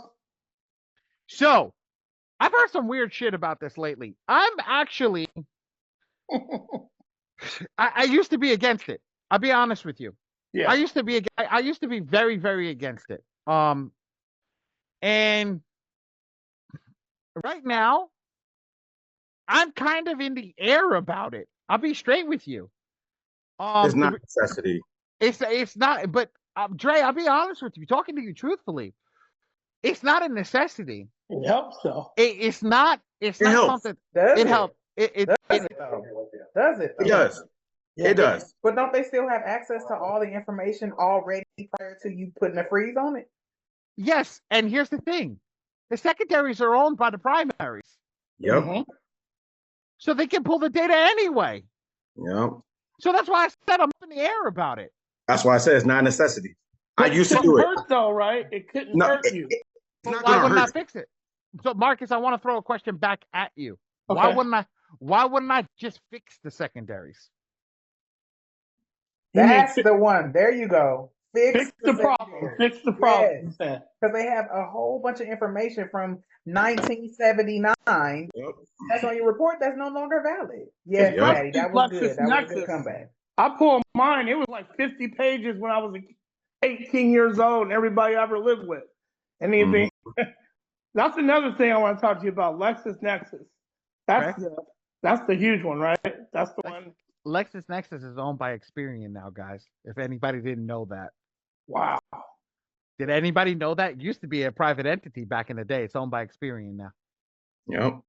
So, I've heard some weird shit about this lately. I'm actually, I used to be against it. I'll be honest with you. Yeah. I used to be very, very against it. And right now, I'm kind of in the air about it. I'll be straight with you. It's not a necessity. It's not, but Dre, I'll be honest with you, talking to you truthfully. It's not a necessity. It helps though. It's not helps. something. Does it helps. It does it? Does it? It does. Yeah, it does. But don't they still have access to all the information already prior to you putting a freeze on it? Yes, and here's the thing: the secondaries are owned by the primaries. Yep. Mm-hmm. So they can pull the data anyway. Yep. So that's why I said I'm up in the air about it. That's why I said it's not a necessity. I used to do it. Hurt though, right? It couldn't hurt you. Why wouldn't I fix it? So Marcus, I want to throw a question back at you. Okay. Why wouldn't I just fix the secondaries? That's the one. There you go. Fix the problem. secondary. Fix the problem. Yes. You said. Because they have a whole bunch of information from 1979 Yep. that's on your report that's no longer valid. Yes, Yep. Daddy, that was good. That was a good LexisNexis. comeback. I pulled mine. It was like 50 pages when I was 18 years old, and everybody I ever lived with. Anything. That's another thing I want to talk to you about. LexisNexis. That's the huge one, right? That's the one. LexisNexis is owned by Experian now, guys. If anybody didn't know that. Wow. Did anybody know that? It used to be a private entity back in the day. It's owned by Experian now. Yep.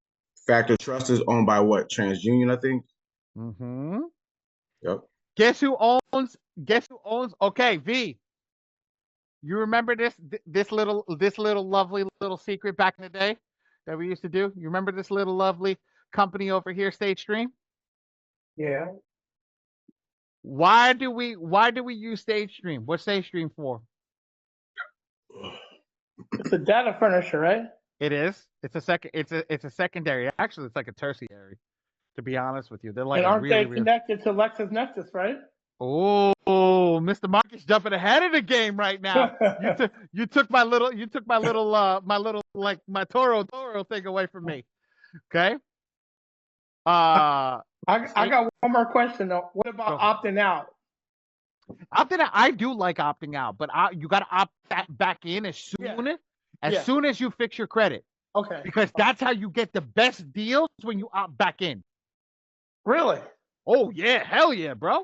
Factor Trust is owned by what? TransUnion, I think. Mm-hmm. Yep. Guess who owns? Okay, V. You remember this little lovely little secret back in the day that we used to do? You remember this little lovely company over here, Stage Stream? Yeah. Why do we use Stage Stream? What's Stage Stream for? It's a data furnisher, right? It is. It's a secondary. Actually, it's like a tertiary. To be honest with you, they're like and aren't really, they connected to LexisNexis, right? Oh, Mr. Marcus jumping ahead of the game right now. you took my little like my Toro thing away from me. Okay. I got one more question though. What about opting out? Opting out, I do like opting out, but you got to opt back in as soon as you fix your credit. Okay. Because that's how you get the best deals when you opt back in. Really? Oh yeah, hell yeah, bro.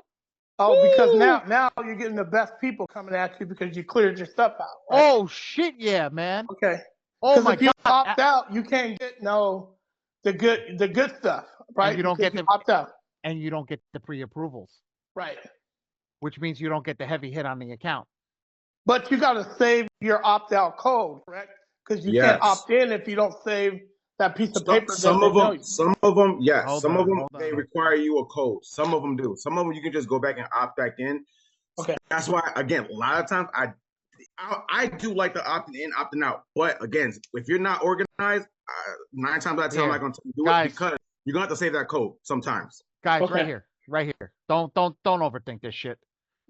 Oh, because now you're getting the best people coming at you because you cleared your stuff out. Right? Oh shit, yeah, man. Okay. Oh my if you opt out, you can't get the good stuff, right? And you don't get the opt out, and you don't get the pre-approvals, right? Which means you don't get the heavy hit on the account. But you got to save your opt-out code, correct? Because you can't opt in if you don't save that piece of paper. Some of them, yes. Some of them, they require you a code. Some of them do. Some of them, you can just go back and opt back in. Okay. That's why, again, a lot of times I do like the opting in, opting out. But again, if you're not organized, 9 times out of 10, I'm not going to do it because you're going to have to save that code sometimes. Guys, right here. Don't overthink this shit.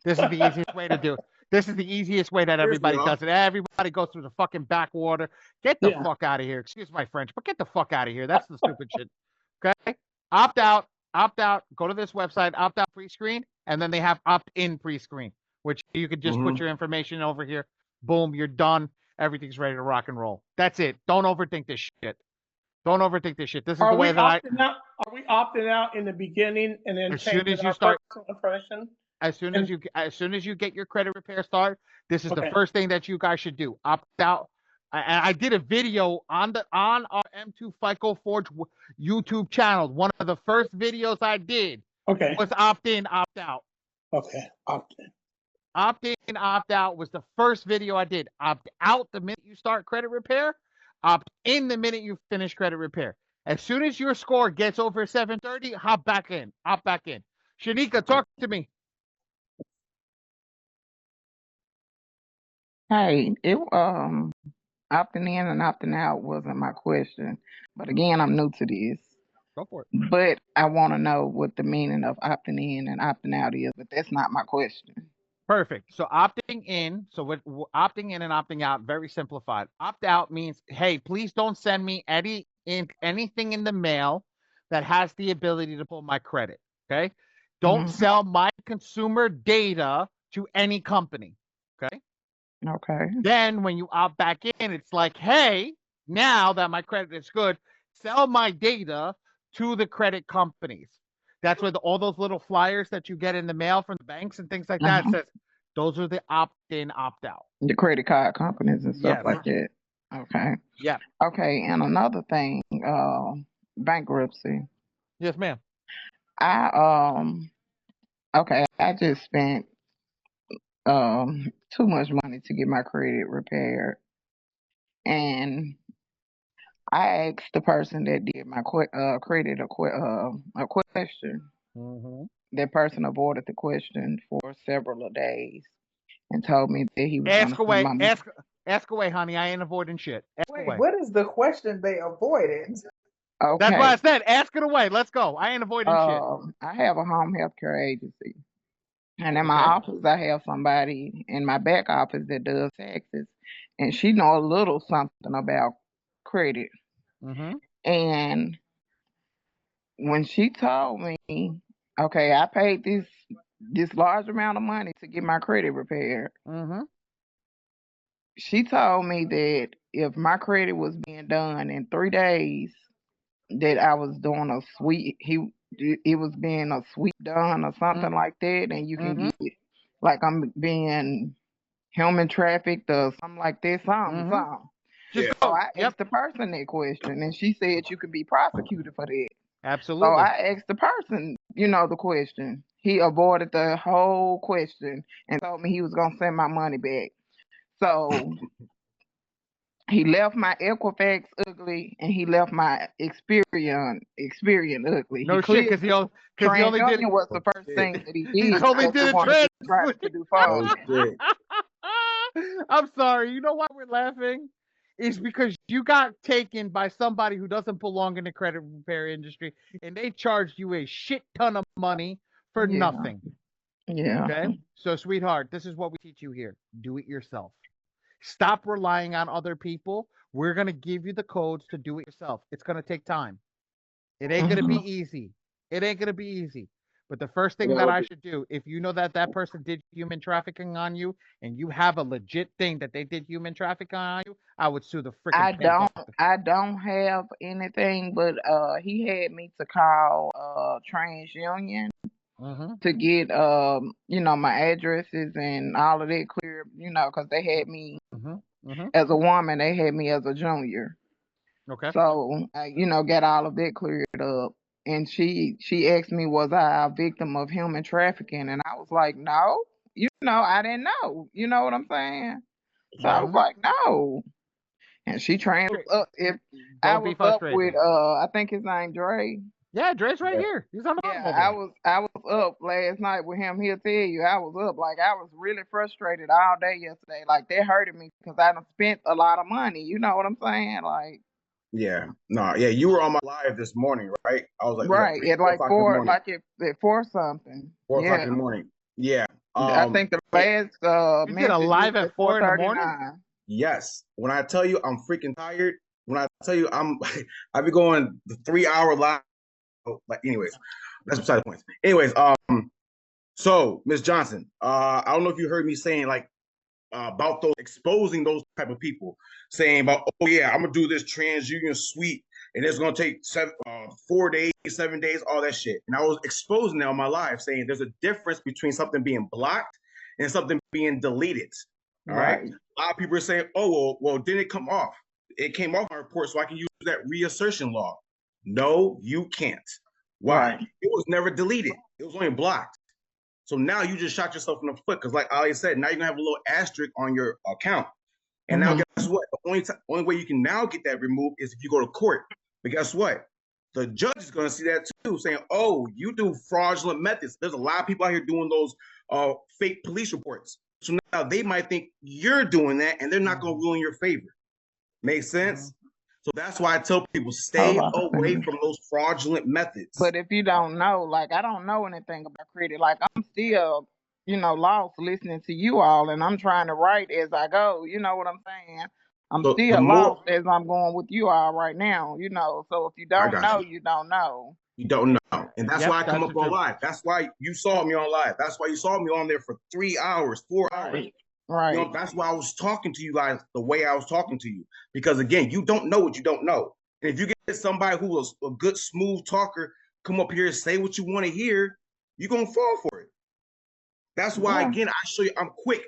This is the easiest way to do it. This is the easiest way that everybody does it. Everybody goes through the fucking backwater. Get the fuck out of here. Excuse my French, but get the fuck out of here. That's the stupid shit. Okay? Opt out. Go to this website, opt out pre-screen, and then they have opt in pre-screen, which you could just put your information over here. Boom, you're done. Everything's ready to rock and roll. That's it. Don't overthink this shit. Don't overthink this shit. This is the way that Are we opting out in the beginning and then as soon as you start information? As soon as you get your credit repair started, this is the first thing that you guys should do. Opt out. And I did a video on our M2 FICO Forge YouTube channel. One of the first videos I did was opt in, opt out. Okay, opt in. Opt in, opt out was the first video I did. Opt out the minute you start credit repair. Opt in the minute you finish credit repair. As soon as your score gets over 730, hop back in. Opt back in. Shanika, talk to me. Hey, opting in and opting out wasn't my question, but again, I'm new to this. Go for it. But I want to know what the meaning of opting in and opting out is, but that's not my question. Perfect. So opting in, opting in and opting out, very simplified. Opt out means, hey, please don't send me anything in the mail that has the ability to pull my credit. Okay. Don't sell my consumer data to any company. Okay. Okay. Then when you opt back in, it's like, hey, now that my credit is good, sell my data to the credit companies. That's where all those little flyers that you get in the mail from the banks and things like that says those are the opt-in, opt-out. The credit card companies and stuff like that. Okay. Yeah. Okay. And another thing, bankruptcy. Yes, ma'am. I just spent too much money to get my credit repaired, and I asked the person that did my credit a question. That person avoided the question for several days and told me that he was ask away, honey. I ain't avoiding shit. Wait, what is the question they avoided? Okay. That's why I said ask it away. Let's go. I ain't avoiding shit. I have a home health care agency. And in my office, I have somebody in my back office that does taxes, and she know a little something about credit. And when she told me, okay, I paid this large amount of money to get my credit repaired, she told me that if my credit was being done in 3 days, that I was doing a sweep. It was being a sweep done or something like that, and you can get like I'm being human trafficked or something like that, something. Just So I asked the person that question, and she said you could be prosecuted for that. So Absolutely. I asked the person, the question. He avoided the whole question and told me he was gonna send my money back. So he left my Equifax ugly, and he left my Experian ugly. No He shit, cleared because he only did TransUnion was the first thing that he he did only because he did a wanted to try trans. to do fraud. I'm sorry. You know why we're laughing? It's because you got taken by somebody who doesn't belong in the credit repair industry, and they charged you a shit ton of money for Yeah. nothing. Yeah. Okay? So, sweetheart, this is what we teach you here. Do it yourself. Stop relying on other people. We're going to give you the codes to do it yourself. It's going to take time. It ain't going to be easy. It ain't going to be easy. But the first thing that I should do, if you know that that person did human trafficking on you, and you have a legit thing that they did human trafficking on you, I would sue the freaking pants off. I don't have anything, but he had me to call TransUnion to get my addresses and all of that clear, because they had me as a woman, they had me as a junior. Okay. So I, got all of that cleared up. And she asked me, was I a victim of human trafficking? And I was like, no, I didn't know. You know what I'm saying? So I was like, no. And she trained up. If I Don't be was up frustrated. with, I think his name Dre. Yeah, Dre's right here. He's on the bottom over I there. I was up last night with him. He'll tell you I was up. Like I was really frustrated all day yesterday. Like that hurted me because I done spent a lot of money. You know what I'm saying? Like you were on my live this morning, right? I was like, right at 4 like o'clock in the 4, morning. at 4 something. 4 o'clock in the morning. Yeah. I think the last You did a message live was at 4 in the morning? 4:39. Yes. When I tell you I'm freaking tired, when I tell you I be going the 3-hour live. Like, anyways, that's beside the point. Anyways, so Miss Johnson, I don't know if you heard me saying like about those exposing those type of people, saying about, oh yeah, I'm gonna do this TransUnion sweep and it's gonna take 4 days, 7 days, all that shit. And I was exposing that on my live, saying there's a difference between something being blocked and something being deleted. All right. A lot of people are saying, oh well, didn't it come off? It came off my report, so I can use that reassertion law. No, you can't. Why? Right. It was never deleted. It was only blocked. So now you just shot yourself in the foot because, like Ali said, now you're gonna have a little asterisk on your account. And now guess what? The only way you can now get that removed is if you go to court. But guess what? The judge is gonna see that too, saying, "Oh, you do fraudulent methods." There's a lot of people out here doing those fake police reports. So now they might think you're doing that, and they're not gonna rule in your favor. Make sense? So that's why I tell people stay away from those fraudulent methods. But if you don't know, like I don't know anything about credit, like I'm still, lost listening to you all, and I'm trying to write as I go. You know what I'm saying? I'm So still lost as I'm going with you all right now. So if you don't know, you don't know. You don't know. And that's why I come up on live. That's why you saw me on live. That's why you saw me on there for 3 hours, 4 hours. Right. That's why I was talking to you guys the way I was talking to you. Because again, you don't know what you don't know. And if you get somebody who was a good, smooth talker, come up here and say what you want to hear, you're going to fall for it. That's why, again, I show you, I'm quick.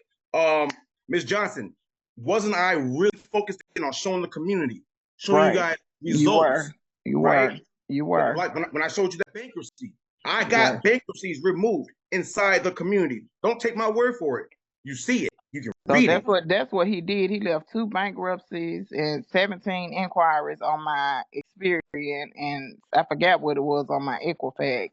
Ms. Johnson, wasn't I really focused on showing the community, showing you guys results? You were. Like when I showed you that bankruptcy, I got bankruptcies removed inside the community. Don't take my word for it. You see it. You can read it. That's what he did. He left 2 bankruptcies and 17 inquiries on my Experian, and I forgot what it was on my Equifax.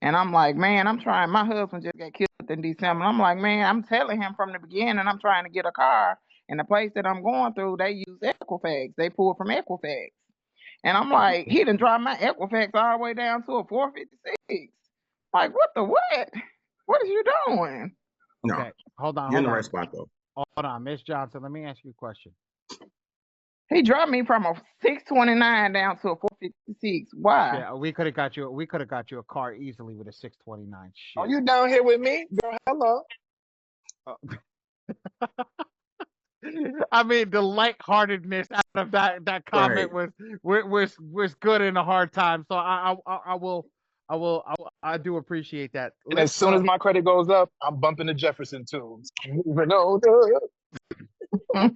And I'm like, man, I'm trying. My husband just got killed in December. I'm like, man, I'm telling him from the beginning, I'm trying to get a car. And the place that I'm going through, they use Equifax. They pull from Equifax. And I'm like, he done drive my Equifax all the way down to a 456. Like, what the what? What are you doing? No, Okay, hold on, you're in hold the right on. spot though. Hold on, Miss Johnson. Let me ask you a question. He dropped me from a 629 down to a 456. Why? Shit, we could have got you. We could have got you a car easily with a 629. Are Shit. you down here with me? Girl, hello. I mean, the lightheartedness out of that comment Right. was good in a hard time. So I do appreciate that. And as soon as my credit goes up, I'm bumping the Jefferson tunes. Moving on up.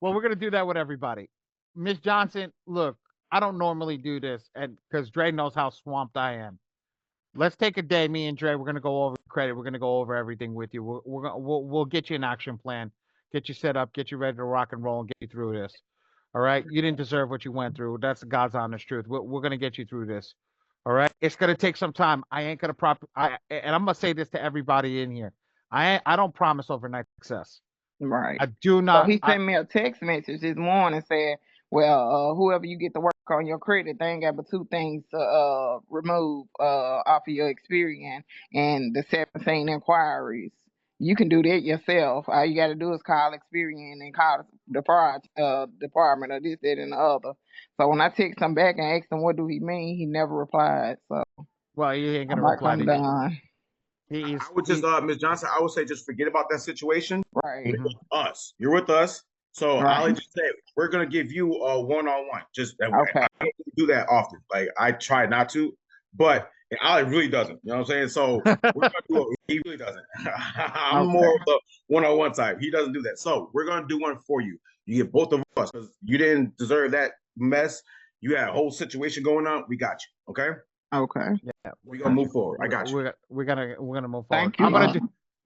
Well, we're gonna do that with everybody. Miss Johnson, look, I don't normally do this, and because Dre knows how swamped I am. Let's take a day, me and Dre. We're gonna go over credit. We're gonna go over everything with you. We'll get you an action plan, get you set up, get you ready to rock and roll, and get you through this. All right, you didn't deserve what you went through. That's God's honest truth. We're gonna get you through this. All right, it's gonna take some time. I ain't gonna and I'm gonna say this to everybody in here. I don't promise overnight success. Right. I do So not. he sent me a text message this morning saying, well, whoever you get to work on your credit, they ain't got but two things to remove off of your Experian and the 17 inquiries. You can do that yourself. All you got to do is call Experian and call the department of this, that, and the other. So when I text him back and asked him what do he mean, he never replied. So Well, he ain't gonna I'm like, reply I'm to done. you. I would just, Ms. Johnson, I would say just forget about that situation. Right. With us, you're with us. So I'll Right. just say we're gonna give you a one-on-one. Just Okay. I don't do that often. Like I try not to, but Ali really doesn't. You know what I'm saying? So we're gonna do it. He really doesn't. I'm Okay. more of the one-on-one type. He doesn't do that. So we're gonna do one for you. You get both of us because you didn't deserve that mess. You had a whole situation going on. We got you. Okay. Okay. Yeah, We're gonna move forward. I got you. we're gonna move forward. Thank you.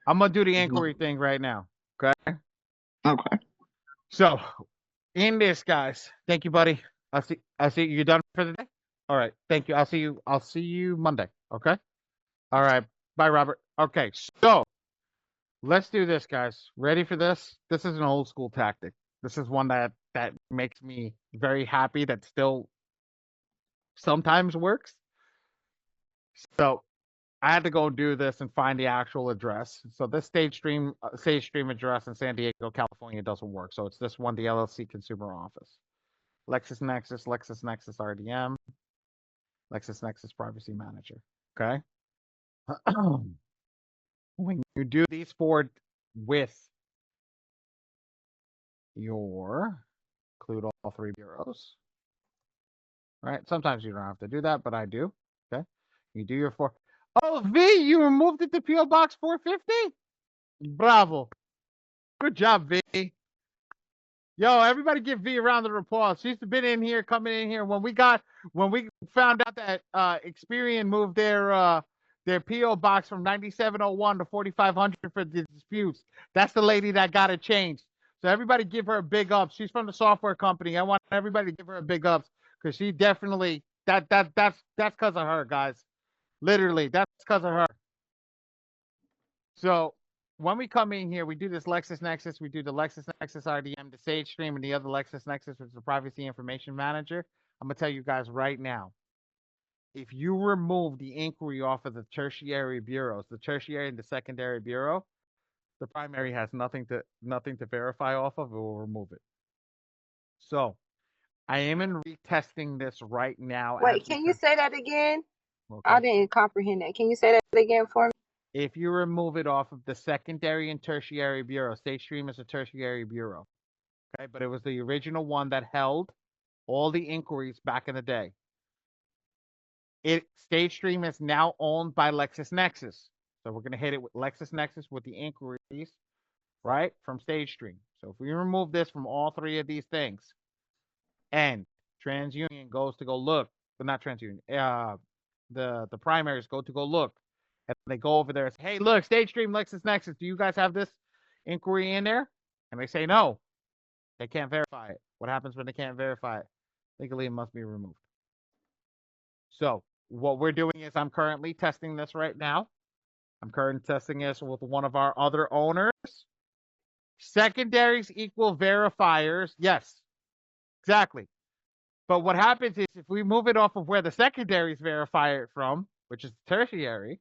I'm gonna do the inquiry thing right now. Okay. Okay. So, in this, guys, thank you, buddy. I'll see you done for the day. All right. Thank you. I'll see you Monday. Okay. All right. Bye, Robert. Okay. So let's do this, guys. Ready for this? This is an old school tactic. This is one that makes me very happy. That still sometimes works. So I had to go do this and find the actual address. So this stage stream address in San Diego, California doesn't work. So it's this one, the LLC consumer office. LexisNexis RDM, LexisNexis privacy manager. Okay. When you do these four with your include all three bureaus. Right. Sometimes you don't have to do that, but I do. Okay. You do your four. Oh, V, you removed it to PO Box 450? Bravo. Good job, V. Yo, everybody give V a round of applause. She's been in here, coming in here. When we found out that Experian moved their PO box from 9701 to 4500 for the disputes, that's the lady that got it changed. So everybody give her a big up. She's from the software company. I want everybody to give her a big ups because she definitely that's because of her, guys. Literally, that's because of her. So when we come in here, we do this LexisNexis, we do the LexisNexis RDM, the Sage Stream, and the other LexisNexis, which is the Privacy Information Manager. I'm going to tell you guys right now, if you remove the inquiry off of the tertiary bureaus, the tertiary and the secondary bureau, the primary has nothing to verify off of, it will remove it. So I am in retesting this right now. Wait, can you say that again? Okay. I didn't comprehend that. Can you say that again for me? If you remove it off of the secondary and tertiary bureau, State Stream is a tertiary bureau. Okay, but it was the original one that held all the inquiries back in the day. State Stream is now owned by LexisNexis. So we're going to hit it with LexisNexis with the inquiries, right, from State Stream. So if we remove this from all three of these things, and TransUnion goes to go look, but not TransUnion, the primaries go look, and they go over there and say, hey, look, State Stream, LexisNexis, do you guys have this inquiry in there? And they say no. They can't verify it. What happens when they can't verify it? Legally, it must be removed. So what we're doing is I'm currently testing this right now. I'm currently testing this with one of our other owners. Secondaries equal verifiers. Yes, exactly. But what happens is if we move it off of where the secondaries verify it from, which is tertiary,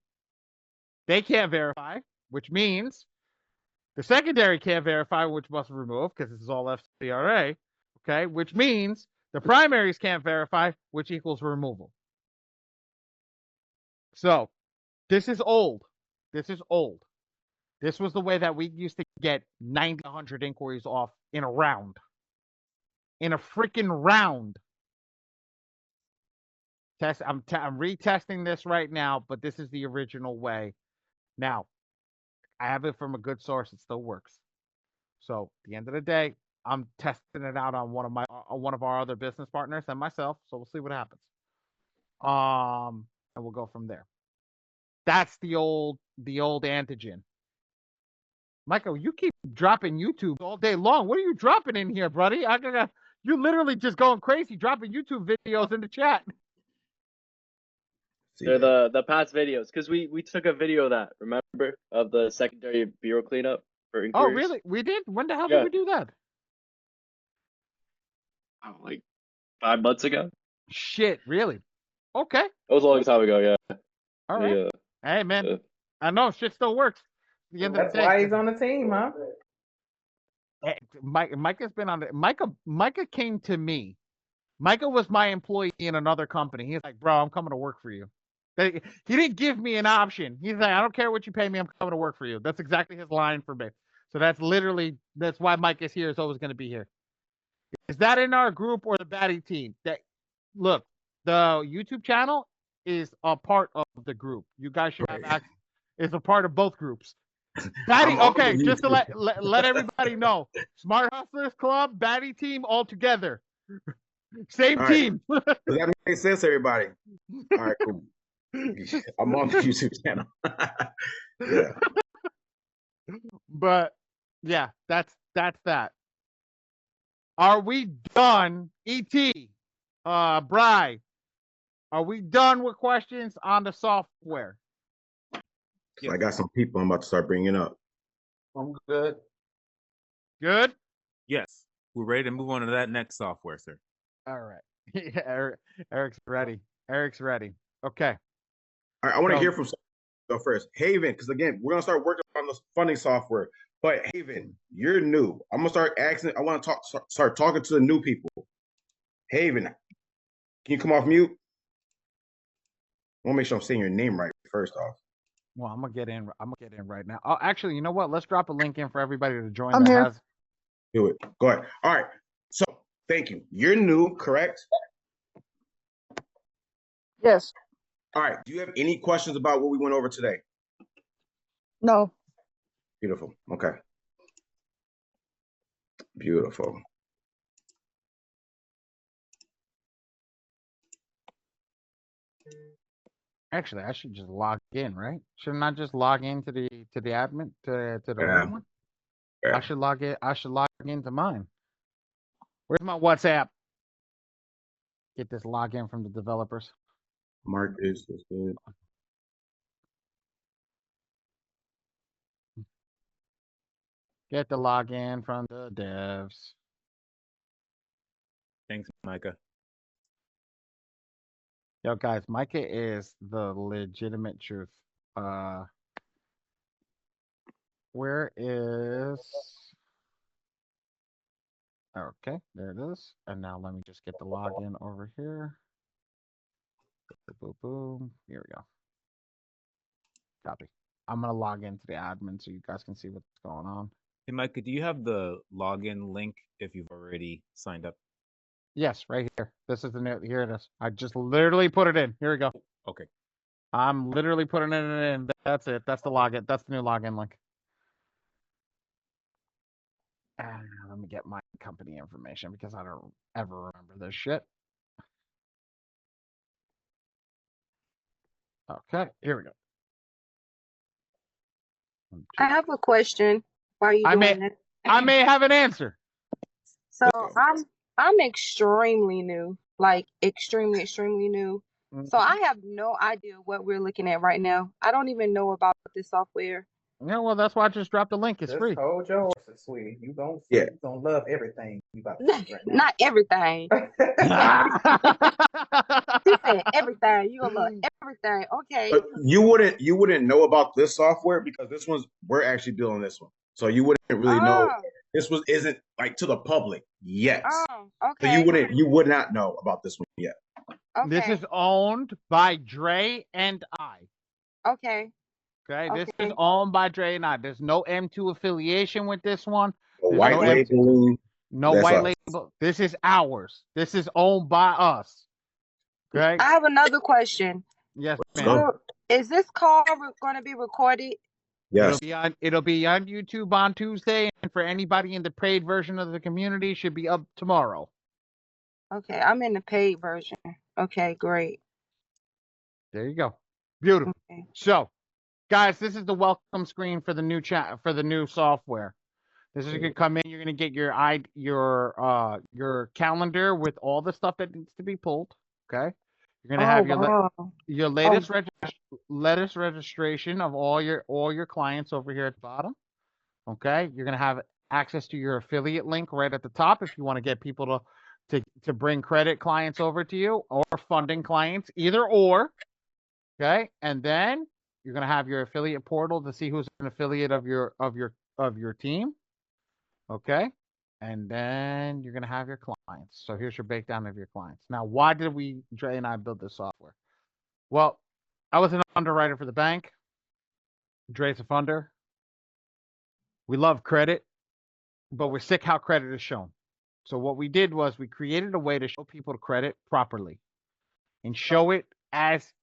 They can't verify, which means the secondary can't verify, which must remove because this is all FCRA. Okay, which means the primaries can't verify, which equals removal. So this is old. This is old. This was the way that we used to get 90, 100 inquiries off in a round. In a freaking round. I'm retesting this right now, but this is the original way. Now, I have it from a good source. It still works. So at the end of the day, I'm testing it out on one of our other business partners and myself. So we'll see what happens. And we'll go from there. That's the old antigen. Michael, you keep dropping YouTube all day long. What are you dropping in here, buddy? You're literally just going crazy dropping YouTube videos in the chat. They're the past videos because we took a video of that. Remember, of the secondary bureau cleanup for inquiries. Oh, really? We did? When the hell did we do that? Oh, like 5 months ago. Shit, really? Okay. That was a long time ago. Yeah. All right. Hey, man. I know shit still works. At the end of That's the day. why he's on the team, huh? Micah's been on it. Micah came to me. Micah was my employee in another company. He's like, bro, I'm coming to work for you. He didn't give me an option. He's like, I don't care what you pay me. I'm coming to work for you. That's exactly his line for me. So that's why Micah's here. Is always going to be here. Is that in our group or the baddie team? Look, the YouTube channel is a part of the group. You guys should have access. It's a part of both groups. Baddie, okay, just to let everybody know. Smart Hustlers Club, baddie team all together. Same team. Does that make sense, everybody? All right, cool. I'm on the YouTube channel. Yeah. But yeah, that's that. Are we done? ET, Bri, are we done with questions on the software? So I got some people I'm about to start bringing up. I'm good. Good? Yes. We're ready to move on to that next software, sir. All right. Yeah, Eric's ready. Eric's ready. Okay. All right, I want to hear from someone first. Haven, because again, we're going to start working on the funding software. But Haven, you're new. I'm going to start asking. I want to start talking to the new people. Haven, can you come off mute? I want to make sure I'm saying your name right first off. Well, I'm gonna get in right now. Oh, actually, you know what? Let's drop a link in for everybody to join. I'm here. Do it. Go ahead. All right. So, thank you. You're new, correct? Yes. All right. Do you have any questions about what we went over today? No. Beautiful. Okay. Beautiful. Actually, I should just log in, right? Shouldn't I just log into the admin to the room one? Yeah. I should log into mine. Where's my WhatsApp? Get this login from the developers. Mark is good. Get the login from the devs. Thanks, Micah. Yo, guys, Micah is the legitimate truth. Where is... Okay, there it is. And now let me just get the login over here. Boom, boom, boom. Here we go. Copy. I'm going to log into the admin so you guys can see what's going on. Hey, Micah, do you have the login link if you've already signed up? Yes, right here. This is the new, here it is. I just literally put it in. Here we go. Okay. I'm literally putting it in. That's it. That's the login. That's the new login link. Let me get my company information because I don't ever remember this shit. Okay, here we go. I have a question while you doing that. I may have an answer. So I'm extremely new, like extremely new. So I have no idea what we're looking at right now. I don't even know about this software. Yeah, well, that's why I just dropped the link. It's Just free. hold your horses, sweetie. You gonna see, Yeah. you gonna love everything you about to see right now. Not everything. She said everything. You gonna love everything. Okay. But you wouldn't know about this software because this one's we're actually doing this one. So you wouldn't really know this isn't like to the public yet. Oh, So okay. you would not know about this one yet. Okay. This is owned by Dre and I. Okay. Okay, this is owned by Dre and I. There's no M2 affiliation with this one. There's White labeling. No white label. This is ours. This is owned by us. Okay. I have another question. Yes, ma'am. Is this call going to be recorded? Yes. It'll be on YouTube on Tuesday, and for anybody in the paid version of the community, should be up tomorrow. Okay, I'm in the paid version. Okay, great. There you go. Beautiful. Okay. So, guys, this is the welcome screen for the new chat for the new software. This is gonna come in. You're gonna get your calendar with all the stuff that needs to be pulled. Okay. You're gonna have your latest registration of all your clients over here at the bottom. Okay. You're gonna have access to your affiliate link right at the top if you want to get people to bring credit clients over to you or funding clients, either or. Okay. And then you're gonna have your affiliate portal to see who's an affiliate of your team. Okay. And then you're going to have your clients. So here's your breakdown of your clients. Now, why did Dre and I build this software? Well, I was an underwriter for the bank. Dre's a funder. We love credit, but we're sick how credit is shown. So what we did was we created a way to show people credit properly and show it as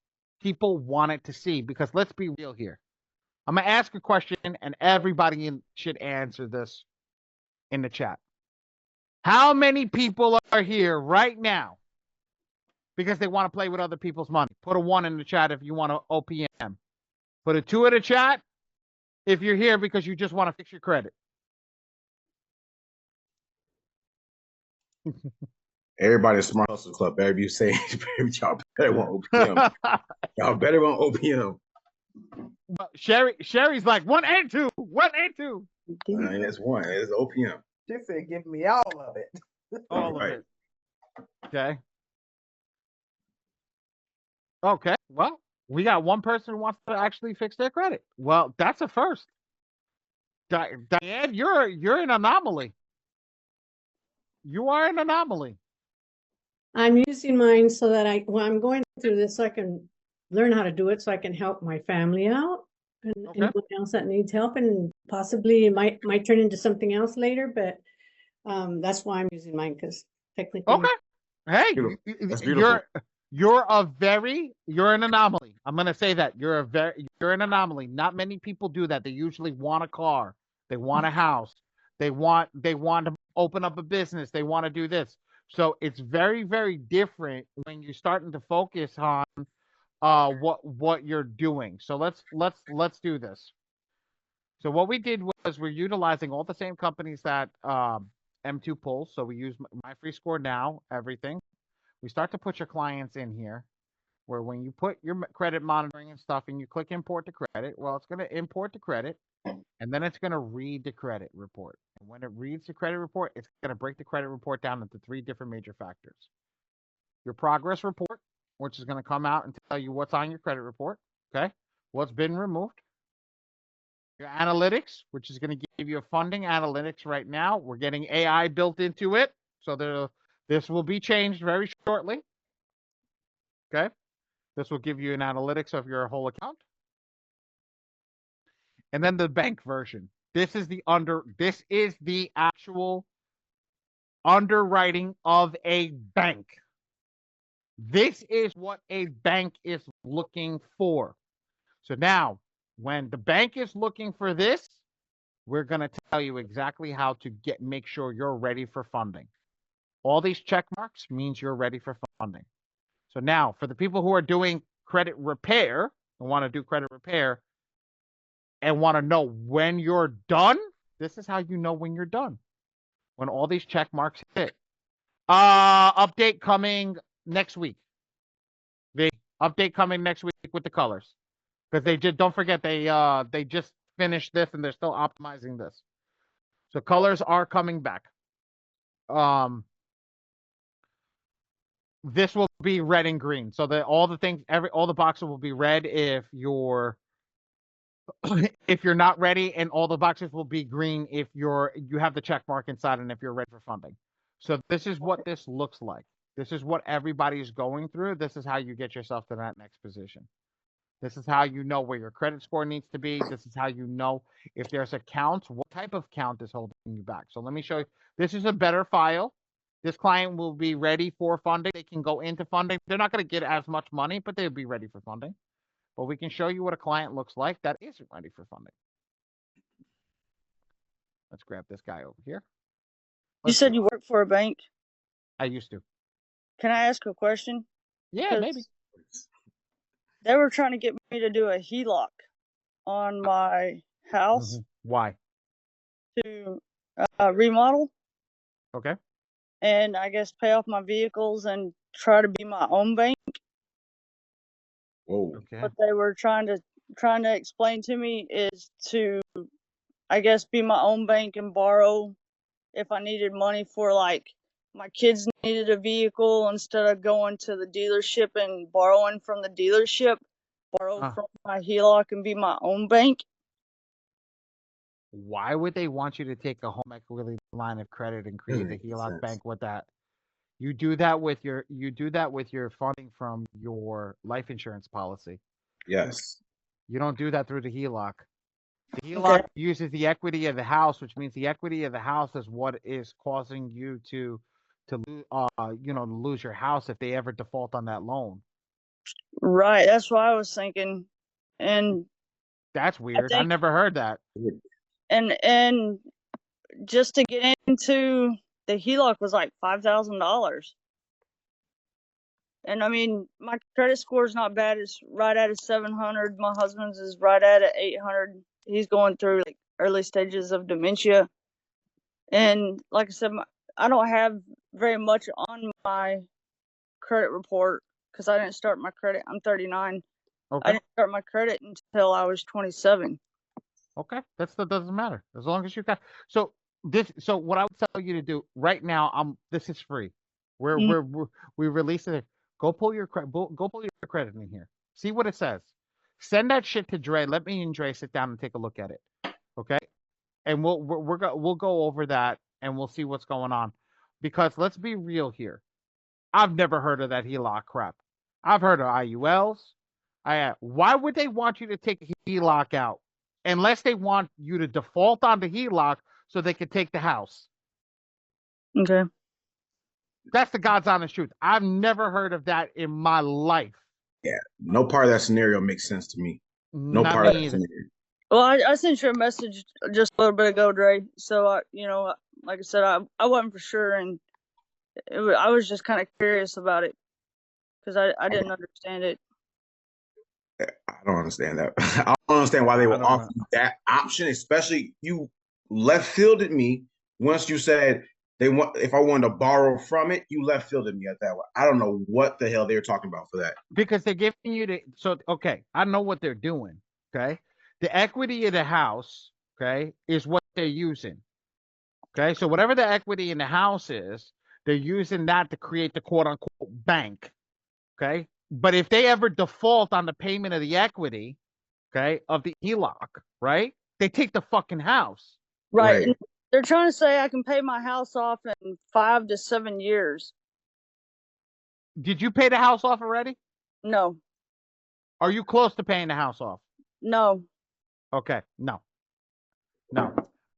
people want it to see. Because let's be real here. I'm going to ask a question and everybody should answer this in the chat. How many people are here right now because they want to play with other people's money? Put a 1 in the chat if you want to OPM. Put a 2 in the chat if you're here because you just want to fix your credit. Everybody's Smart Hustle Club. Baby, you say y'all better want OPM. Y'all better want OPM. But Sherry's like 1 and 2. 1 and 2. It's 1. It's OPM. She said, "Give me all of it." All of it. Okay. Okay. Well, we got one person who wants to actually fix their credit. Well, that's a first. Diane, you're an anomaly. You are an anomaly. I'm using mine so that I'm going through this so I can learn how to do it so I can help my family out and anyone else that needs help, and possibly it might turn into something else later, but that's why I'm using mine, because technically. Okay. Hey, you're an anomaly. I'm gonna say that you're an anomaly. Not many people do that. They usually want a car, they want a house, they want to open up a business, they want to do this. So it's very, very different when you're starting to focus on what you're doing. So let's do this. So what we did was we're utilizing all the same companies that M2 pulls. So we use My Free Score Now, everything. We start to put your clients in here, where when you put your credit monitoring and stuff and you click import to credit, well, it's going to import to credit, and then it's going to read the credit report. And when it reads the credit report, it's going to break the credit report down into 3 different major factors. Your progress report, which is going to come out and tell you what's on your credit report, okay? What's been removed. Your analytics, which is going to give you a funding analytics right now. We're getting AI built into it, so this will be changed very shortly. Okay, this will give you an analytics of your whole account, and then the bank version. This is the actual underwriting of a bank. This is what a bank is looking for. So now, when the bank is looking for this, we're going to tell you exactly how to make sure you're ready for funding. All these check marks means you're ready for funding. So now, for the people who are doing credit repair and want to do credit repair and want to know when you're done, this is how you know when you're done. When all these check marks hit. Update coming next week. The update coming next week with the colors. Because they just, don't forget, they just finished this and they're still optimizing this. So colors are coming back. This will be red and green. So that all the boxes will be red if you're not ready, and all the boxes will be green if you have the check mark inside and if you're ready for funding. So this is what this looks like. This is what everybody's going through. This is how you get yourself to that next position. This is how you know where your credit score needs to be. This is how you know if there's a count, what type of count is holding you back. So let me show you. This is a better file. This client will be ready for funding. They can go into funding. They're not going to get as much money, but they'll be ready for funding. But we can show you what a client looks like that isn't ready for funding. Let's grab this guy over here. You said you work for a bank? I used to. Can I ask a question? Yeah, maybe. They were trying to get me to do a HELOC on my house. Why? To remodel. Okay. And I guess pay off my vehicles and try to be my own bank. Whoa. Okay. What they were trying to explain to me is to, I guess, be my own bank and borrow if I needed money for, like, my kids needed a vehicle, instead of going to the dealership and borrowing from the dealership, borrow from my HELOC and be my own bank. Why would they want you to take a home equity line of credit and create a HELOC bank with that? You do that with your funding from your life insurance policy. Yes. You don't do that through the HELOC. The HELOC uses the equity of the house, which means the equity of the house is what is causing you to lose your house if they ever default on that loan. Right, that's what I was thinking, and that's weird. I've never heard that. And just to get into the HELOC was like $5,000. And I mean, my credit score is not bad. It's right at a 700. My husband's is right at a 800. He's going through like early stages of dementia. And like I said, I don't have very much on my credit report because I didn't start my credit. I'm 39. Okay. I didn't start my credit until I was 27. Okay, that doesn't matter as long as you got. So what I would tell you to do right now, this is free. We release it. Go pull your credit in here. See what it says. Send that shit to Dre. Let me and Dre sit down and take a look at it. Okay, and we'll go over that and we'll see what's going on. Because let's be real here. I've never heard of that HELOC crap. I've heard of IULs. Why would they want you to take a HELOC out? Unless they want you to default on the HELOC so they can take the house. Okay. That's the God's honest truth. I've never heard of that in my life. Yeah, no part of that scenario makes sense to me. No Not part of me that either. scenario. Well, I sent you a message just a little bit ago, Dre. So, like I said, I wasn't for sure, and I was just kind of curious about it because I didn't understand it. I don't understand that. I don't understand why they would offer you that option, especially you left fielded me once you said if I wanted to borrow from it, you left fielded me at that one. I don't know what the hell they're talking about for that. Because they're giving you I know what they're doing. Okay. The equity of the house, okay, is what they're using. Okay. So whatever the equity in the house is, they're using that to create the quote unquote bank. Okay. But if they ever default on the payment of the equity, okay, of the HELOC, right, they take the fucking house. Right. And they're trying to say I can pay my house off in 5 to 7 years. Did you pay the house off already? No. Are you close to paying the house off? No. Okay. No.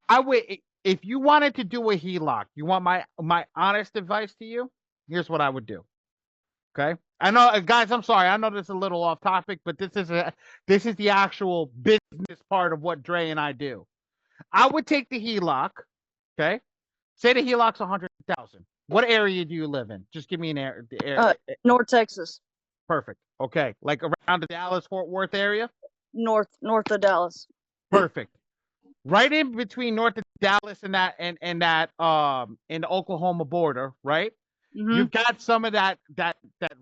I would, if you wanted to do a HELOC, you want my honest advice to you? Here's what I would do. Okay. I know, guys, I'm sorry. I know this is a little off topic, but this is the actual business part of what Dre and I do. I would take the HELOC. Okay. Say the HELOC's $100,000. What area do you live in? Just give me an area. North Texas. Perfect. Okay. Like around the Dallas-Fort Worth area? North of Dallas. Perfect. Right in between north of Dallas and in the Oklahoma border, right? Mm-hmm. You've got some of that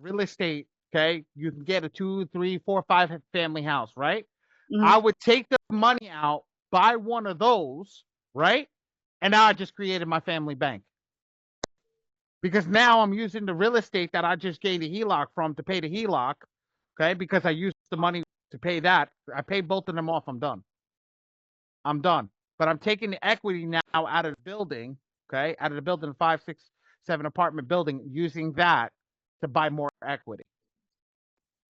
real estate, okay? You can get a 2, 3, 4, 5 family house, right? I would take the money out, buy one of those, right? And now I just created my family bank. Because now I'm using the real estate that I just gained a HELOC from to pay the HELOC, okay? Because I used the money to pay that. I paid both of them off. I'm done. I'm done. But I'm taking the equity now out of the building, okay? Out of the building, 5, 6, 7 apartment building, using that to buy more equity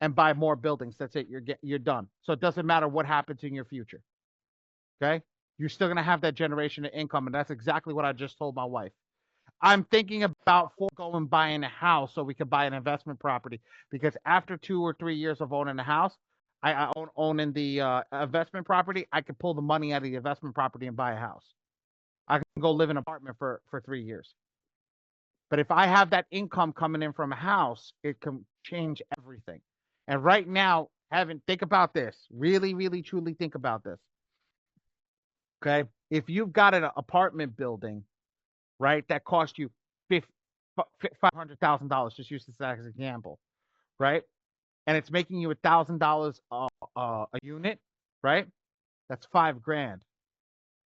and buy more buildings. That's it. You're done. So it doesn't matter what happens in your future, okay? You're still going to have that generation of income, and that's exactly what I just told my wife. I'm thinking about foregoing buying a house so we could buy an investment property, because after 2 or 3 years of owning a house, owning the investment property, I could pull the money out of the investment property and buy a house. I can go live in an apartment for 3 years. But if I have that income coming in from a house, it can change everything. And right now, think about this. Really, really, truly think about this. Okay? If you've got an apartment building, right, that cost you $500,000, just use this as an example, right? And it's making you $1,000 a unit, right? That's $5,000.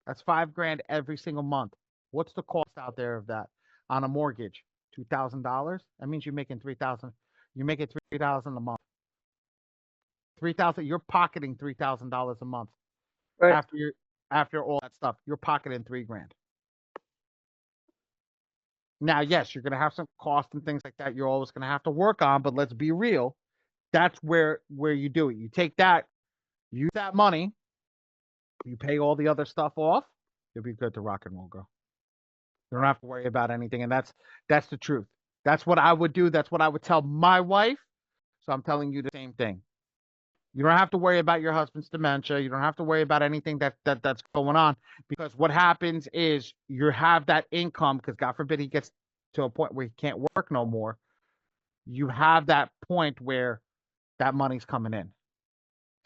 That's $5,000 every single month. What's the cost out there of that on a mortgage? $2,000. That means you're making $3,000. You're making $3,000 a month. $3,000. You're pocketing $3,000 a month. Right. After all that stuff, you're pocketing $3,000. Now, yes, you're going to have some costs and things like that you're always going to have to work on, but let's be real. That's where you do it. You take that, use that money, you pay all the other stuff off, you'll be good to rock and roll, girl. You don't have to worry about anything, and that's the truth. That's what I would do. That's what I would tell my wife. So I'm telling you the same thing. You don't have to worry about your husband's dementia. You don't have to worry about anything that's going on, because what happens is you have that income, because God forbid he gets to a point where he can't work no more. You have that point where that money's coming in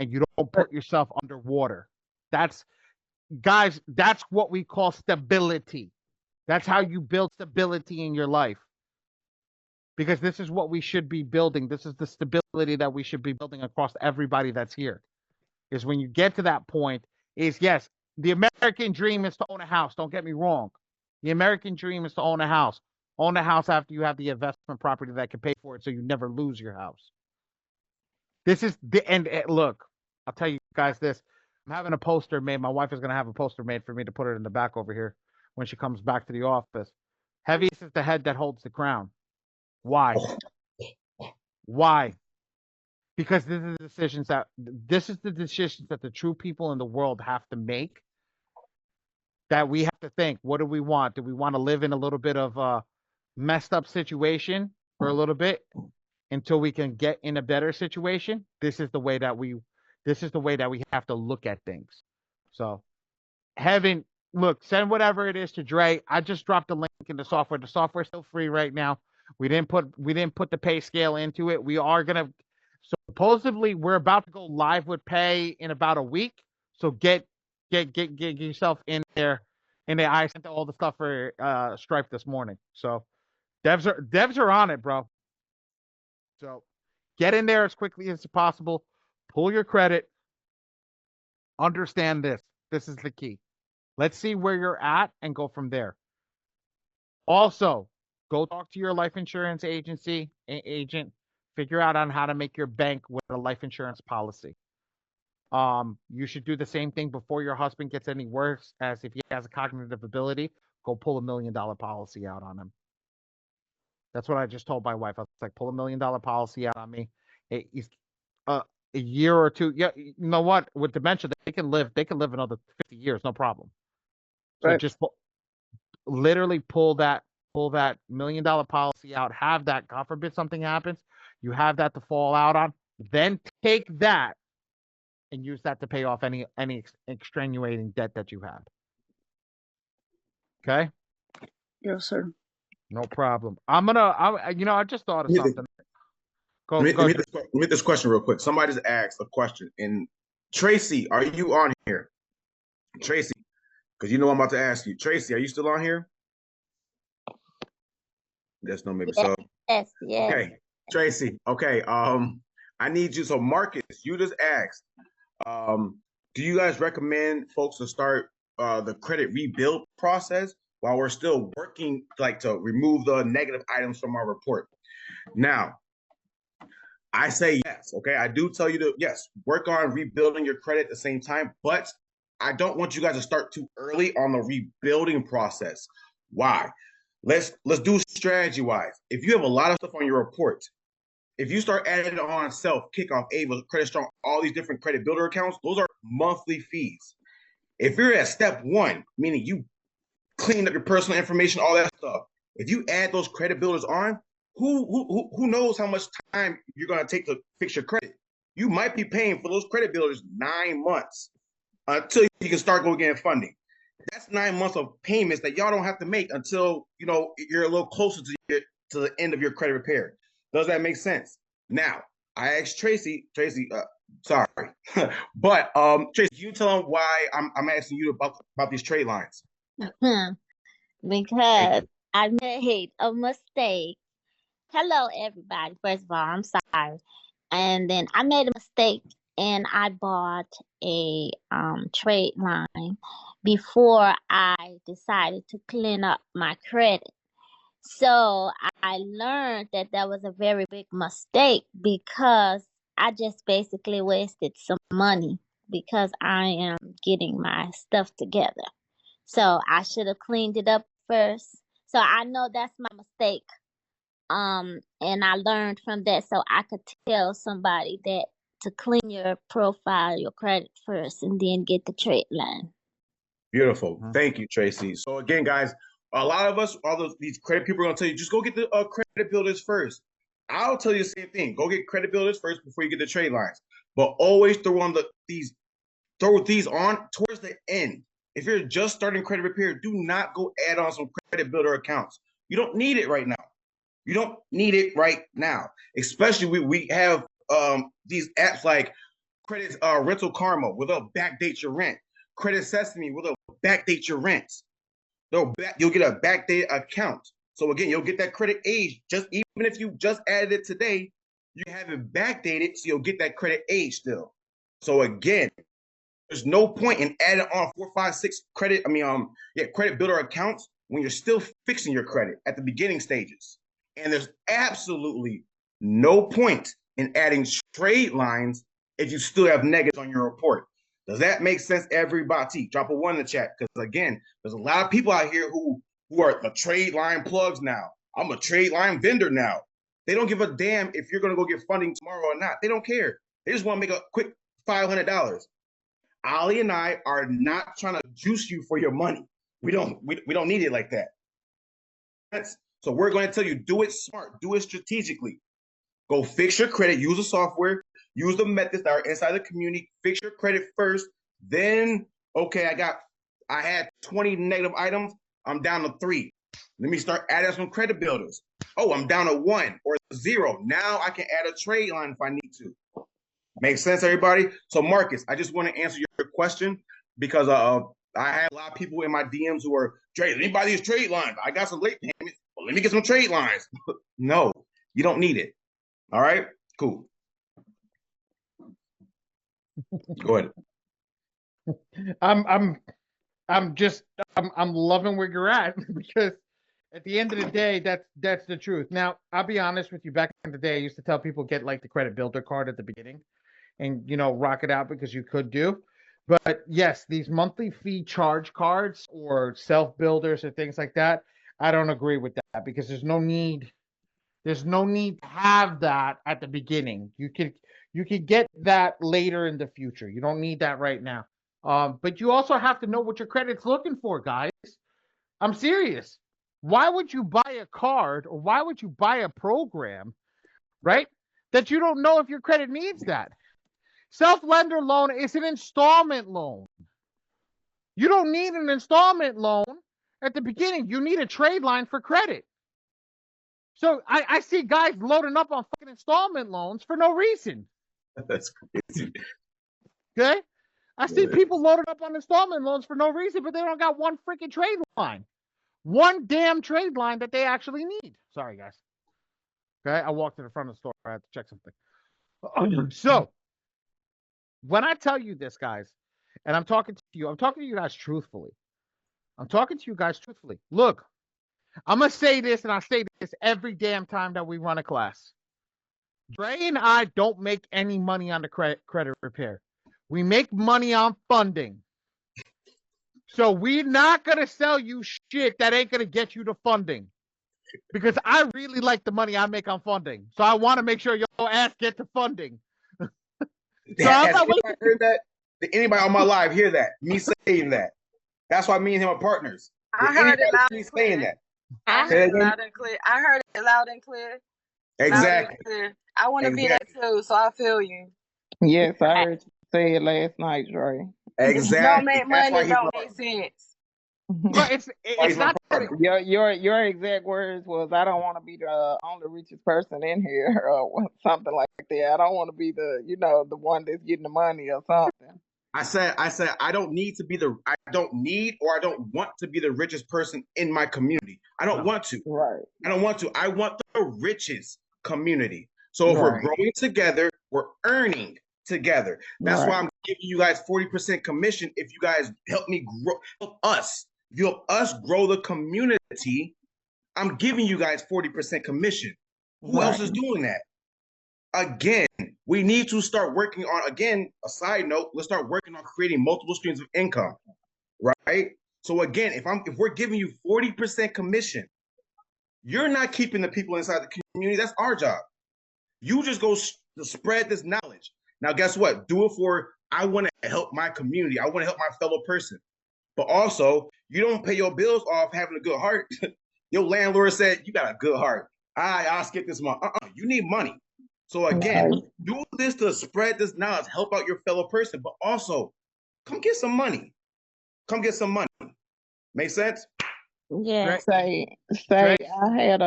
and you don't put yourself underwater. That's what we call stability. That's how you build stability in your life. Because this is what we should be building. This is the stability that we should be building across everybody that's here. Is when you get to that point, yes, the American dream is to own a house. Don't get me wrong. The American dream is to own a house. Own a house after you have the investment property that can pay for it, so you never lose your house. This is the end. Look, I'll tell you guys this. I'm having a poster made. My wife is going to have a poster made for me to put it in the back over here when she comes back to the office. Heaviest is the head that holds the crown. Why? Why? Because this is the decisions that the true people in the world have to make. That we have to think, what do we want? Do we want to live in a little bit of a messed up situation for a little bit until we can get in a better situation? This is the way that we have to look at things. So, Heaven, look, send whatever it is to Dre. I just dropped the link in the software. The software's still free right now. We didn't put the pay scale into it. We are gonna supposedly we're about to go live with pay in about a week. So get yourself in there. I sent all the stuff for Stripe this morning. So devs are on it, bro. So get in there as quickly as possible. Pull your credit. Understand this. This is the key. Let's see where you're at and go from there. Also, go talk to your life insurance agent. Figure out on how to make your bank with a life insurance policy. You should do the same thing before your husband gets any worse, as if he has a cognitive ability, go pull $1 million policy out on him. That's what I just told my wife. I was like, pull $1 million policy out on me. He's a year or two. Yeah, you know what? With dementia, they can live another 50 years, no problem. So just literally pull that $1 million policy out. Have that. God forbid something happens, you have that to fall out on. Then take that and use that to pay off any extenuating debt that you have. Okay? Yes, sir. No problem. I just thought of something. Let me this question real quick. Somebody just asked a question. And Tracy, are you on here? Tracy, because you know I'm about to ask you. Tracy, are you still on here? Yes, no, maybe so. Yes. Okay, Tracy. Okay. I need you. So Marcus, you just asked. Do you guys recommend folks to start the credit rebuild process while we're still working, like to remove the negative items from our report? Now, I say yes. Okay, I do tell you to yes, work on rebuilding your credit at the same time, but I don't want you guys to start too early on the rebuilding process. Why? Let's do strategy wise. If you have a lot of stuff on your report, if you start adding on self, kickoff, Ava, credit strong, all these different credit builder accounts, those are monthly fees. If you're at step one, meaning you clean up your personal information, all that stuff, if you add those credit builders on, who knows how much time you're going to take to fix your credit? You might be paying for those credit builders 9 months until you can start going getting funding. That's 9 months of payments that y'all don't have to make until you're a little closer to the end of your credit repair. Does that make sense? Now, I asked Tracy, sorry, but Tracy, can you tell them why I'm asking you about these trade lines? Because I made a mistake. Hello, everybody. First of all, I'm sorry. And then I made a mistake and I bought a trade line before I decided to clean up my credit. So I learned that was a very big mistake because I just basically wasted some money because I am getting my stuff together. So I should have cleaned it up first. So I know that's my mistake. And I learned from that, so I could tell somebody that to clean your profile, your credit first, and then get the trade line. Beautiful. Thank you, Tracy. So again, guys, a lot of us, these credit people are going to tell you, just go get the credit builders first. I'll tell you the same thing. Go get credit builders first before you get the trade lines. But always throw these on towards the end. If you're just starting credit repair, do not go add on some credit builder accounts. You don't need it right now. You don't need it right now. Especially we have these apps like Credit Rental Karma, where they'll backdate your rent. Credit Sesame, where they'll backdate your rents. You'll get a backdate account. So again, you'll get that credit age. Even if you just added it today, you have it backdated, so you'll get that credit age still. So again, there's no point in adding on 4, 5, 6 credit builder accounts when you're still fixing your credit at the beginning stages. And there's absolutely no point in adding trade lines if you still have negatives on your report. Does that make sense, everybody? Drop a 1 in the chat, because again, there's a lot of people out here who are the trade line plugs now. I'm a trade line vendor now. They don't give a damn if you're going to go get funding tomorrow or not. They don't care. They just want to make a quick $500. Ali and I are not trying to juice you for your money. We don't need it like that. So we're going to tell you, do it smart, do it strategically. Go fix your credit, use the software, use the methods that are inside the community, fix your credit first. Then, okay, I had 20 negative items, I'm down to 3. Let me start adding some credit builders. Oh, I'm down to 1 or 0. Now I can add a trade line if I need to. Makes sense, everybody? So Marcus, I just want to answer your question because I have a lot of people in my DMs who are, Dre, let me buy these trade lines. I got some late payments. Well, let me get some trade lines. No, you don't need it. All right, cool. Go ahead. I'm loving where you're at because at the end of the day, that's the truth. Now, I'll be honest with you. Back in the day, I used to tell people get like the credit builder card at the beginning, and rock it out because you could do. But yes, these monthly fee charge cards or self builders or things like that, I don't agree with that because there's no need. There's no need to have that at the beginning. You can get that later in the future. You don't need that right now. But you also have to know what your credit's looking for, guys. I'm serious. Why would you buy a card or why would you buy a program, right, that you don't know if your credit needs that? Self-lender loan is an installment loan. You don't need an installment loan at the beginning. You need a trade line for credit. So I see guys loading up on fucking installment loans for no reason. That's crazy. Okay? I see people loaded up on installment loans for no reason, but they don't got one freaking trade line. One damn trade line that they actually need. Sorry, guys. Okay? I walked to the front of the store. I had to check something. So, When I tell you this, guys, and I'm talking to you guys truthfully. Look, I'm going to say this, and I say this every damn time that we run a class. Dre and I don't make any money on the credit repair. We make money on funding. So we're not going to sell you shit that ain't going to get you to funding. Because I really like the money I make on funding. So I want to make sure your ass get to funding. So Has anybody heard that? Did anybody on my live hear that? Me saying that. That's why me and him are partners. I heard it loud and clear. saying that. I heard it loud and clear. I heard it loud and clear. Exactly. Clear. I want to be that too, so I feel you. Yes, I heard you say it last night, Dre. Exactly. Don't make money, don't make sense. But it's not that your exact words was, I don't want to be the only richest person in here, or something like that. I don't want to be the the one that's getting the money or something. I said I don't need or I don't want to be the richest person in my community. I don't want to. Right. I don't want to. I want the richest community. So if we're growing together, we're earning together. That's why I'm giving you guys 40% commission if you guys help me grow, help us grow the community. I'm giving you guys 40% commission. Who else is doing that? Again, we need to start working on, again, a side note, let's start working on creating multiple streams of income, right? So again, if we're giving you 40% commission, you're not keeping the people inside the community. That's our job. You just go spread this knowledge. Now, guess what? Do it for, I want to help my community. I want to help my fellow person. But also, you don't pay your bills off having a good heart. Your landlord said, you got a good heart. I'll skip this month. You need money. So again, do this to spread this knowledge, help out your fellow person, but also come get some money. Come get some money. Make sense? Yeah. Say I had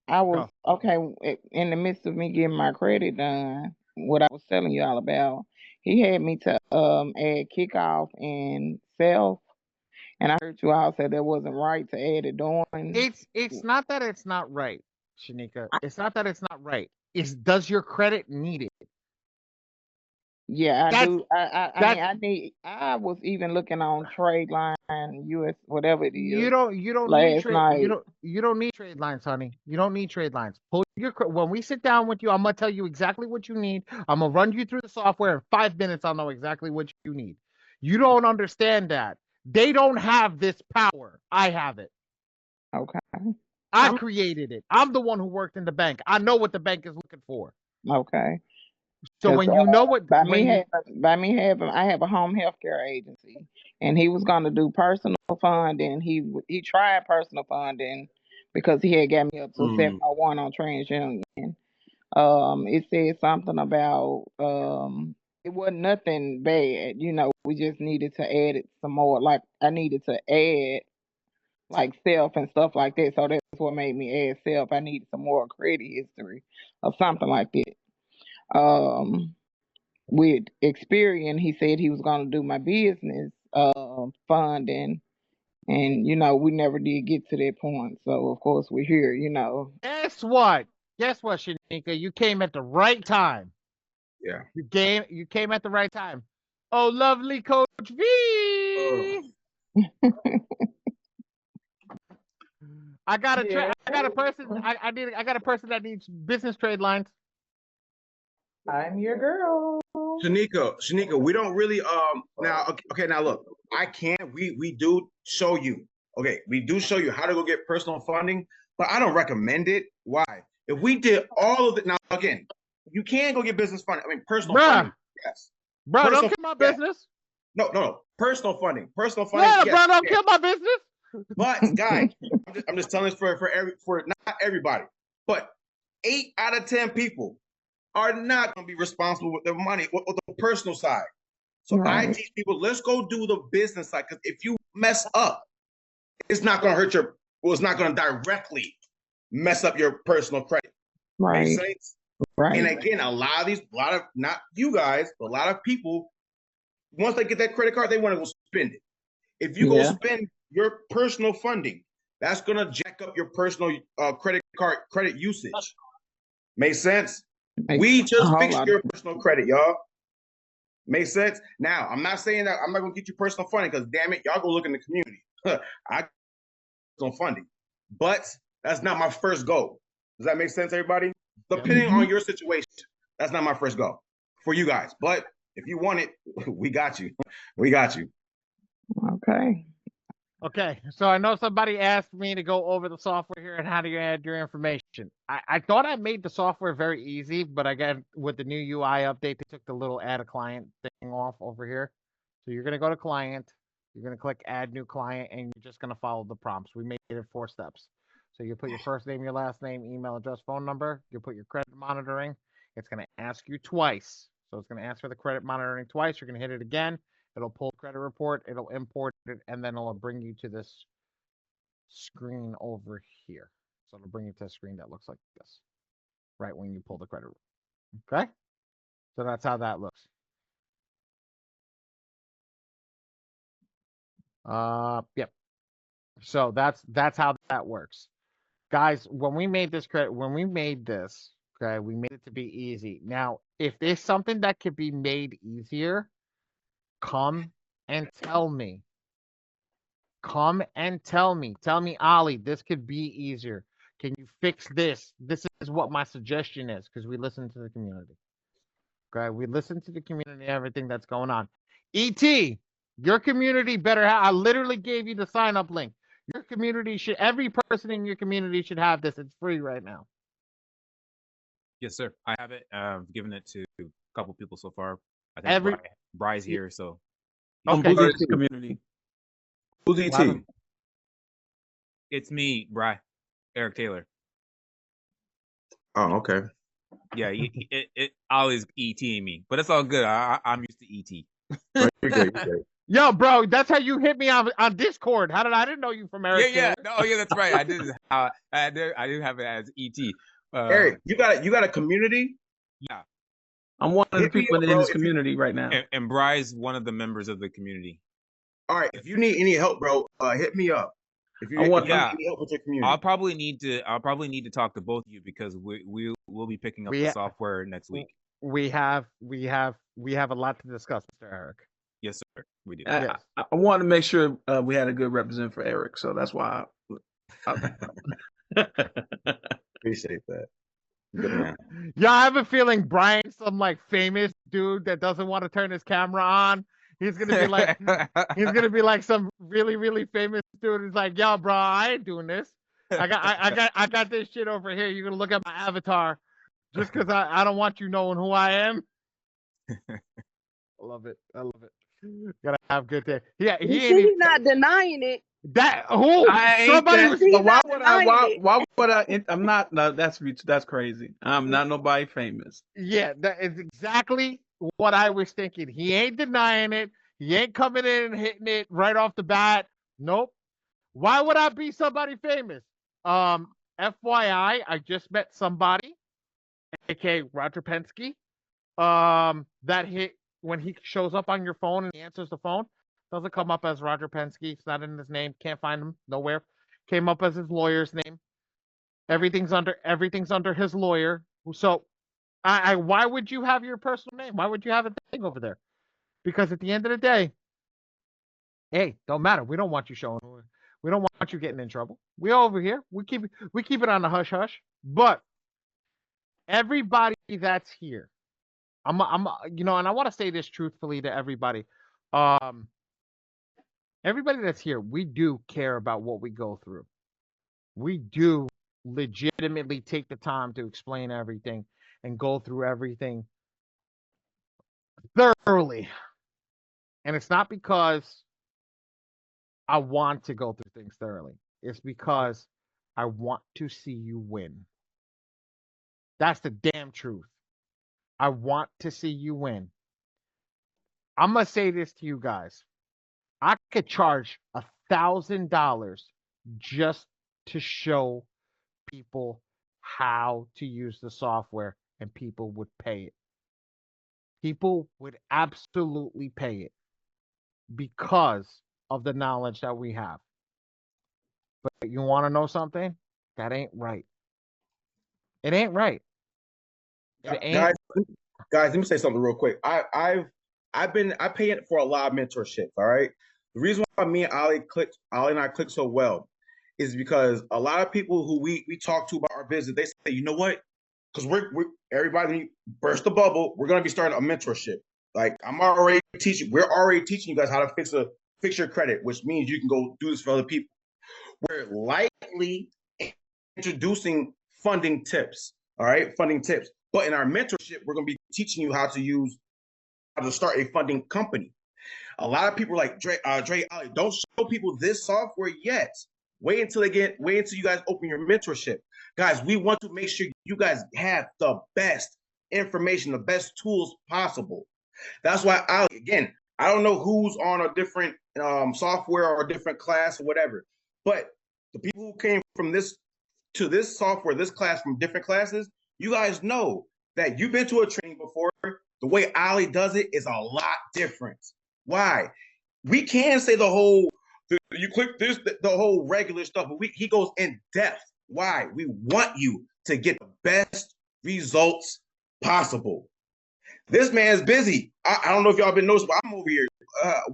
I was in the midst of me getting my credit done, what I was telling you all about. He had me to add kickoff and self, and I heard you all say that wasn't right to add it on. It's not that it's not right, Shanika. It's not that it's not right. It's, does your credit need it? Yeah, I do. I was even looking on Trade Line, US, whatever it is. You don't need trade. You don't need trade lines, honey. You don't need trade lines. When we sit down with you, I'm gonna tell you exactly what you need. I'm gonna run you through the software in 5 minutes. I'll know exactly what you need. You don't understand that. They don't have this power. I have it. Okay. I created it. I'm the one who worked in the bank. I know what the bank is looking for. Okay. So when you know what, I have a home health care agency, and he was going to do personal funding. He tried personal funding because he had got me up to 701 on TransUnion. It said something about it wasn't nothing bad, we just needed to add it some more. Like I needed to add like self and stuff like that. So that's what made me add self. I needed some more credit history or something like that. With Experian, he said he was going to do my business funding, and we never did get to that point. So of course we're here. Guess what, Shanika? You came at the right time. Yeah. You came at the right time. Oh, lovely Coach V. I got a person that needs business trade lines. I'm your girl. Shanika, we don't really now look, we do show you. Okay, we do show you how to go get personal funding, but I don't recommend it. Why? If we did all of it now, again, you can go get business funding. I mean personal funding. Yes. Bro, don't kill my business. No. Personal funding. Personal funding. Yeah, bro, don't kill my business. But guys, I'm just telling this for not everybody, but 8 out of 10 people are not going to be responsible with their money, with the personal side. So I teach people, let's go do the business side, because if you mess up, it's not going to hurt it's not going to directly mess up your personal credit. Right. Makes sense? Right. And again, not you guys, but a lot of people, once they get that credit card, they want to go spend it. If you go spend your personal funding, that's going to jack up your personal credit usage. Make sense? We just fixed your personal credit, y'all. Makes sense? Now, I'm not saying that I'm not gonna get you personal funding because damn it, y'all go look in the community. I on funding, but that's not my first goal. Does that make sense, everybody? Depending on your situation, that's not my first goal for you guys. But if you want it, we got you. We got you. Okay. Okay, so I know somebody asked me to go over the software here and how do you add your information. I thought I made the software very easy, but again, with the new UI update, they took the little add a client thing off over here. So you're going to go to client, you're going to click add new client, and you're just going to follow the prompts. We made it 4 steps. So you put your first name, your last name, email address, phone number. You put your credit monitoring. It's going to ask you twice. So it's going to ask for the credit monitoring twice. You're going to hit it again. It'll pull credit report, it'll import it, and then it'll bring you to this screen over here. So it'll bring you to a screen that looks like this, right when you pull the credit report. Okay? So that's how that looks. Yep. So that's how that works. Guys, when we made this, okay, we made it to be easy. Now, if there's something that could be made easier, come and tell me. Come and tell me. Tell me, Ali, this could be easier. Can you fix this? This is what my suggestion is because we listen to the community. Okay, we listen to the community, everything that's going on. ET, your community better have. I literally gave you the sign up link. Your community should. Every person in your community should have this. It's free right now. Yes, sir. I have it. I've given it to a couple people so far. I think Bry's here, so. Okay. Who's community? Who's ET? It's me, Bry, Eric Taylor. Oh, okay. Yeah, it always ETing me, but it's all good. I'm used to ET. You're good, you're good. Yo, bro, that's how you hit me on Discord. I didn't know you from Eric. Yeah. No, yeah, that's right. I did. I did have it as ET. Eric, you got a community? Yeah. I'm one of the people in this community right now. And Bry's one of the members of the community. All right. If you need any help, bro, hit me up. If you need any help with your community, I'll probably need to talk to both of you because we'll be picking up the software next week. We have a lot to discuss, Mr. Eric. Yes, sir. We do. I wanted to make sure we had a good representative for Eric, so that's why. Appreciate that. Good man. Yeah, I have a feeling Brian's some like famous dude that doesn't want to turn his camera on. He's gonna be like some really, really famous dude. He's like, yo, bro, I ain't doing this. I got this shit over here. You're gonna look at my avatar just because I don't want you knowing who I am. I love it. Gotta have a good day. Yeah, he's not denying it. That who? Why would I? I'm not. No, that's crazy. I'm not nobody famous. Yeah, that is exactly what I was thinking. He ain't denying it. He ain't coming in and hitting it right off the bat. Nope. Why would I be somebody famous? FYI, I just met somebody, aka Roger Penske. That hit when he shows up on your phone and he answers the phone. Doesn't come up as Roger Penske. It's not in his name. Can't find him nowhere. Came up as his lawyer's name. Everything's under his lawyer. So, why would you have your personal name? Why would you have a thing over there? Because at the end of the day, hey, don't matter. We don't want you showing. We don't want you getting in trouble. We over here. We keep it on the hush hush. But everybody that's here, and I want to say this truthfully to everybody. Everybody that's here, we do care about what we go through. We do legitimately take the time to explain everything and go through everything thoroughly. And it's not because I want to go through things thoroughly. It's because I want to see you win. That's the damn truth. I want to see you win. I'm going to say this to you guys. I could charge $1,000 just to show people how to use the software, and people would pay it. People would absolutely pay it because of the knowledge that we have. But you want to know something? That ain't right. It ain't right. Guys, let me say something real quick. I pay it for a lot of mentorship. All right. The reason why me and Ali and I click so well is because a lot of people who we talk to about our business, they say, you know what? Because we're everybody burst the bubble. We're gonna be starting a mentorship. Like we're already teaching you guys how to fix your credit, which means you can go do this for other people. We're likely introducing funding tips. All right, funding tips. But in our mentorship, we're gonna be teaching you how to start a funding company. A lot of people are like Dre, Ali, don't show people this software yet. Wait until you guys open your mentorship. Guys, we want to make sure you guys have the best information, the best tools possible. That's why again, I don't know who's on a different software or a different class or whatever, but the people who came from this to this software, this class from different classes, you guys know that you've been to a training before. The way Ali does it is a lot different. Why? We can say you click this, the whole regular stuff, but he goes in depth. Why? We want you to get the best results possible. This man's busy. I don't know if y'all been noticing, but I'm over here,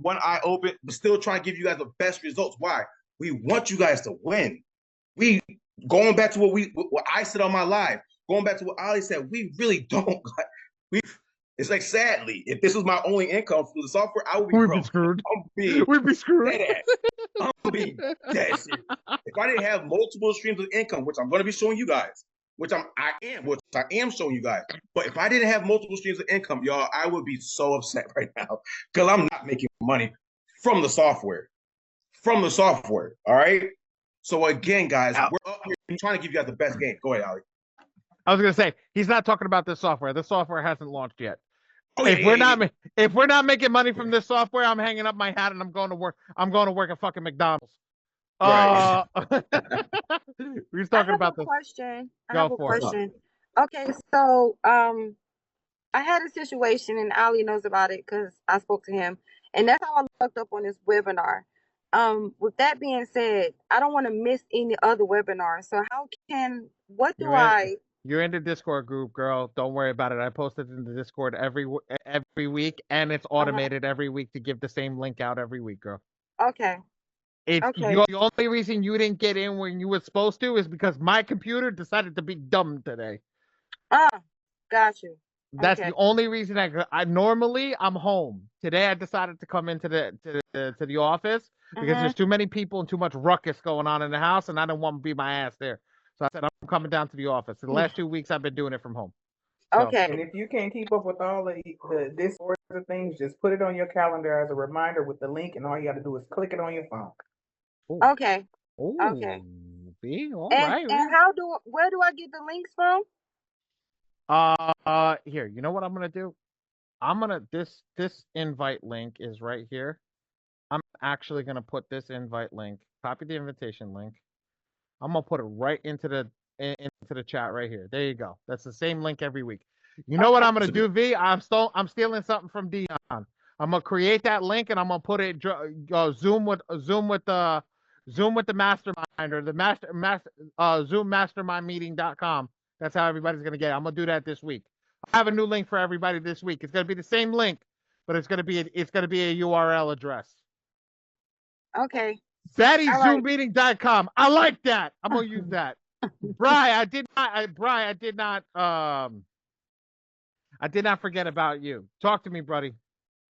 one eye open, but still trying to give you guys the best results. Why? We want you guys to win. We going back to what I said on my live, going back to what Ali said, we really don't. It's like, sadly, if this was my only income through the software, I would be broke. Screwed. We'd be screwed. I'm be dead serious. If I didn't have multiple streams of income, which I'm going to be showing you guys, which I am showing you guys, but if I didn't have multiple streams of income, y'all, I would be so upset right now because I'm not making money from the software. All right. So again, guys, we're up here trying to give you guys the best game. Go ahead, Ali. I was gonna say he's not talking about this software. The software hasn't launched yet. Oh, if we're not making money from this software, I'm hanging up my hat and I'm going to work. I'm going to work at fucking McDonald's. Right. We're talking about this. Question. I Go have a for it. question. Okay, so I had a situation and Ali knows about it because I spoke to him, and that's how I looked up on this webinar. With that being said, I don't want to miss any other webinars. So You're in the Discord group, girl. Don't worry about it. I post it in the Discord every week, and it's automated every week to give the same link out every week, girl. Okay. The only reason you didn't get in when you were supposed to is because my computer decided to be dumb today. Got you. That's the only reason I normally I'm home. Today I decided to come into the office because there's too many people and too much ruckus going on in the house, and I don't want to be my ass there. So I said I'm coming down to the office. The last 2 weeks I've been doing it from home. So. Okay. And if you can't keep up with all the Discord things, just put it on your calendar as a reminder with the link, and all you got to do is click it on your phone. Ooh. Okay. Ooh. Okay. Right. And where do I get the links from? Here, you know what I'm gonna do? This invite link is right here. I'm actually gonna put this invite link, copy the invitation link. I'm gonna put it right into the chat right here. There you go. That's the same link every week. You know what I'm gonna do, V? I'm stealing something from Dion. I'm gonna create that link and I'm gonna put it Zoom with the mastermind or the Zoom mastermindmeeting.com. That's how everybody's gonna get it. I'm gonna do that this week. I have a new link for everybody this week. It's gonna be the same link, but it's gonna be a URL address. Okay. ZaddyZoommeeting.com. I like that. I'm gonna use that. Bri, I did not forget about you. Talk to me, buddy.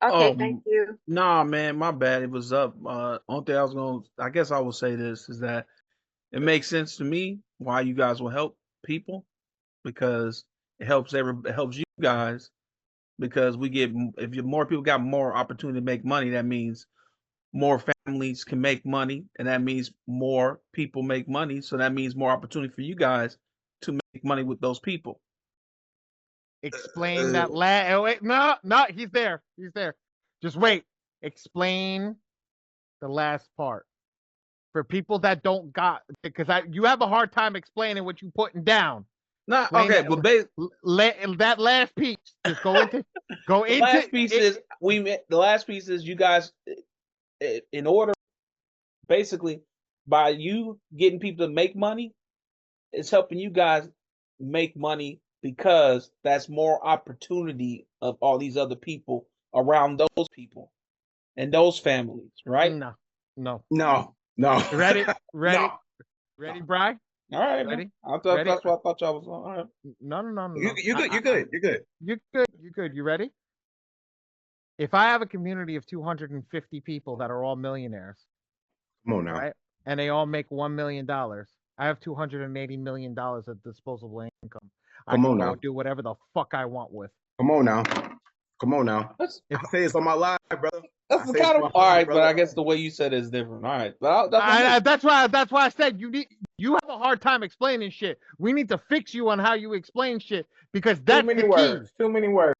Okay, thank you. Nah, man, my bad. It was up. Only thing I guess I will say this is that it makes sense to me why you guys will help people, because it helps you guys, because if more people got more opportunity to make money, that means more families can make money, and that means more people make money. So that means more opportunity for you guys to make money with those people. Explain that wait, no, he's there. Just wait. Explain the last part for people that don't got, because you have a hard time explaining what you putting down. Nah, okay, but that last piece. Just go into the last piece is you guys, in order, basically, by you getting people to make money, it's helping you guys make money, because that's more opportunity of all these other people around those people and those families, right? No. Ready? Ready, Bri? All right. Ready? That's what I thought y'all was on. All right. No. You're good. You're good. You're good. You ready? If I have a community of 250 people that are all millionaires, come on now, right? And they all make $1 million, I have $280 million of disposable income. I can go do whatever the fuck I want with. Come on now. I say it's on my live, brother. That's the kind of all right, but I guess the way you said it is different. All right, that's why I said you have a hard time explaining shit. We need to fix you on how you explain shit because that's the key. Too many words.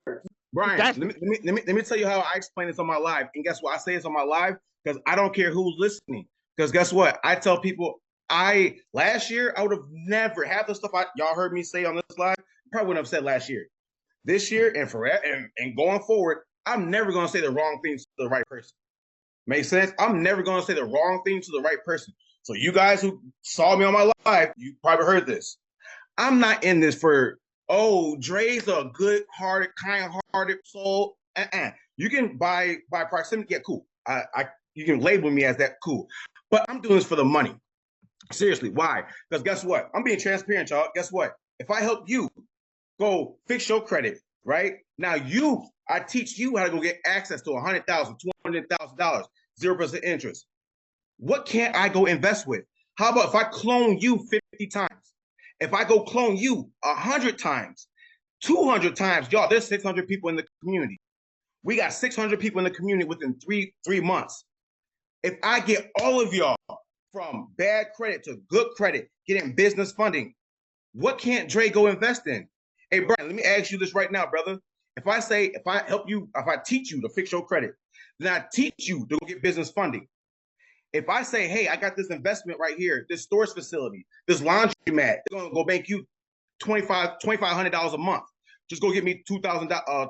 Brian, let me tell you how I explain this on my live. And guess what? I say it's on my live because I don't care who's listening. Because guess what? I tell people last year I would have never half the stuff y'all heard me say on this live, probably wouldn't have said last year. This year and forever and going forward, I'm never gonna say the wrong things to the right person. Make sense? I'm never gonna say the wrong thing to the right person. So you guys who saw me on my live, you probably heard this. I'm not in this for Dre's a good-hearted, kind-hearted soul. You can by proximity, yeah, cool. You can label me as that, cool. But I'm doing this for the money. Seriously, why? Because guess what? I'm being transparent, y'all. Guess what? If I help you go fix your credit, right? Now I teach you how to go get access to $100,000, $200,000, 0% interest. What can't I go invest with? How about if I clone you 50 times? If I go clone you 100 times, 200 times, y'all, there's 600 people in the community. We got 600 people in the community within three months. If I get all of y'all from bad credit to good credit, getting business funding, what can't Dre go invest in? Hey, Brian, let me ask you this right now, brother. If I teach you to fix your credit, then I teach you to go get business funding. If I say, hey, I got this investment right here, this storage facility, this laundromat, it's going to go make you $2,500 a month. Just go get me $20,000. Are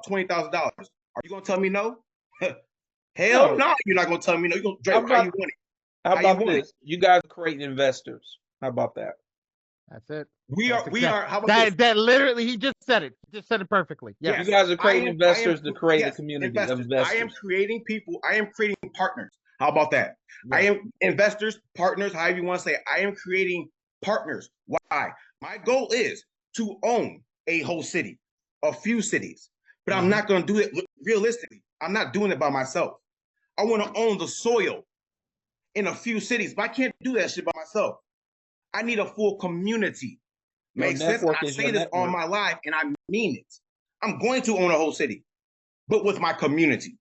you going to tell me no? Hell no, you're not going to tell me no. You're going to, Dre, how you want it? How about this? You guys are creating investors. How about that? That's it. We are. How about that literally, he just said it. He just said it perfectly. Yeah. You guys are creating investors to create a community of investors. I am creating people. I am creating partners. How about that? Yeah. I am investors, partners, however you want to say it. I am creating partners. Why? My goal is to own a whole city, a few cities. But I'm not going to do it realistically. I'm not doing it by myself. I want to own the soil in a few cities, but I can't do that shit by myself. I need a full community. Makes sense? I say this on my live, and I mean it. I'm going to own a whole city, but with my community.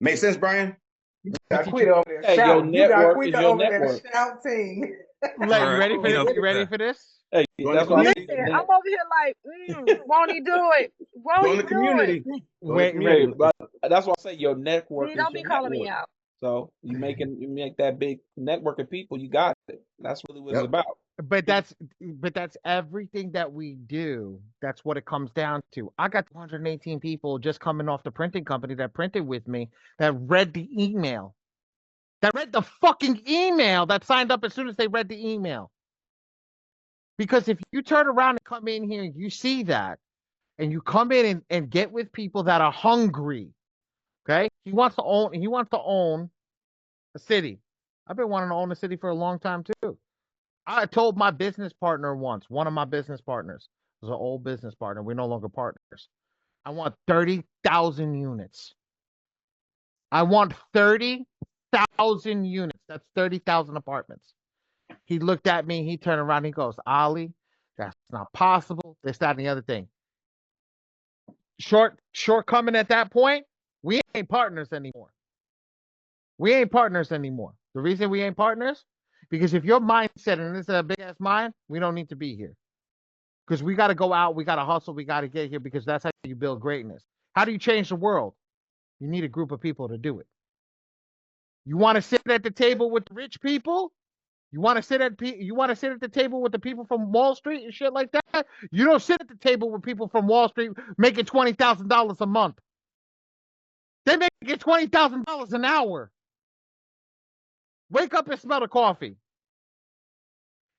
Make sense, Brian? You got quit over there shouting. You got quit over there shouting. You ready for this? You ready for this? Hey, that's what I'm over here like, won't he do it? Won't he do it? Wait. That's why I say your network. See, don't be calling me out. So you make that big network of people. You got it. That's really what it's about. But that's everything that we do. That's what it comes down to. I got 218 people just coming off the printing company that printed with me that read the email. That read the fucking email, that signed up as soon as they read the email. Because if you turn around and come in here and you see that, and you come in and get with people that are hungry, okay? He wants to own a city. I've been wanting to own a city for a long time too. I told my business partner once, one of my business partners was an old business partner. We're no longer partners. I want 30,000 units. I want 30,000 units. That's 30,000 apartments. He looked at me. He turned around. He goes, Ali, that's not possible. This, that, and the other thing. Shortcoming at that point, we ain't partners anymore. The reason we ain't partners, because if your mindset, and this is a big ass mind, we don't need to be here. Because we got to go out, we got to hustle, we got to get here, because that's how you build greatness. How do you change the world? You need a group of people to do it. You want to sit at the table with the rich people? You want to sit at the table with the people from Wall Street and shit like that? You don't sit at the table with people from Wall Street making $20,000 a month. They make $20,000 an hour. Wake up and smell the coffee.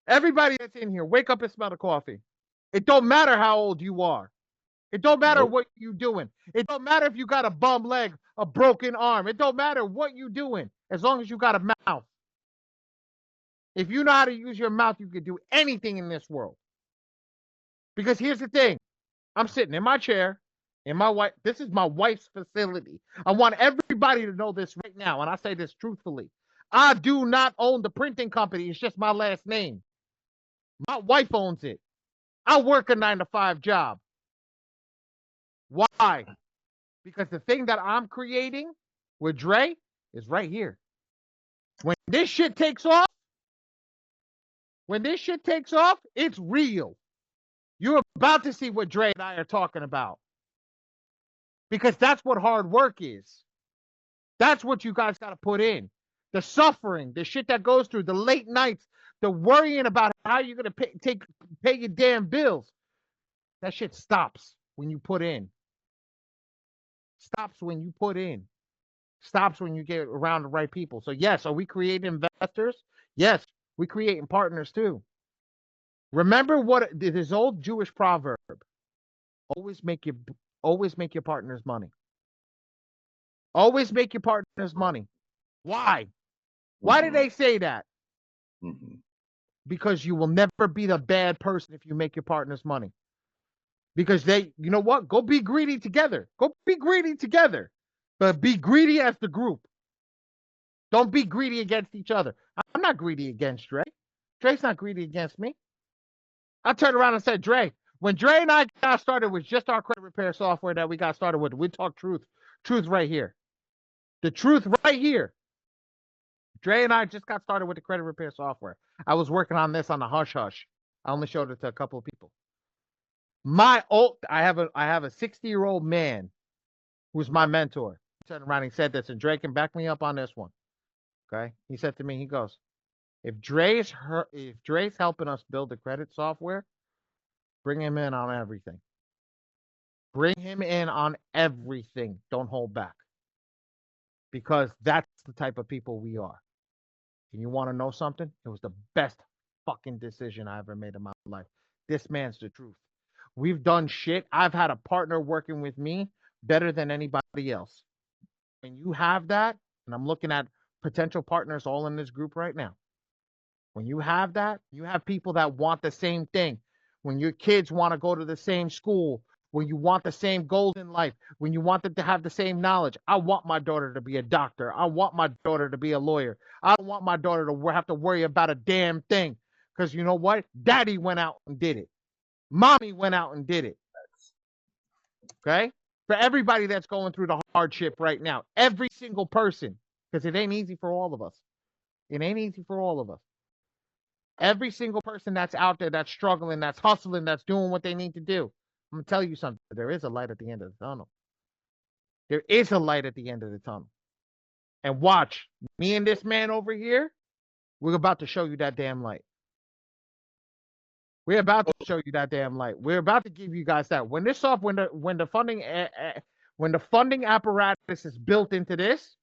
Everybody that's in here, wake up and smell the coffee. It don't matter how old you are. It don't matter Nope. what you doing. It don't matter if you got a bum leg, a broken arm. It don't matter what you doing as long as you got a mouth. If you know how to use your mouth, you can do anything in this world. Because here's the thing. I'm sitting in my chair, this is my wife's facility. I want everybody to know this right now, and I say this truthfully. I do not own the printing company. It's just my last name. My wife owns it. I work a 9-to-5 job. Why? Because the thing that I'm creating with Dre is right here. When this shit takes off, it's real. You're about to see what Dre and I are talking about. Because that's what hard work is. That's what you guys got to put in. The suffering, the shit that goes through, the late nights, the worrying about how you're going to pay your damn bills. That shit stops when you put in. Stops when you put in. Stops when you get around the right people. So yes, are we creating investors? Yes, we creating partners too. Remember what this old Jewish proverb: always make your partners money. Always make your partners money. Why? Why did they say that? Because you will never be the bad person if you make your partners money. Because you know what? Go be greedy together. Go be greedy together. But be greedy as the group. Don't be greedy against each other. I'm not greedy against Dre. Dre's not greedy against me. I turned around and said, Dre, when Dre and I got started with just our credit repair software that we got started with, we talk truth. Truth right here. The truth right here. Dre and I just got started with the credit repair software. I was working on this on the hush hush. I only showed it to a couple of people. I have a 60-year-old man who's my mentor. He turned around and said this, and Dre can back me up on this one. Okay. He said to me, he goes, if Dre's helping us build the credit software, bring him in on everything. Bring him in on everything. Don't hold back. Because that's the type of people we are. And you want to know something? It was the best fucking decision I ever made in my life. This man's the truth. We've done shit. I've had a partner working with me better than anybody else. When you have that, and I'm looking at potential partners all in this group right now. When you have that, you have people that want the same thing. When your kids want to go to the same school, when you want the same goals in life, when you want them to have the same knowledge. I want my daughter to be a doctor. I want my daughter to be a lawyer. I don't want my daughter to have to worry about a damn thing. Because you know what? Daddy went out and did it. Mommy went out and did it. Okay? For everybody that's going through the hardship right now, every single person, because it ain't easy for all of us. It ain't easy for all of us. Every single person that's out there, that's struggling, that's hustling, that's doing what they need to do. I'm going to tell you something. There is a light at the end of the tunnel. There is a light at the end of the tunnel. And watch, me and this man over here, we're about to show you that damn light. We're about to show you that damn light. We're about to give you guys that. When the funding apparatus is built into this,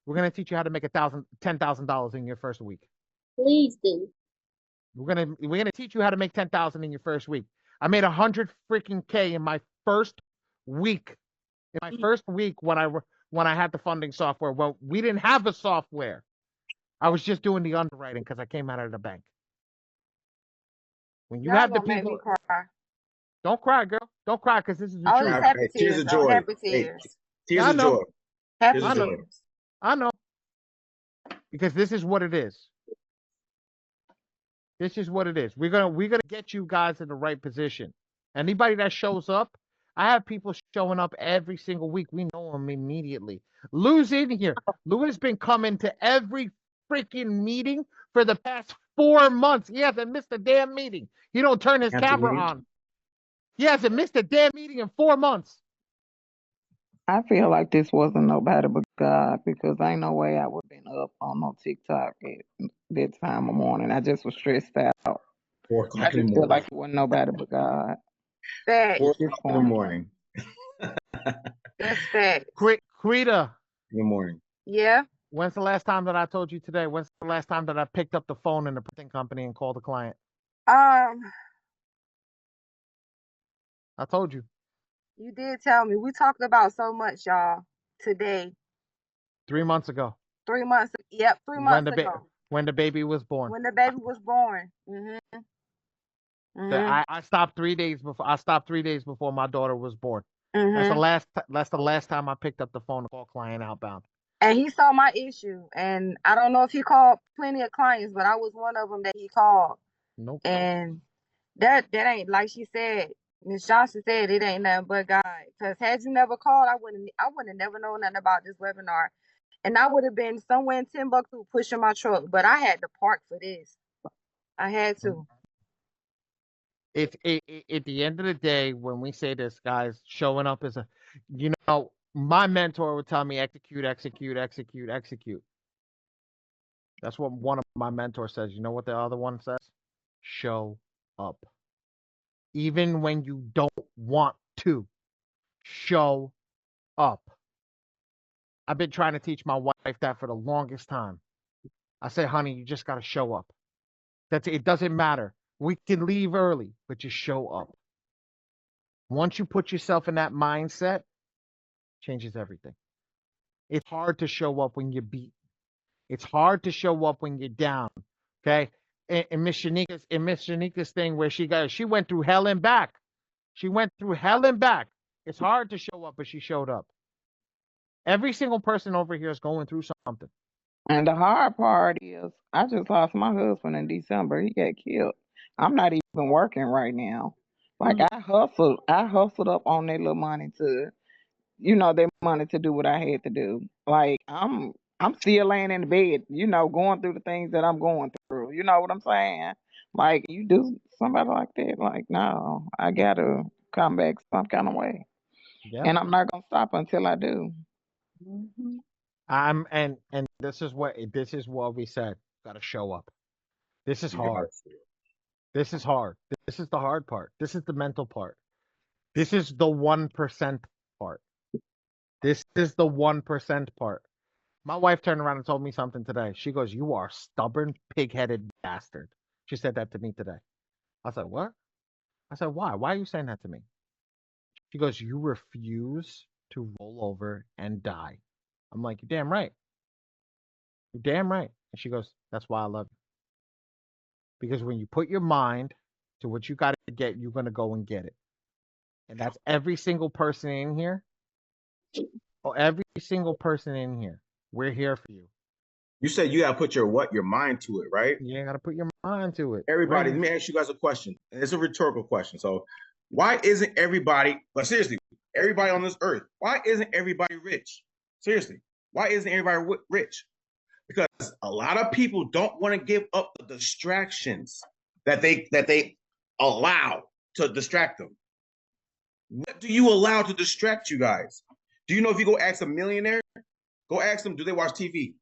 we're going to teach you how to make $10,000 in your first week. Please do. We're gonna teach you how to make 10,000 in your first week. I made 100 freaking K in my first week. In my first week when I had the funding software. Well, we didn't have a software. I was just doing the underwriting because I came out of the bank. When you have the people, make me cry. Don't cry, girl. Don't cry because this is the Oh, truth. it's happy Tears tears. of joy. Happy tears. Tears of joy. Happy Tears of joy. tears. I know. Because this is what it is. This is what it is. We're gonna get you guys in the right position. Anybody that shows up, I have people showing up every single week. We know them immediately. Lou's in here. Lou has been coming to every freaking meeting for the past 4 months. He hasn't missed a damn meeting. He don't turn his camera on. He hasn't missed a damn meeting in 4 months. I feel like this wasn't nobody but God because ain't no way I would have been up on no TikTok at that time of morning. I just was stressed out. 4 I o'clock in the just feel morning. like it wasn't nobody but God. Fact. 4 o'clock in the morning. That's fact. Krita. Good morning. Yeah. When's the last time that I told you today? When's the last time that I picked up the phone in the printing company and called the client? Um. I told you. You did tell me. We talked about so much, y'all, today. 3 months ago. 3 months. Yep, 3 months ago. When the baby was born. When the baby was born. I stopped 3 days before. I stopped 3 days before my daughter was born. That's the last time I picked up the phone to call client outbound. And he saw my issue, and I don't know if he called plenty of clients, but I was one of them that he called. Nope. And that ain't, like she said, Miss Johnson said, it ain't nothing but God. Because had you never called, I wouldn't have never known nothing about this webinar, and I would have been somewhere in Timbuktu pushing my truck. But I had to park for this. I had to. At the end of the day, when we say this, guys, showing up is my mentor would tell me execute, execute, execute, execute. That's what one of my mentors says. You know what the other one says? Show up. Even when you don't want to, show up. I've been trying to teach my wife that for the longest time. I say, honey, you just got to show up. It doesn't matter. We can leave early, but just show up. Once you put yourself in that mindset, changes everything. It's hard to show up when you're beat. It's hard to show up when you're down. Okay. In Miss Shanika's thing where she went through hell and back. She went through hell and back. It's hard to show up, but she showed up. Every single person over here is going through something. And the hard part is, I just lost my husband in December. He got killed. I'm not even working right now. Like I hustled up on that little money to, their money to do what I had to do. Like I'm still laying in the bed, going through the things that I'm going through. You know what I'm saying? Like you do somebody like that, like no, I gotta come back some kind of way. Yeah. And I'm not gonna stop until I do. And this is what we said. Gotta show up. This is hard. This is hard. This is the hard part. This is the mental part. This is the 1% part. This is the 1% part. My wife turned around and told me something today. She goes, "You are a stubborn, pig-headed bastard." She said that to me today. I said, "What?" I said, "Why? Why are you saying that to me?" She goes, "You refuse to roll over and die." I'm like, "You're damn right. You're damn right." And she goes, "That's why I love you. Because when you put your mind to what you got to get, you're going to go and get it." And that's every single person in here. Every single person in here. We're here for you. You said you got to put your mind to it, right? You got to put your mind to it. Everybody, let me ask you guys a question. And it's a rhetorical question. So why isn't everybody, but seriously, everybody on this earth, why isn't everybody rich? Seriously, why isn't everybody rich? Because a lot of people don't want to give up the distractions that they allow to distract them. What do you allow to distract you guys? Do you know if you go ask a millionaire, go ask them, do they watch TV?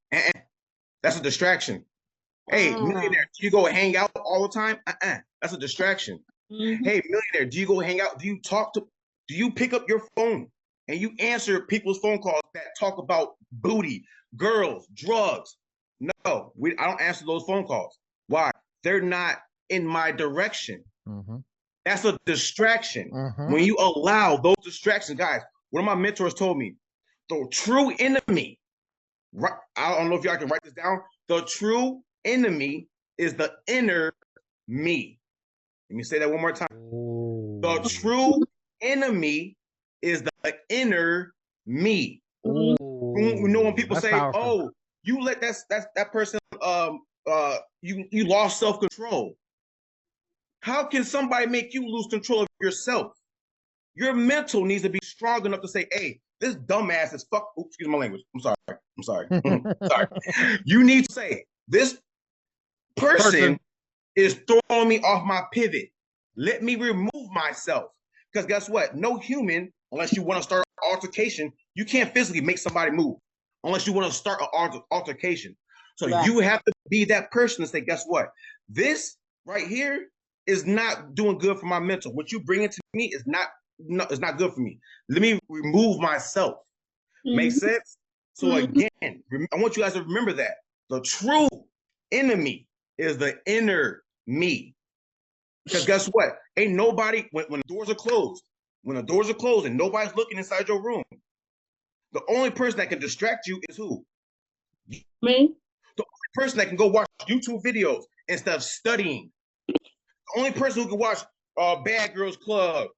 That's a distraction. Hey, millionaire, do you go hang out all the time? That's a distraction. Hey, millionaire, do you go hang out? Do you pick up your phone and you answer people's phone calls that talk about booty, girls, drugs? No, I don't answer those phone calls. Why? They're not in my direction. That's a distraction. When you allow those distractions, guys, one of my mentors told me, the true enemy, I don't know if y'all can write this down, the true enemy is the inner me. Let me say that one more time. The true enemy is the inner me. You know when people say, powerful. "Oh, you let that person you lost self-control." How can somebody make you lose control of yourself? Your mental needs to be strong enough to say, "Hey, this dumbass is fuck." Oops, excuse my language. I'm sorry. Sorry. You need to say, "This person is throwing me off my pivot. Let me remove myself." Because guess what? No human, unless you want to start an altercation, you can't physically make somebody move unless you want to start an altercation. So you have to be that person and say, guess what? This right here is not doing good for my mental. What you bring into me is not good for me. Let me remove myself. Make sense? So again, I want you guys to remember that the true enemy is the inner me. Because guess what? Ain't nobody, when doors are closed, when the doors are closed and nobody's looking inside your room, the only person that can distract you is who? Me. The only person that can go watch YouTube videos instead of studying. The only person who can watch Bad Girls Club,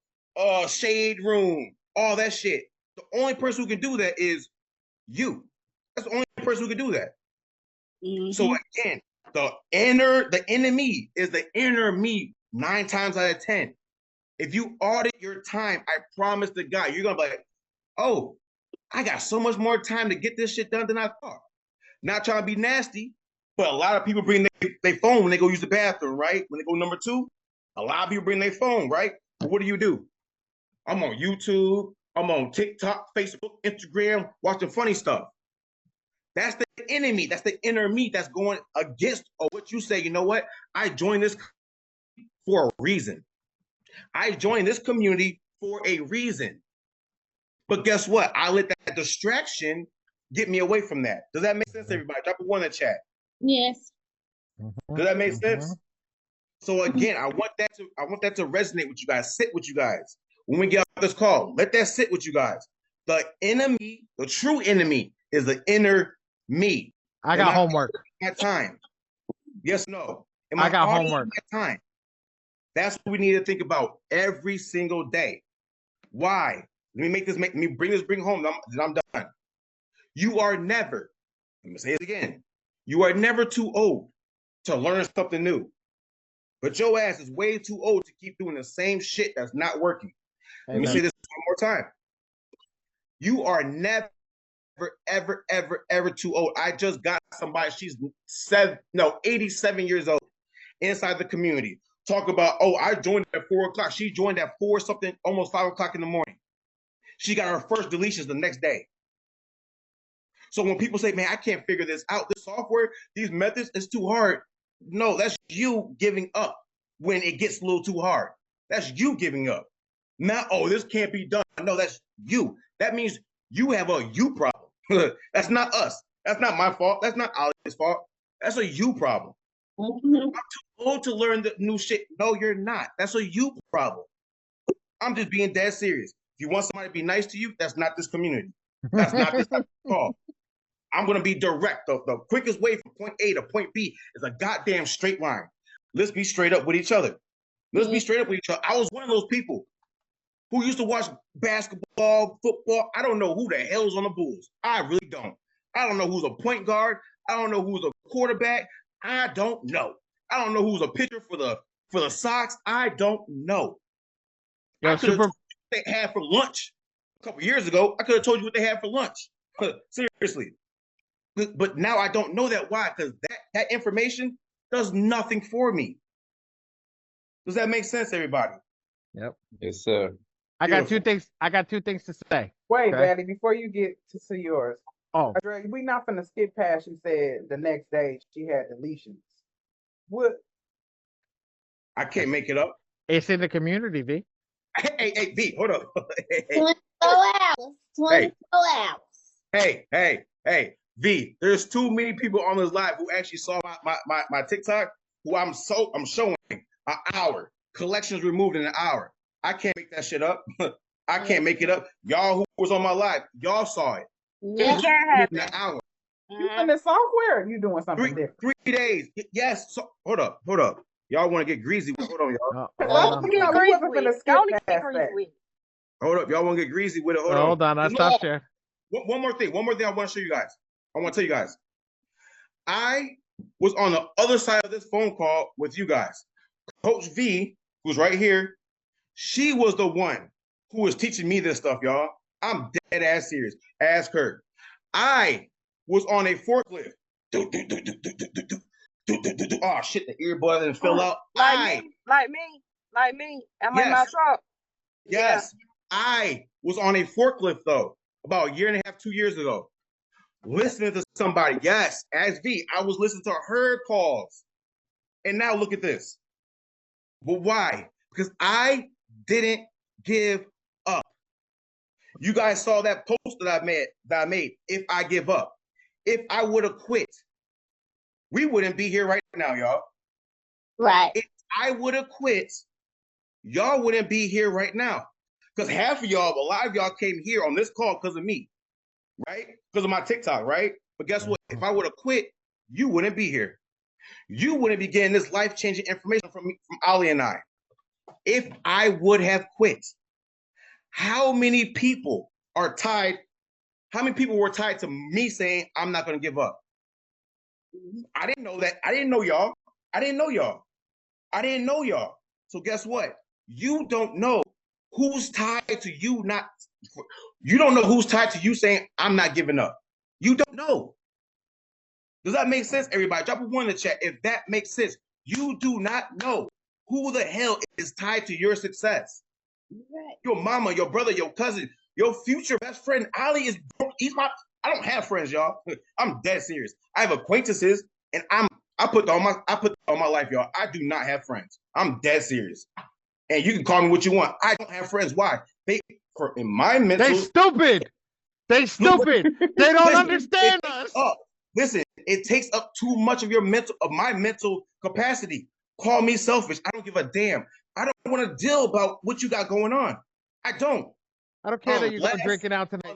Shade Room, all that shit. The only person who can do that is you. That's the only person who can do that. Mm-hmm. So again, the enemy is the inner me 9 times out of 10. If you audit your time, I promise to God, you're gonna be like, oh, I got so much more time to get this shit done than I thought. Not trying to be nasty, but a lot of people bring their phone when they go use the bathroom, right? When they go number 2, a lot of people bring their phone, right? But what do? I'm on YouTube, I'm on TikTok, Facebook, Instagram, watching funny stuff. That's the enemy. That's the inner me that's going against what you say. You know what? I joined this for a reason. I joined this community for a reason. But guess what? I let that distraction get me away from that. Does that make sense, everybody? Drop a 1 in the chat. Yes. Does that make sense? So again, I want that to resonate with you guys, sit with you guys. When we get off this call, let that sit with you guys. The enemy, the true enemy, is the inner me. I got homework. My time. Yes, no. I got homework. Time. That's what we need to think about every single day. Why? Let me bring home, then I'm done. You are never, let me say it again, you are never too old to learn something new. But your ass is way too old to keep doing the same shit that's not working. Let me say this one more time. You are never, ever too old. I just got somebody, she's 87 years old inside the community. Talk about, I joined at 4 o'clock. She joined at 4 something, almost 5 o'clock in the morning. She got her first deletions the next day. So when people say, man, I can't figure this out, this software, these methods, it's too hard. No, that's you giving up when it gets a little too hard. That's you giving up. Not, this can't be done. No, that's you. That means you have a you problem. That's not us. That's not my fault. That's not Ali's fault. That's a you problem. I'm too old to learn the new shit. No, you're not. That's a you problem. I'm just being dead serious. If you want somebody to be nice to you, that's not this community. That's not this type of call. I'm going to be direct. The quickest way from point A to point B is a goddamn straight line. Let's be straight up with each other. Let's be straight up with each other. I was one of those people who used to watch basketball, football. I don't know who the hell's on the Bulls. I really don't. I don't know who's a point guard. I don't know who's a quarterback. I don't know. I don't know who's a pitcher for the Sox. I don't know. I could have told you what they had for lunch a couple years ago. I could have told you what they had for lunch. Seriously. But now I don't know that. Why? Because that information does nothing for me. Does that make sense, everybody? Yep. Yes, sir. I got two things to say. Wait, Daddy, before you get to see yours. Oh. We not finna skip past you said the next day she had deletions. What? I can't make it up. It's in the community, V. Hey, V, hold up. 24 hours. 24 hours. Hey, V, there's too many people on this live who actually saw my TikTok, who I'm showing an hour. Collections removed in an hour. I can't make that shit up. I can't make it up. Y'all who was on my live, y'all saw it. It can't happen. In an hour. You in the software or you doing something different? 3 days. Yes. So, hold up. Y'all want to get greasy? Hold on, y'all. Don't get greasy. Hold up. Y'all want to get greasy with it? Hold on. I stopped sharing. One more thing I want to show you guys. I want to tell you guys. I was on the other side of this phone call with you guys. Coach V, who's right here, she was the one who was teaching me this stuff, y'all. I'm dead ass serious. Ask her. I was on a forklift. Oh shit, the earbud didn't fill out. Like me. I'm in my truck. Yes. Yeah. I was on a forklift though, about a year and a half, 2 years ago. Listening to somebody. Yes, as V, I was listening to her calls. And now look at this. But why? Because I didn't give up. You guys saw that post that I made. If I give up. If I would have quit, we wouldn't be here right now, y'all. Right. If I would have quit, y'all wouldn't be here right now. Because half of y'all, a lot of y'all came here on this call because of me, right? Because of my TikTok, right? But guess what? If I would have quit, you wouldn't be here. You wouldn't be getting this life-changing information from me, from Ali and I. If I would have quit, how many people are tied? How many people were tied to me saying I'm not going to give up? I didn't know that. I didn't know y'all. I didn't know y'all. I didn't know y'all. So guess what? You don't know who's tied to you not. You don't know who's tied to you saying I'm not giving up. You don't know. Does that make sense, everybody? Drop a 1 in the chat if that makes sense. You do not know who the hell is tied to your success. Your mama, your brother, your cousin, your future best friend. Ali is, I don't have friends, y'all. I'm dead serious. I have acquaintances, and I put all my life, y'all. I do not have friends. I'm dead serious. And you can call me what you want. I don't have friends. Why? In my mental. They stupid. They stupid. They don't understand us. Listen, it takes up too much of my mental capacity. Call me selfish. I don't give a damn. I don't want to deal about what you got going on. I don't. I don't care that you're going drinking out tonight.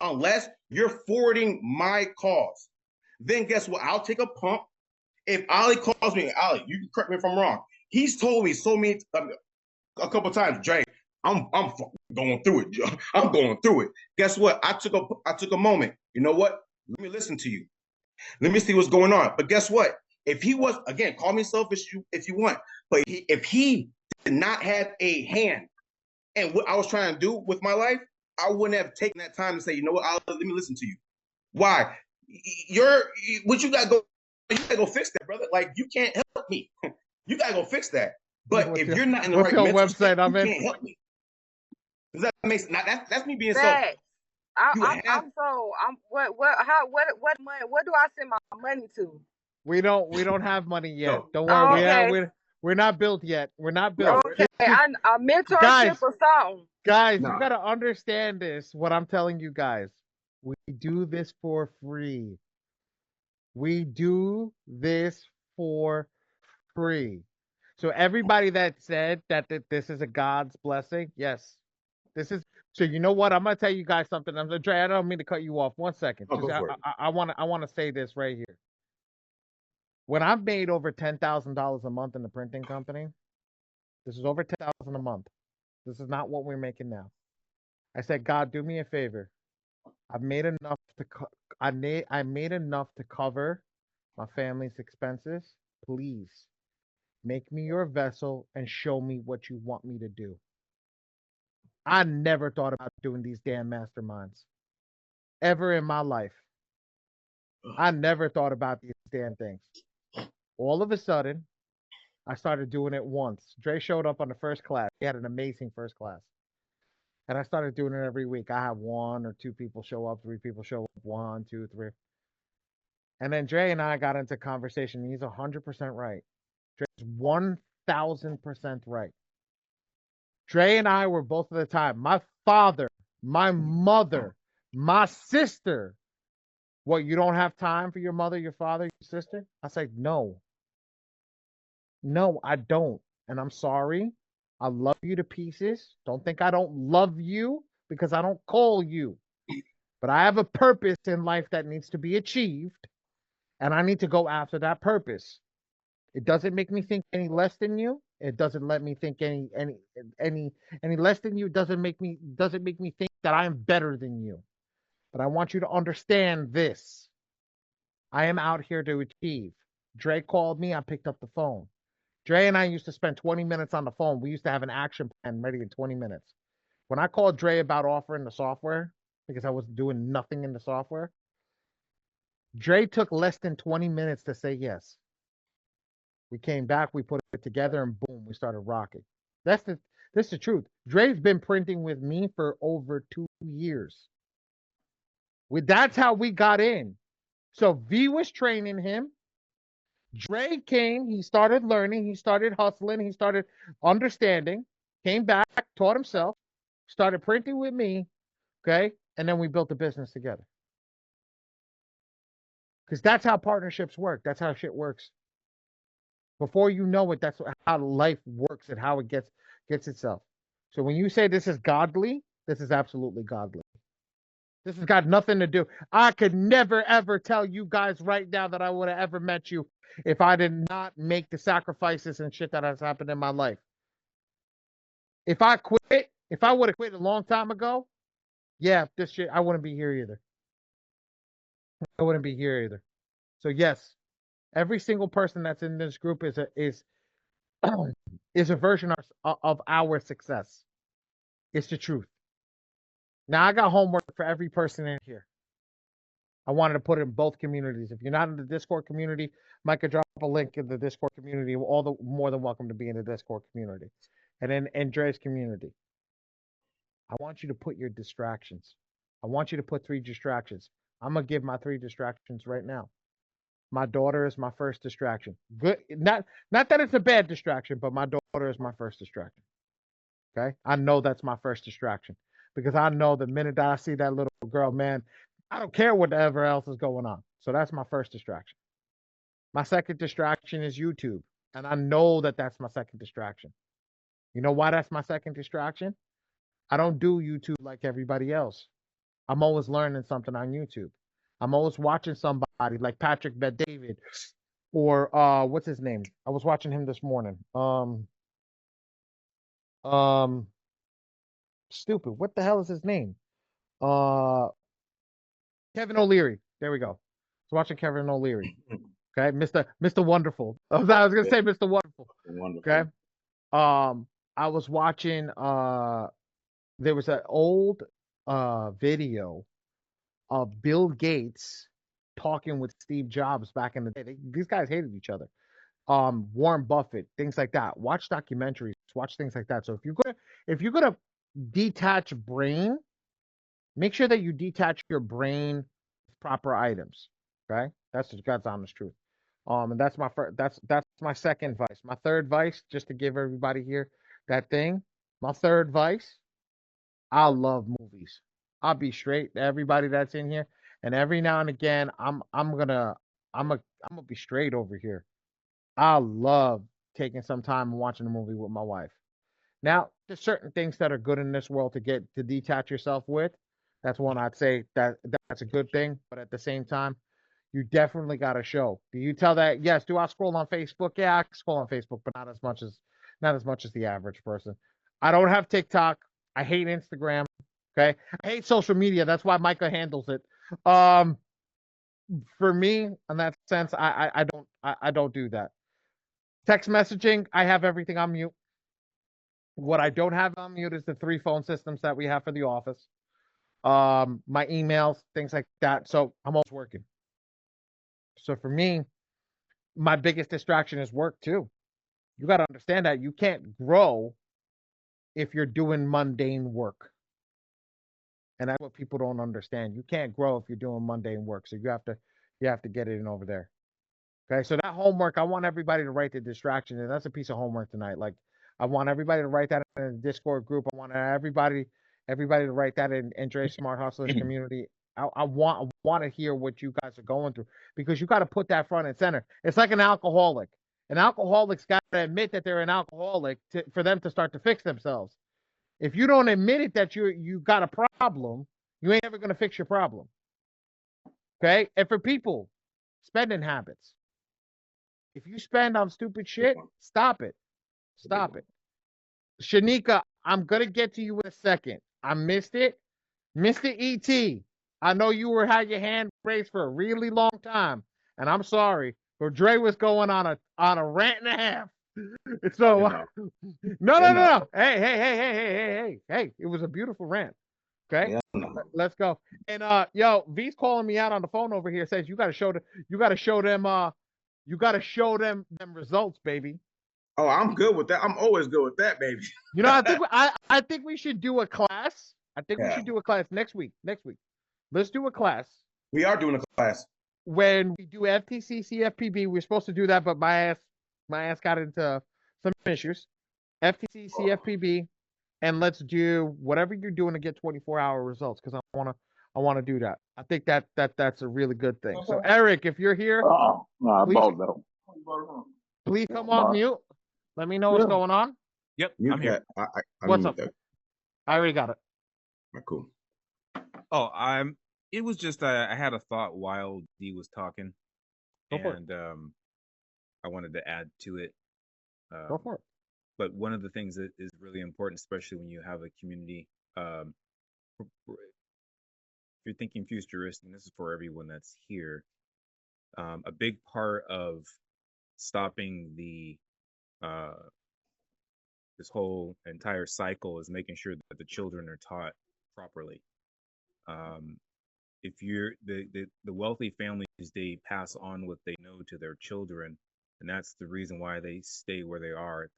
Unless you're forwarding my calls. Then guess what? I'll take a pump. If Ali calls me, Ali, you can correct me if I'm wrong. He's told me a couple times, Dre, I'm going through it. I'm going through it. Guess what? I took a moment. You know what? Let me listen to you. Let me see what's going on. But guess what? If he was, again, call me selfish if you want, but if he did not have a hand in what I was trying to do with my life, I wouldn't have taken that time to say, you know what, let me listen to you. Why? You gotta go fix that, brother. Like, you can't help me. You gotta go fix that. But if you're not in the right mental state, you can't help me. Does that make sense? That's me being selfish. What do I send my money to? We don't have money yet. No. Don't worry. Okay. We're not built yet. We're not built. Okay. A mentorship or something. Guys, you gotta understand this. What I'm telling you guys. We do this for free. We do this for free. So everybody that said that this is a God's blessing, yes. This is so. You know what? I'm gonna tell you guys something. Dre, I don't mean to cut you off. 1 second. I want to say this right here. When I've made over $10,000 a month in the printing company, this is over $10,000 a month. This is not what we're making now. I said, God, do me a favor. I made enough to cover my family's expenses. Please make me your vessel and show me what you want me to do. I never thought about doing these damn masterminds ever in my life. I never thought about these damn things. All of a sudden, I started doing it once. Dre showed up on the first class. He had an amazing first class. And I started doing it every week. I have 1 or 2 people show up, 3 people show up, 1, 2, 3. And then Dre and I got into conversation. He's 100% right. Dre's 1,000% right. Dre and I were both at the time. My father, my mother, my sister. What, you don't have time for your mother, your father, your sister? I said, no. No, I don't. And I'm sorry. I love you to pieces. Don't think I don't love you because I don't call you. But I have a purpose in life that needs to be achieved. And I need to go after that purpose. It doesn't make me think any less than you. It doesn't let me think any less than you. It doesn't make me think that I am better than you. But I want you to understand this. I am out here to achieve. Dre called me. I picked up the phone. Dre and I used to spend 20 minutes on the phone. We used to have an action plan ready in 20 minutes. When I called Dre about offering the software, because I was doing nothing in the software, Dre took less than 20 minutes to say yes. We came back, we put it together, and boom, we started rocking. This is the truth. Dre's been printing with me for over 2 years. That's how we got in. So V was training him. Dre came, he started learning, he started hustling, he started understanding, came back, taught himself, started printing with me, okay? And then we built a business together. Because that's how partnerships work. That's how shit works. Before you know it, that's how life works and how it gets itself. So when you say this is godly, this is absolutely godly. This has got nothing to do. I could never, ever tell you guys right now that I would have ever met you if I did not make the sacrifices and shit that has happened in my life. If I would have quit a long time ago, yeah, this shit, I wouldn't be here either. I wouldn't be here either. So yes, every single person that's in this group is a version of our success. It's the truth. Now I got homework for every person in here. I wanted to put it in both communities. If you're not in the Discord community, Mike could drop a link in the Discord community. All the more than welcome to be in the Discord community. And then Andre's community. I want you to put your distractions. I want you to put 3 distractions. I'm gonna give my 3 distractions right now. My daughter is my first distraction. Good, not that it's a bad distraction, but my daughter is my first distraction. Okay, I know that's my first distraction because I know the minute that I see that little girl, man, I don't care whatever else is going on. So that's my first distraction. My second distraction is YouTube, and I know that that's my second distraction. You know why that's my second distraction? I don't do YouTube like everybody else. I'm always learning something on YouTube. I'm always watching somebody like Patrick Bet-David or what's his name? I was watching him this morning. Stupid. What the hell is his name? Kevin O'Leary. There we go. I was watching Kevin O'Leary. Okay, Mr. Wonderful. I was gonna say Mr. Wonderful. Okay. I was watching there was an old video of Bill Gates talking with Steve Jobs back in the day. These guys hated each other. Warren Buffett, things like that. Watch documentaries, watch things like that. So if you're gonna detach brain, make sure that you detach your brain with proper items. Okay, that's just God's honest truth. And that's my that's my second vice. My third vice, just to give everybody here that thing. My third vice, I love movies. I'll be straight to everybody that's in here, and every now and again, I'm gonna be straight over here. I love taking some time and watching a movie with my wife. Now, there's certain things that are good in this world to get to detach yourself with. That's one I'd say that's a good thing, but at the same time, you definitely got to show. Do you tell that? Yes. Do I scroll on Facebook? Yeah, I scroll on Facebook, but not as much as the average person. I don't have TikTok. I hate Instagram. Okay, I hate social media. That's why Micah handles it. For me, in that sense, I don't do that. Text messaging, I have everything on mute. What I don't have on mute is the 3 phone systems that we have for the office. My emails, things like that. So I'm always working. So for me, my biggest distraction is work too. You got to understand that you can't grow if you're doing mundane work. And that's what people don't understand. You can't grow if you're doing mundane work. So you have to get it in over there. Okay, so that homework, I want everybody to write the distraction, and that's a piece of homework tonight. Like, I want everybody to write that in the Discord group. I want everybody to write that in Dre's Smart Hustlers community. I want to hear what you guys are going through because you got to put that front and center. It's like an alcoholic. An alcoholic's got to admit that they're an alcoholic for them to start to fix themselves. If you don't admit it that you got a problem, you ain't ever gonna fix your problem. Okay, and for people, spending habits. If you spend on stupid shit, stop it. Stop it. Shanika, I'm gonna get to you in a second. I missed it. Mr. ET, I know you had your hand raised for a really long time, and I'm sorry, but Dre was going on a rant and a half. So no. Hey. It was a beautiful rant. Okay, let's go. And yo, V's calling me out on the phone over here. Says you got to show them results, baby. Oh, I'm good with that. I'm always good with that, baby. You know, I think we should do a class. We should do a class next week. Let's do a class. We are doing a class. When we do FTC CFPB, we're supposed to do that, but my ass got into some issues. FTC CFPB, and let's do whatever you're doing to get 24-hour results because I want to do that. I think that's a really good thing. So Eric, if you're here, please come off mute. Let me know what's going on. Yep, I'm here. What's up? I already got it. Cool. Oh, it was just I had a thought while D was talking, and I wanted to add to it. Go for it. But one of the things that is really important, especially when you have a community, if you're thinking futuristic, and this is for everyone that's here, a big part of stopping the this whole entire cycle is making sure that the children are taught properly. If you're the wealthy families, they pass on what they know to their children, and that's the reason why they stay where they are.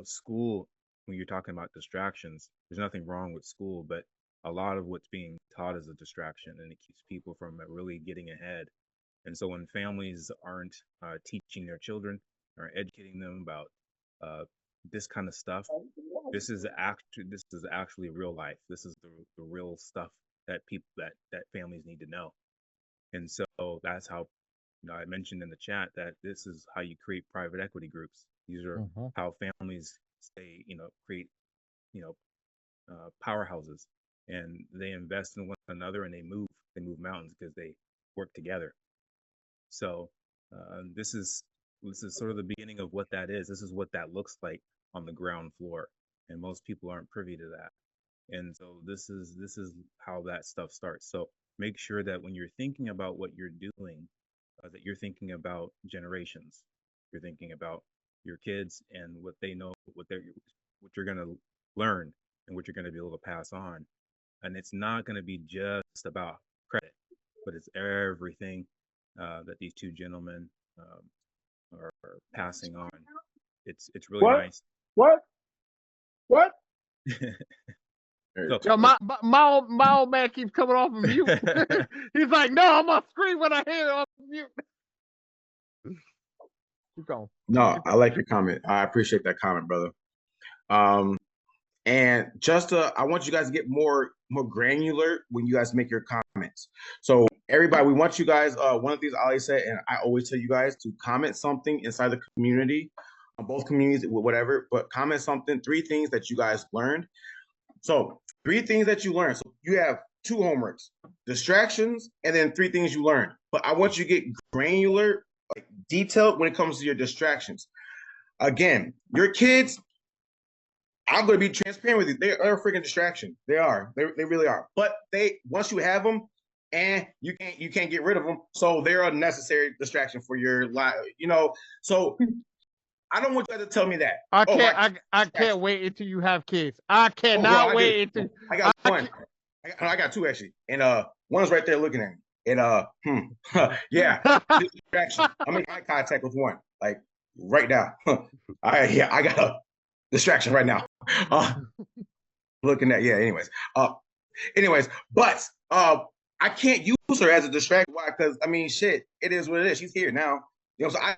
School, when you're talking about distractions, there's nothing wrong with school, but a lot of what's being taught is a distraction, and it keeps people from really getting ahead. And so when families aren't teaching their children or educating them about this kind of stuff, this is actually real life. This is the real stuff that people that families need to know. And so that's how I mentioned in the chat that this is how you create private equity groups. These are how families stay, create, powerhouses, and they invest in one another, and they move mountains because they work together. So this is sort of the beginning of what that is. This is what that looks like on the ground floor, and most people aren't privy to that. And so this is how that stuff starts. So make sure that when you're thinking about what you're doing, that you're thinking about generations. You're thinking about your kids and what they know, what you're going to learn, and what you're going to be able to pass on. And it's not going to be just about credit, but it's everything that these two gentlemen are passing on. It's really nice. What? So, Yo, my old man keeps coming off of mute. He's like, no, I'm on screen when I hear it off mute. Keep going. No, I like your comment. I appreciate that comment, brother. And just I want you guys to get more granular when you guys make your comments. So everybody, we want you guys, one of these Ali said, and I always tell you guys to comment something inside the community, on both communities, whatever, but comment something, 3 things that you guys learned. So 3 things that you learned. So you have 2 homeworks, distractions, and then 3 things you learned. But I want you to get granular, like detailed when it comes to your distractions. Again, your kids, I'm going to be transparent with you. They are a freaking distraction. They are. They really are. But once you have them, and you can't get rid of them, so they're a necessary distraction for your life. So I don't want you guys to tell me that. I can't wait until you have kids. I cannot wait until I got one. I got 2 actually, and one's right there looking at me. And yeah, distraction. I'm in eye contact with one, like right now. I got a distraction right now. Looking at anyways, but I can't use her as a distraction. Why? Because shit, it is what it is. She's here now. So I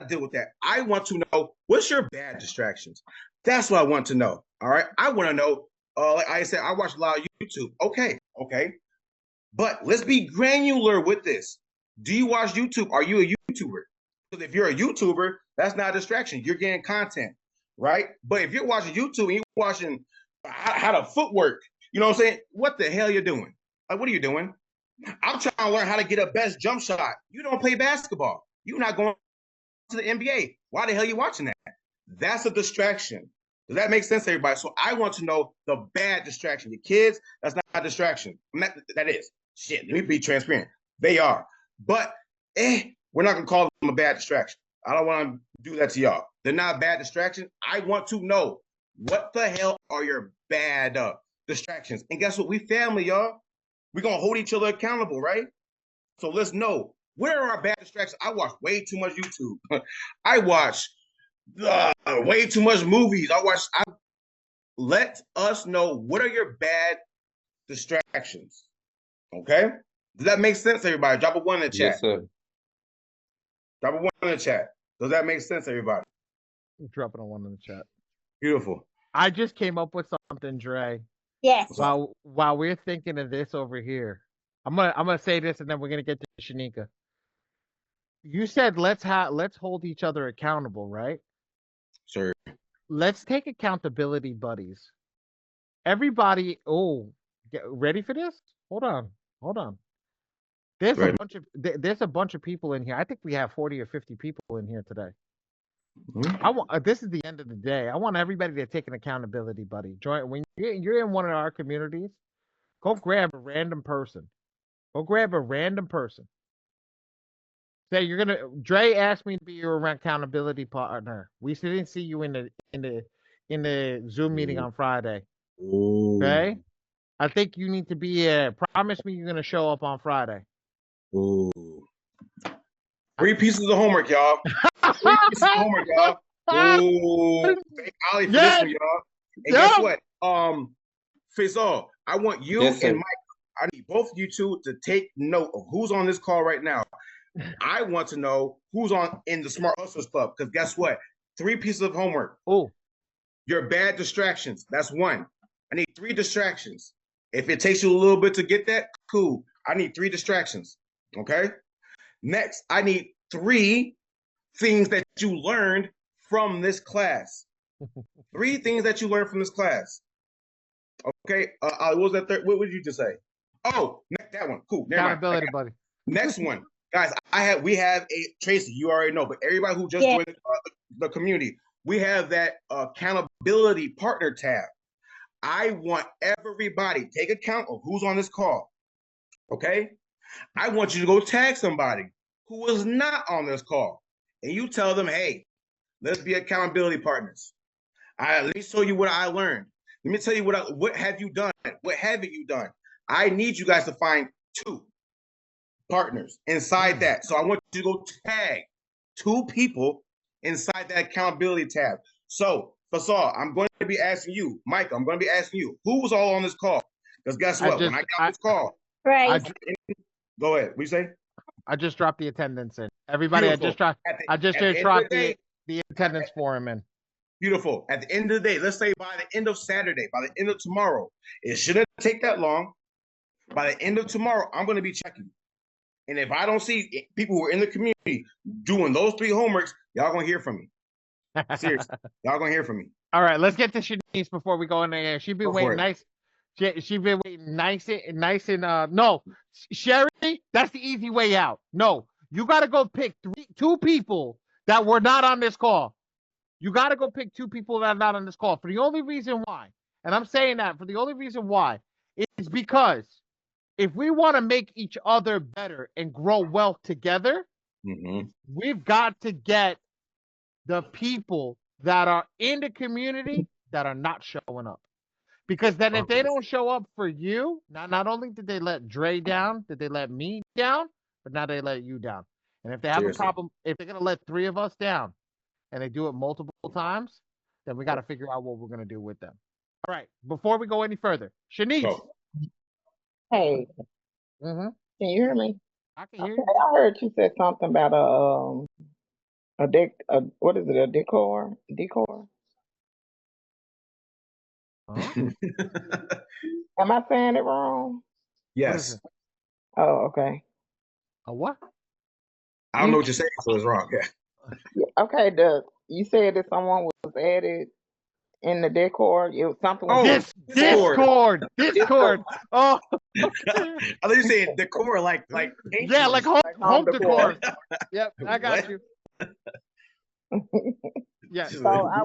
deal with that. I want to know, what's your bad distractions? That's what I want to know. All right. I want to know, like I said, I watch a lot of YouTube. Okay. But let's be granular with this. Do you watch YouTube? Are you a YouTuber? Because if you're a YouTuber, that's not a distraction. You're getting content, right? But if you're watching YouTube and you're watching how to footwork, you know what I'm saying? What the hell you're doing? Like, what are you doing? I'm trying to learn how to get a best jump shot. You don't play basketball. You're not going to the NBA. Why the hell are you watching that? That's a distraction. Does that make sense, everybody? So I want to know the bad distraction. Your kids, that's not a distraction. That is. Shit, let me be transparent. They are. But we're not going to call them a bad distraction. I don't want to do that to y'all. They're not a bad distraction. I want to know, what the hell are your bad distractions? And guess what? We family, y'all. We're going to hold each other accountable, right? So let's know, where are our bad distractions? I watch way too much YouTube. I watch way too much movies. Let us know, what are your bad distractions? Okay? Does that make sense, everybody? Drop a 1 in the chat. Yes, sir. Drop a 1 in the chat. Does that make sense, everybody? I'm dropping a 1 in the chat. Beautiful. I just came up with something, Dre. Yes. While we're thinking of this over here, I'm gonna say this, and then we're gonna get to Shanika. You said let's hold each other accountable, right? Sure. Let's take accountability buddies. everybody. Oh, get ready for this? Hold on. There's Right. there's a bunch of people in here. I think we have 40 or 50 people in here today. Mm-hmm. I want. This is the end of the day. I want everybody to take an accountability, buddy. Join when you're in one of our communities. Go grab a random person. Say you're gonna. Dre asked me to be your accountability partner. We didn't see you in the Zoom meeting on Friday. Ooh. Okay. I think you need to be. Promise me you're gonna show up on Friday. Ooh. 3 pieces of homework, y'all. 3 pieces of homework, y'all. Ooh. Thank Ollie for this one, y'all. And guess what? Faisal, I want you and Mike. I need both of you two to take note of who's on this call right now. I want to know who's on in the Smart Hustlers Club, because guess what? 3 pieces of homework. Oh. Your bad distractions. That's 1. I need 3 distractions. If it takes you a little bit to get that, cool. I need 3 distractions. Okay? Next, I need 3 things that you learned from this class. 3 things that you learned from this class. Okay? What was that third? What did you just say? Oh, that one. Cool. Accountability, buddy. Next one. Guys, we have a Tracy, you already know, but everybody who just joined the community, we have that accountability partner tab. I want everybody take account of who's on this call. Okay? I want you to go tag somebody who was not on this call. And you tell them, hey, let's be accountability partners. Let me show you what I learned. Let me tell you what have you done? What haven't you done? I need you guys to find 2 partners inside that. So I want you to go tag 2 people inside that accountability tab. So, Faisal, I'm going to be asking you, Mike, I'm going to be asking you, who was all on this call? Because guess what? When I got this call, right. Go ahead. What you say? I just dropped the attendance in. Everybody, Beautiful. I just dropped the attendance form in. Beautiful. At the end of the day, let's say by the end of Saturday, by the end of tomorrow, it shouldn't take that long. By the end of tomorrow, I'm going to be checking. And if I don't see people who are in the community doing those 3 homeworks, y'all going to hear from me. Seriously. Y'all going to hear from me. All right, let's get to Shanice before we go in there. She's been waiting nice. She's been waiting nice and no, Sherry, that's the easy way out. No, you got to go pick 2 people that were not on this call. You got to go pick 2 people that are not on this call for the only reason why. And I'm saying that for the only reason why is because if we want to make each other better and grow wealth together, we've got to get the people that are in the community that are not showing up. Because then if they don't show up for you, not only did they let Dre down, did they let me down, but now they let you down. And if they have a problem, if they're going to let 3 of us down and they do it multiple times, then we got to figure out what we're going to do with them. All right. Before we go any further, Shanice. Hey. Mm-hmm. Can you hear me? I can hear you. I heard you said something about what is it? A decor? Huh? Am I saying it wrong? Yes. Oh, okay. A what? I don't know what you're saying, so it's wrong. Yeah. Okay, you said that someone was added in the decor. It was something. Discord. Oh, I thought you said decor, like yeah, like home decor. Yep, I got you. Yeah. So I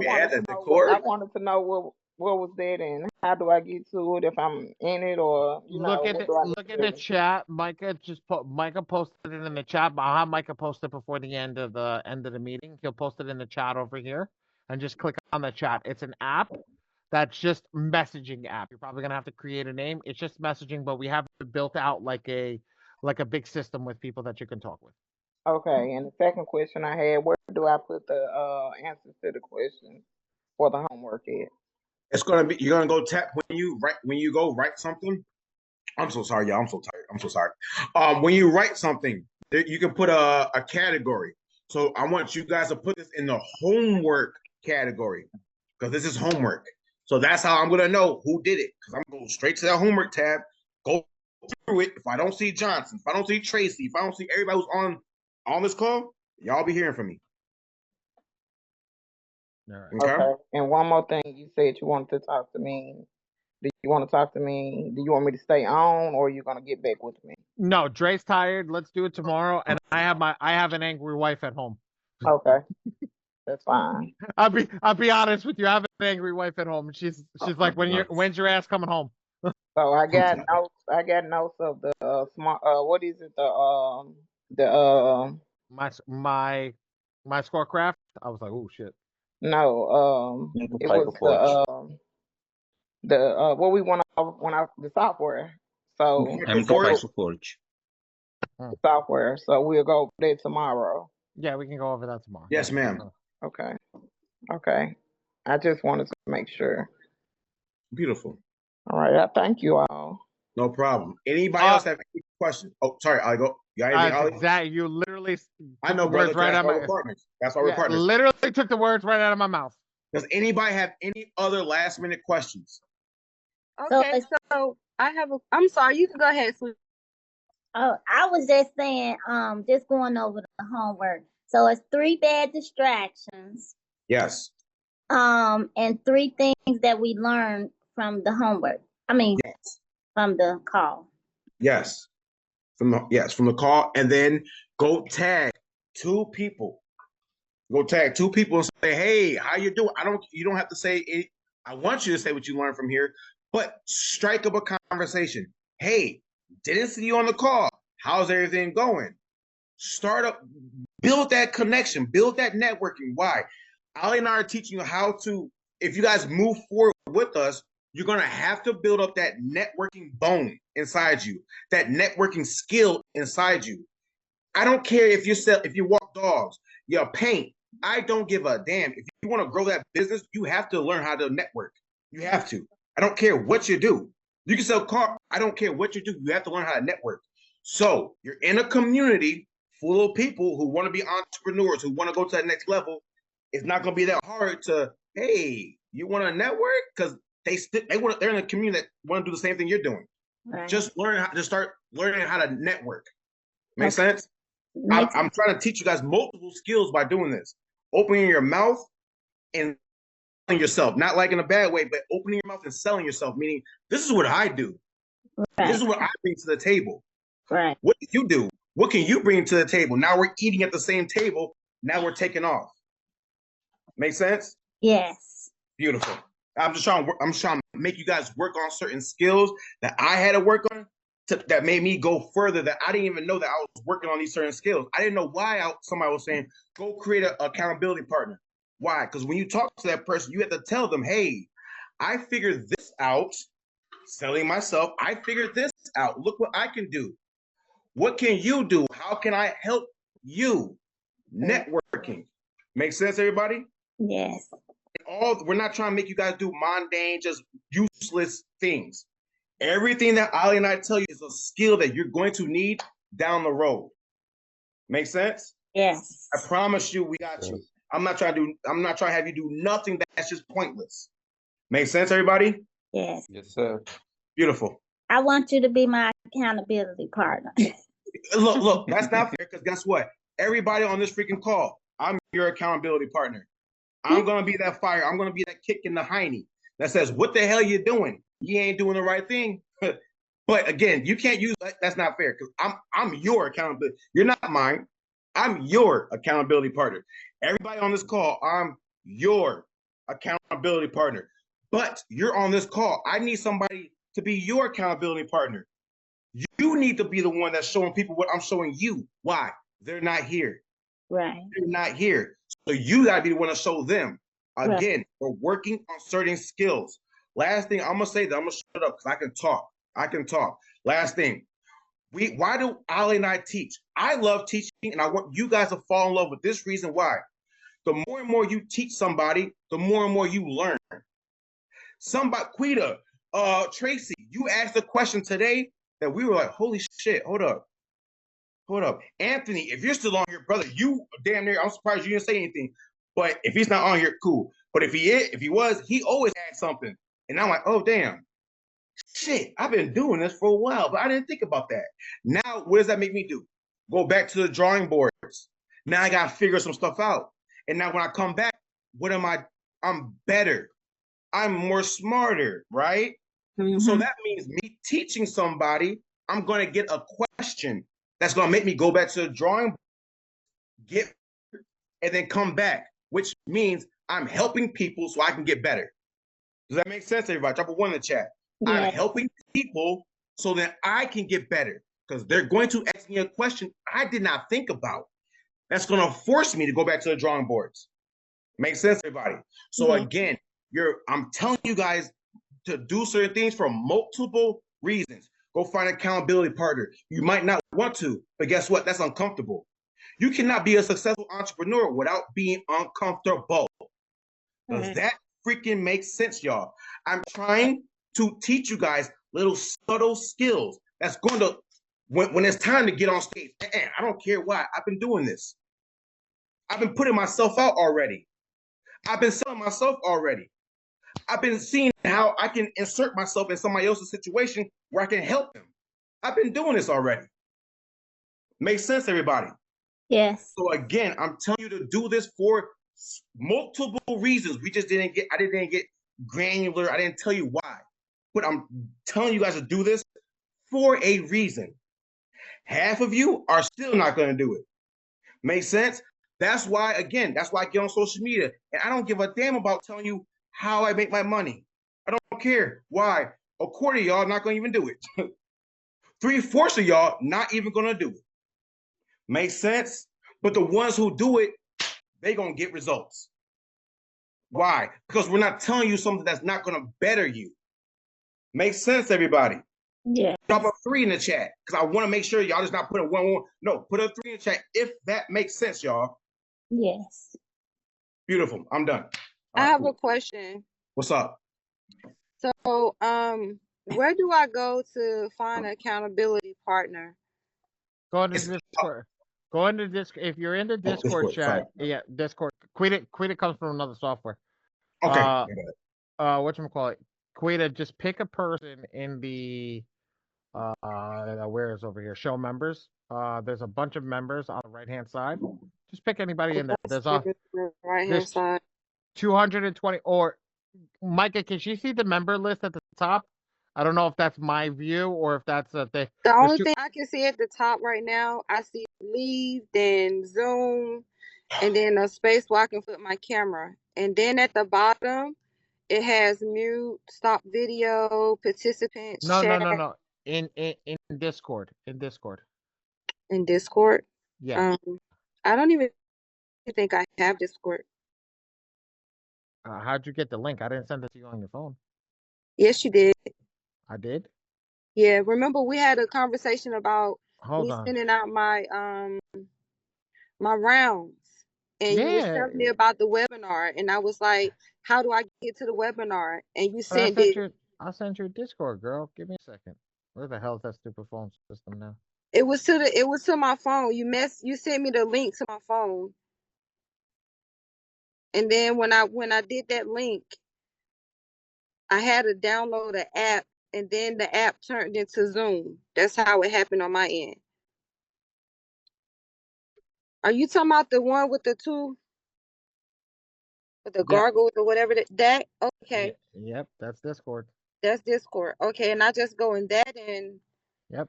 wanted to know what was that and how do I get to it if I'm in it or look at the chat. Micah posted it in the chat. But I'll have Micah post it before the end of the meeting. He'll post it in the chat over here and just click on the chat. It's an app that's just messaging app. You're probably gonna have to create a name. It's just messaging, but we have it built out like a big system with people that you can talk with. Okay, and the second question I had, where do I put the answers to the questions for the homework at? It's gonna be, you're gonna go tap when you go write something. I'm so sorry, y'all. I'm so tired. I'm so sorry. When you write something, you can put a category. So I want you guys to put this in the homework category because this is homework. So that's how I'm gonna know who did it. Because I'm gonna go straight to that homework tab, go through it. If I don't see Johnson, if I don't see Tracy, if I don't see everybody who's on this call, y'all be hearing from me. All right. Okay. And one more thing, you said you wanted to talk to me Do you want to talk to me? Do you want me to stay on, or are you gonna get back with me? No, Dre's tired. Let's do it tomorrow. And I have an angry wife at home. Okay, that's fine. I'll be honest with you. I have an angry wife at home. She's like, when's your ass coming home? So I got notes. I got notes of the smart. What is it? My scorecraft. I was like, oh shit. No. It was the what we went off when I the software. So software. So we'll go over that tomorrow. Yeah, we can go over that tomorrow. Yes, ma'am. Okay. Okay. I just wanted to make sure. Beautiful. All right. I thank you all. No problem. Anybody else have any questions? Oh, sorry. I go. You got anything, Ollie? Exactly. You literally. I know, brother. Right That's why we're partners. That's why we're partners. Literally took the words right out of my mouth. Does anybody have any other last minute questions? Okay, so I have a. I'm sorry. You can go ahead, sweet. Oh, I was just saying, just going over the homework. So it's 3 bad distractions. Yes. And 3 things that we learned from the homework. I mean, from the call. Yes. From the call, and then go tag 2 people. Go tag 2 people and say, "Hey, how you doing?" You don't have to say it. I want you to say what you learned from here, but strike up a conversation. Hey, didn't see you on the call. How's everything going? Build that connection, build that networking. Why? Ali and I are teaching you how to, if you guys move forward with us, you're going to have to build up that networking bone inside you, that networking skill inside you. I don't care if you walk dogs, you paint. I don't give a damn. If you want to grow that business, you have to learn how to network. You have to. I don't care what you do. You can sell car. I don't care what you do. You have to learn how to network. So you're in a community full of people who want to be entrepreneurs, who want to go to that next level. It's not going to be that hard to, hey, you want to network? Because they're in a community that want to do the same thing you're doing. Right. Just start learning how to network. Make sense? I'm trying to teach you guys multiple skills by doing this. Opening your mouth and selling yourself, not like in a bad way, but opening your mouth and selling yourself, meaning this is what I do. Right. This is what I bring to the table. Right. What do you do? What can you bring to the table? Now we're eating at the same table. Now we're taking off. Make sense? Yes. Beautiful. I'm trying to make you guys work on certain skills that I had to work on that made me go further, that I didn't even know that I was working on these certain skills. I didn't know why somebody was saying, go create an accountability partner. Why? Because when you talk to that person, you have to tell them, hey, I figured this out, selling myself. I figured this out. Look what I can do. What can you do? How can I help you? Networking. Make sense, everybody? Yes. We're not trying to make you guys do mundane, just useless things. Everything that Ali and I tell you is a skill that you're going to need down the road. Make sense? Yes. I promise you, we got you. I'm not trying to have you do nothing that's just pointless. Make sense, everybody? Yes. Yes, sir. Beautiful. I want you to be my accountability partner. Look, that's not fair, because guess what? Everybody on this freaking call, I'm your accountability partner. I'm going to be that fire. I'm going to be that kick in the hiney that says, what the hell you doing? You ain't doing the right thing. But again, you can't use that. That's not fair, because I'm your accountability. You're not mine. I'm your accountability partner. Everybody on this call, I'm your accountability partner. But you're on this call. I need somebody to be your accountability partner. You need to be the one that's showing people what I'm showing you. Why? They're not here. Right. They're not here. So you got to be the one to show them. Again, we're working on certain skills. Last thing I'm going to say, that I'm going to shut up because I can talk. Last thing. Why do Ali and I teach? I love teaching, and I want you guys to fall in love with this reason why. The more and more you teach somebody, the more and more you learn. Somebody, Quita, Tracy, you asked a question today that we were like, holy shit, hold up. Anthony, if you're still on here, brother, you damn near, I'm surprised you didn't say anything. But if he's not on here, cool. But if he was, he always had something. And I'm like, oh, damn. Shit, I've been doing this for a while, but I didn't think about that. Now, what does that make me do? Go back to the drawing boards. Now I got to figure some stuff out. And now when I come back, what am I? I'm better. I'm more smarter, right? So that means me teaching somebody, I'm going to get a question that's going to make me go back to the drawing, get, and then come back, which means I'm helping people so I can get better. Does that make sense, everybody? Drop a 1 in the chat. Yeah. I'm helping people so that I can get better because they're going to ask me a question I did not think about. That's going to force me to go back to the drawing boards. Make sense, everybody? So again, I'm telling you guys to do certain things for multiple reasons. Go find an accountability partner. You might not want to, but guess what? That's uncomfortable. You cannot be a successful entrepreneur without being uncomfortable. Does that freaking make sense, y'all? I'm trying to teach you guys little subtle skills that's going to, when it's time to get on stage, I don't care why, I've been doing this. I've been putting myself out already. I've been selling myself already. I've been seeing how I can insert myself in somebody else's situation where I can help them. I've been doing this already. Makes sense, everybody? Yes. So again, I'm telling you to do this for multiple reasons. I didn't get granular. I didn't tell you why. But I'm telling you guys to do this for a reason. Half of you are still not going to do it. Make sense? That's why I get on social media. And I don't give a damn about telling you how I make my money. I don't care. Why? A quarter of y'all not going to even do it. 3/4 of y'all not even going to do it. Make sense? But the ones who do it, they going to get results. Why? Because we're not telling you something that's not going to better you. Make sense, everybody? Yeah. Drop a 3 in the chat because I want to make sure y'all just not put a 1. No, put a 3 in the chat if that makes sense, y'all. Yes. Beautiful. I'm done. I have a question. What's up? So, where do I go to find an accountability partner? Go into Discord. Go into Discord. If you're in the Discord chat, yeah, Discord. Quita comes from another software. Okay. Whatchamacallit? Quita, just pick a person in the where is over here? Show members. There's a bunch of members on the right hand side. Just pick anybody in there. There's right hand side. 220 or Micah, can she see the member list at the top? I don't know if that's my view or if that's a thing. The only thing I can see at the top right now, I see leave, then Zoom, and then a space where I can put my camera. And then at the bottom, it has mute, stop video, participants, chat. No. In Discord. In Discord. In Discord? Yeah. I don't even think I have Discord. How'd you get the link? I didn't send it to you on your phone. Yes, you did. I did? Yeah, remember we had a conversation about sending out my my rounds. And you was telling me about the webinar, and I was like, how do I get to the webinar? And you sent it. I'll send you a Discord, girl. Give me a second. Where the hell is that stupid phone system now? It was to my phone. You sent me the link to my phone. And then when I did that link, I had to download an app, and then the app turned into Zoom. That's how it happened on my end. Are you talking about the one with the two? With the gargles or whatever that? Okay. Yep, that's Discord. That's Discord. Okay, and I just go in that and. Yep.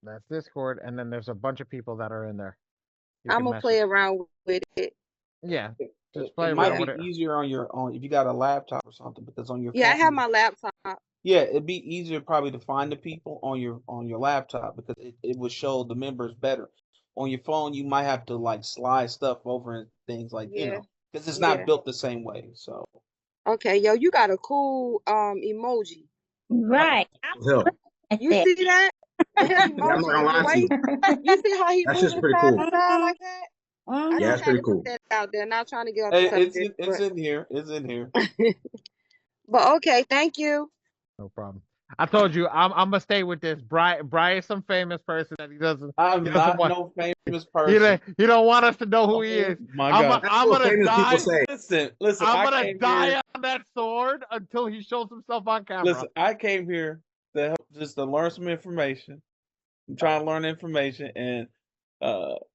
That's Discord, and then there's a bunch of people that are in there. I'm gonna play around with it. Yeah. It might be easier on your own if you got a laptop or something, because on your phone, I have my laptop. Yeah, it'd be easier probably to find the people on your laptop because it would show the members better. On your phone, you might have to like slide stuff over and things like because it's not built the same way. So. Okay, yo, you got a cool emoji. Right. You see that? I'm not gonna lie to you. You see how he That's moved just pretty side cool. to side like that? Yeah, that's pretty cool. That out there, not trying to get off the subject. It's in here. It's in here. But okay, thank you. No problem. I told you I'm gonna stay with this. Brian is some famous person that he doesn't. I'm not no famous person. He don't want us to know who he is. My God. I'm gonna die. Listen. I'm gonna die on that sword until he shows himself on camera. Listen, I came here to help just to learn some information. I'm trying to learn information and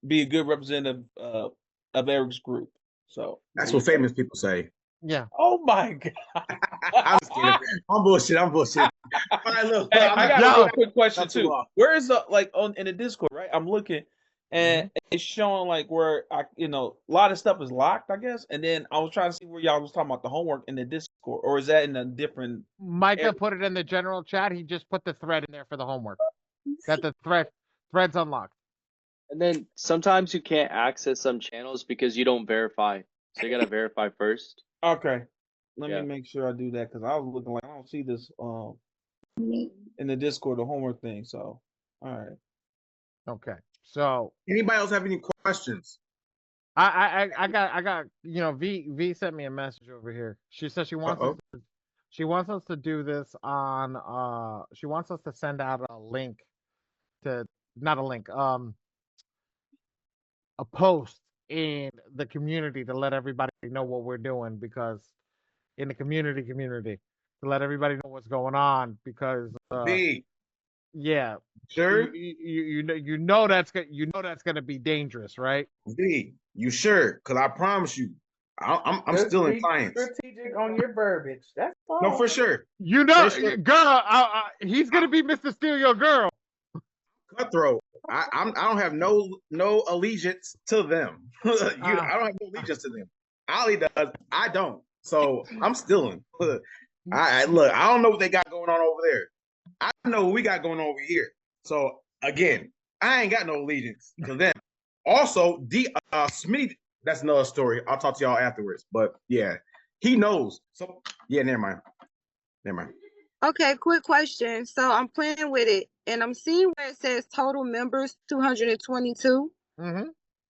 be a good representative of Eric's group. So that's what famous people say. Yeah. Oh my god. I'm just kidding. I'm bullshit. All right, look, Hey, I got a real quick question not too too. long. Where is the like on in the Discord, right? I'm looking and Mm-hmm. it's showing like where a lot of stuff is locked, I guess. And then I was trying to see where y'all was talking about the homework in the Discord, or is that in a different Micah put it in the general chat. He just put the thread in there for the homework. That the thread's unlocked. And then sometimes you can't access some channels because you don't verify. So you gotta verify first. Okay. Let Yeah. me make sure I do that because I was looking like I don't see this in the Discord, the homework thing. So all right. Okay. So Anybody else have any questions? I got V sent me a message over here. She says she wants us to do this on she wants us to send out a link to not a link a post in the community to let everybody know what we're doing, because in the community to let everybody know what's going on, because V, yeah, sure? you know that's gonna be dangerous, right? V, you sure? Because I promise you, I'm Just still in be clients. strategic on your verbiage. That's all. No, for sure. You know, For sure. girl, he's gonna be Mr. Steal Your Girl. Cutthroat. I don't have no allegiance to them. I don't have no allegiance to them. Ali does. I don't. So I'm stealing. I look. I don't know what they got going on over there. I know what we got going on over here. So again, I ain't got no allegiance to them. Also, Smitty. That's another story. I'll talk to y'all afterwards. But yeah, he knows. So yeah, never mind. Okay, quick question. So I'm playing with it, and I'm seeing where it says total members 222,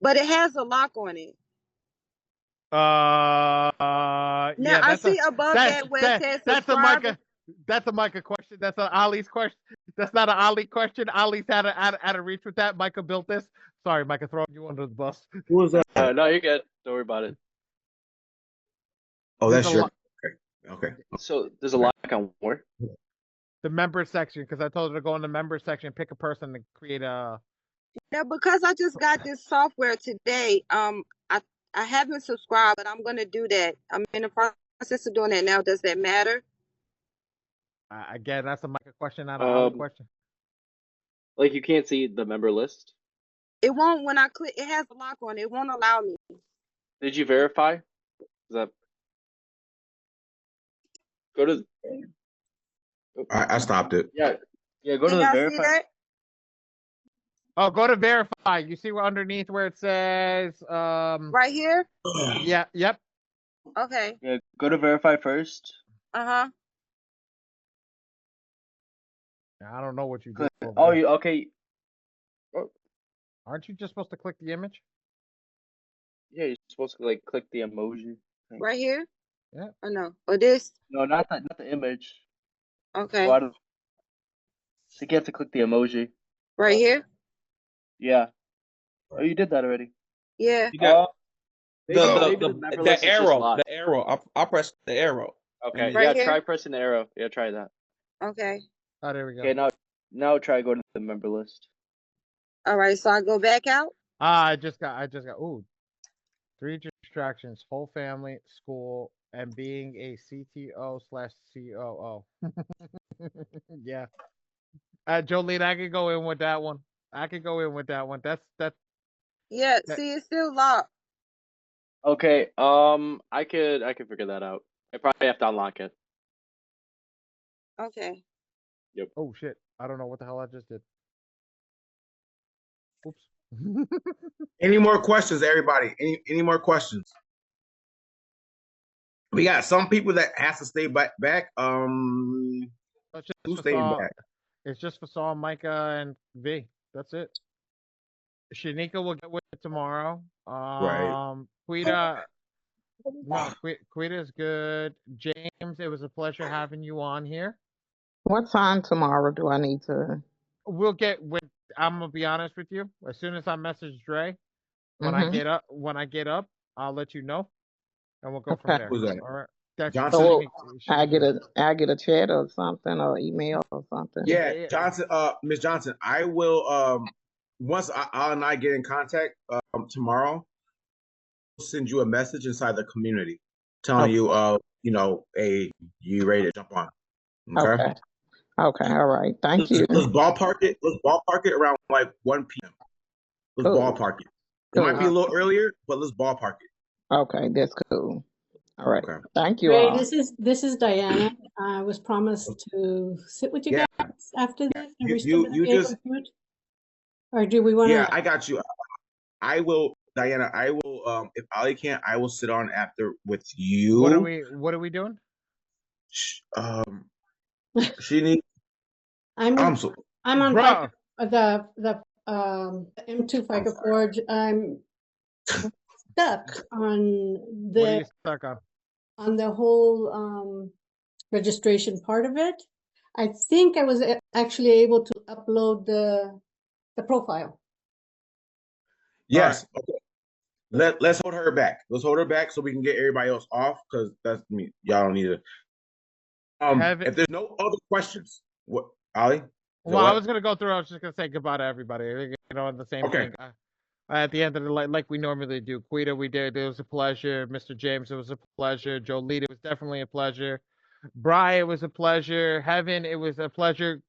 but it has a lock on it. Now Yeah, I see above that where it says that's subscribe. a Micah question. That's an Ali's question. That's not an Ali question. Ali's had a reach with that. Micah built this. Sorry, Micah, throwing you under the bus. Who was that? No, you're good. Don't worry about it. Oh, that's your. Okay. So there's a lock on where? The member section, because I told her to go in the member section, pick a person to create a. Now, because I just got this software today, I haven't subscribed, but I'm gonna do that. I'm in the process of doing that now. Does that matter? Again, that's a Micah question, not an Ali question. Like you can't see the member list. It won't when I click. It has a lock on it. It won't allow me. Did you verify? Is that go to? I stopped it. Yeah, go to the verify. Oh, go to verify. You see where underneath where it says right here? Yeah, yep. Okay. Yeah, go to verify first. Uh-huh. I don't know what you did. Oh, you okay. Aren't you just supposed to click the image? Yeah, you're supposed to like click the emoji. Right here? Yeah. Or no? Or this? No, not the image. Okay. So I think you have to click the emoji. Right here? Yeah. Oh, you did that already. Yeah. You got the arrow. The arrow. I'll press the arrow. Okay. Right Yeah, here? try pressing the arrow. Yeah, try that. Okay. Oh, there we go. Okay, now try go to the member list. All right, so I go back out? I just got 3 distractions: whole family, school, and being a CTO/COO. Yeah. Jolene, I could go in with that one. That's Yeah, see, it's still locked. Okay, I could figure that out. I probably have to unlock it. Okay. Yep. Oh shit. I don't know what the hell I just did. Oops. Any more questions, everybody? Any more questions? We got some people that has to stay back. Who's staying back? It's just for Saul, Micah, and V. That's it. Shanika will get with it tomorrow. Right. Quita is good. James, it was a pleasure having you on here. What time tomorrow do I need to? We'll get with. I'm gonna be honest with you. As soon as I message Dre, when I get up, I'll let you know, and we'll go from there. Who's that? All right. That's Johnson. So Shanika. I get a chat or something or email or something. Yeah, Johnson. Miss Johnson, I will. Once Al and I get in contact tomorrow, I'll send you a message inside the community. telling you, hey, you ready to jump on? Okay. Okay. Okay. All right. Thank you. Let's ballpark it. Let's ballpark it around like 1 p.m. Let's Cool. ballpark it. It might be a little earlier, but let's ballpark it. Okay, that's cool. All right. Okay. Thank you Ray, all. this is Diana. I was promised to sit with you Yeah. guys after this. Are we You still gonna you be able just to do it? Or do we want to? Yeah, I got you. I will, Diana. I will. If Ali can't, I will sit on after with you. What are we doing? She needs. I'm on Bro. the M2 FICA Forge. I'm stuck on What are you the stuck on? the whole registration part of it. I think I was actually able to upload the profile. Yes. Okay. Let's hold her back. Let's hold her back so we can get everybody else off because that's me. Y'all don't need to. If there's no other questions, what Ali? Well, I was gonna go through. I was just gonna say goodbye to everybody. You know, the same thing. At the end of the like we normally do. Quita, we did. It was a pleasure. Mr. James, it was a pleasure. Jolita, it was definitely a pleasure. Bri, it was a pleasure. Heaven, it was a pleasure.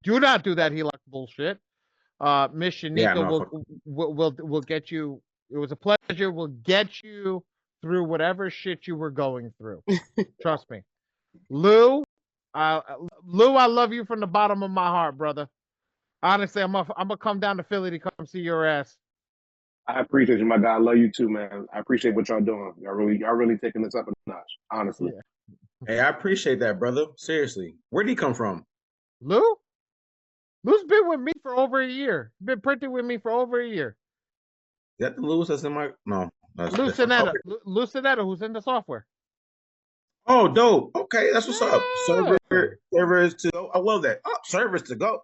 Do not do that HELOC bullshit. Miss Shanika will get you. It was a pleasure. We'll get you through whatever shit you were going through. Trust me. Lou, I love you from the bottom of my heart, brother. Honestly, I'm gonna come down to Philly to come see your ass. I appreciate you, my guy. I love you too, man. I appreciate what y'all doing. Y'all really taking this up a notch, honestly. Yeah. Hey, I appreciate that, brother. Seriously. Where'd he come from? Lou? Lou's been with me for over a year. Been printing with me for over a year. Is that the Louis that's in my No. Lou Sinetta. Lou Sinetta, who's in the software. Oh, dope. Okay, that's what's up. Servers to go. I love that. Oh, servers to go.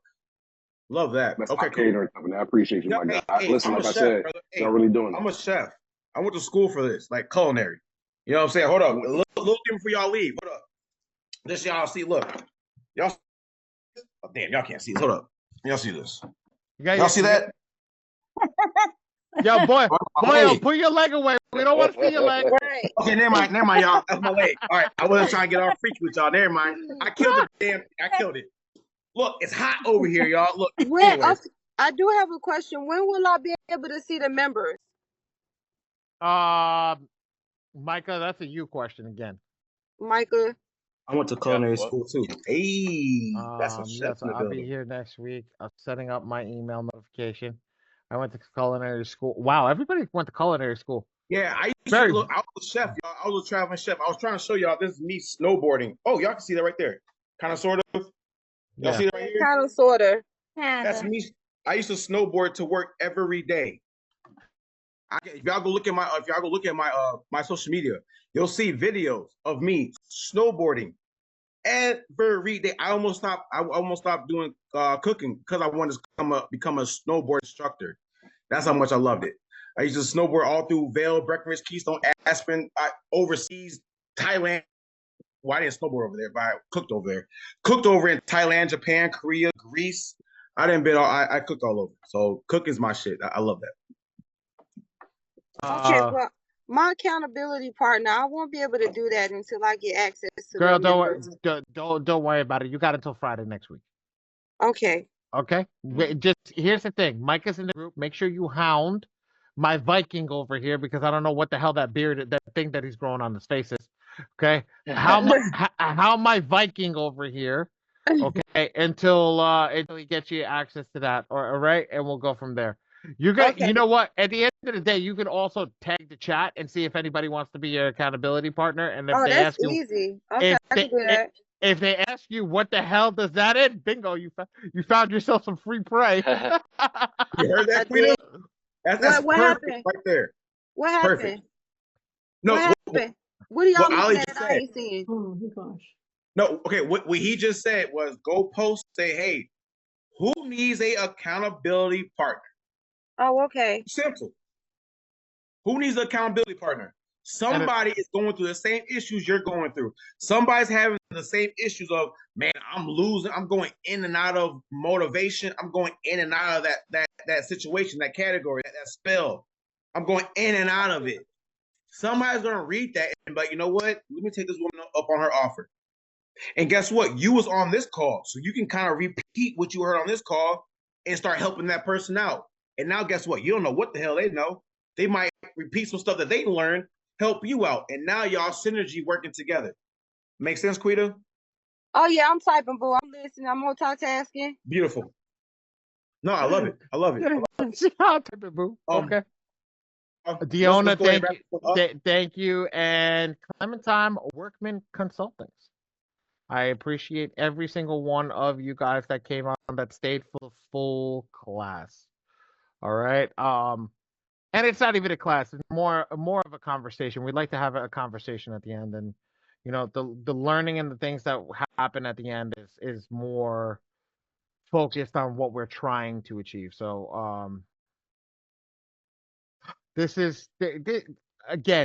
Love that. That's okay, my catering company. I appreciate you, my guy. Listen, I'm like a I chef, said, brother. y'all really doing I'm it. a chef. I went to school for this, like culinary. You know what I'm saying? Hold up. A little thing before y'all leave. Hold up. This y'all see. Look. Y'all. Oh, damn, y'all can't see this. Hold up. Y'all see this? Y'all see that? Yo, boy, put your leg away. We don't want to see your leg. Okay, never mind, y'all. That's my leg. All right, I wasn't trying to get all freaky with y'all. Never mind. I killed the damn. I killed it. Look, it's hot over here, y'all. Look. I do have a question. When will I be able to see the members? Micah, that's a you question again. Micah. I went to culinary school too. Hey, that's a chef in the I'll building. be here next week. I'm setting up my email notification. I went to culinary school. Wow, everybody went to culinary school. Yeah, I was a chef, y'all. I was a traveling chef. I was trying to show y'all this is me snowboarding. Oh, y'all can see that right there. Kind of, sort of. Y'all see that right here? Kind of, sort of. That's me. I used to snowboard to work every day. If y'all go look at my social media, you'll see videos of me snowboarding every day. I almost stopped doing cooking because I wanted to become a snowboard instructor. That's how much I loved it. I used to snowboard all through Vail, Breckenridge, Keystone, Aspen, overseas, Thailand. Well, I didn't snowboard over there, but I cooked over there. Cooked over in Thailand, Japan, Korea, Greece. I cooked all over. So cooking's my shit. I love that. Okay, well, my accountability partner, I won't be able to do that until I get access to Girl, the don't worry about it. You got until Friday next week. Okay. Okay. Just here's the thing. Mike is in the group. Make sure you hound my Viking over here because I don't know what the hell that thing that he's growing on his face is. Okay. How my Viking over here. Okay. Until he gets you access to that. All right. And we'll go from there. You know what? At the end of the day, you can also tag the chat and see if anybody wants to be your accountability partner. And if they ask you, easy. Okay, I can do that. If they ask you what the hell does that in, bingo, you found yourself some free prey. You heard that, Queen? That's what perfect happened? right there. What happened? Perfect. No, what happened? What are y'all looking at? I ain't seeing. Oh my gosh. No, okay. What he just said was go post, say, hey, who needs a accountability partner? Oh, okay. Simple. Who needs an accountability partner? Somebody is going through the same issues you're going through. Somebody's having the same issues of, man, I'm losing. I'm going in and out of motivation. I'm going in and out of that situation, that category, that spell. I'm going in and out of it. Somebody's gonna read that and be like, you know what? Let me take this woman up on her offer. And guess what? You was on this call, so you can kind of repeat what you heard on this call and start helping that person out. And now, guess what? You don't know what the hell they know. They might repeat some stuff that they learned, help you out, and now y'all synergy working together. Make sense, Quita? Oh yeah, I'm typing, boo. I'm listening. I'm multitasking. Beautiful. No, I love it. I love it. I'll type it, boo. Okay. Diona, thank you, and Clementine Workman Consultings. I appreciate every single one of you guys that came on that stayed for the full class. All right. And it's not even a class; it's more of a conversation. We'd like to have a conversation at the end, and the learning and the things that happen at the end is more focused on what we're trying to achieve. So this is again.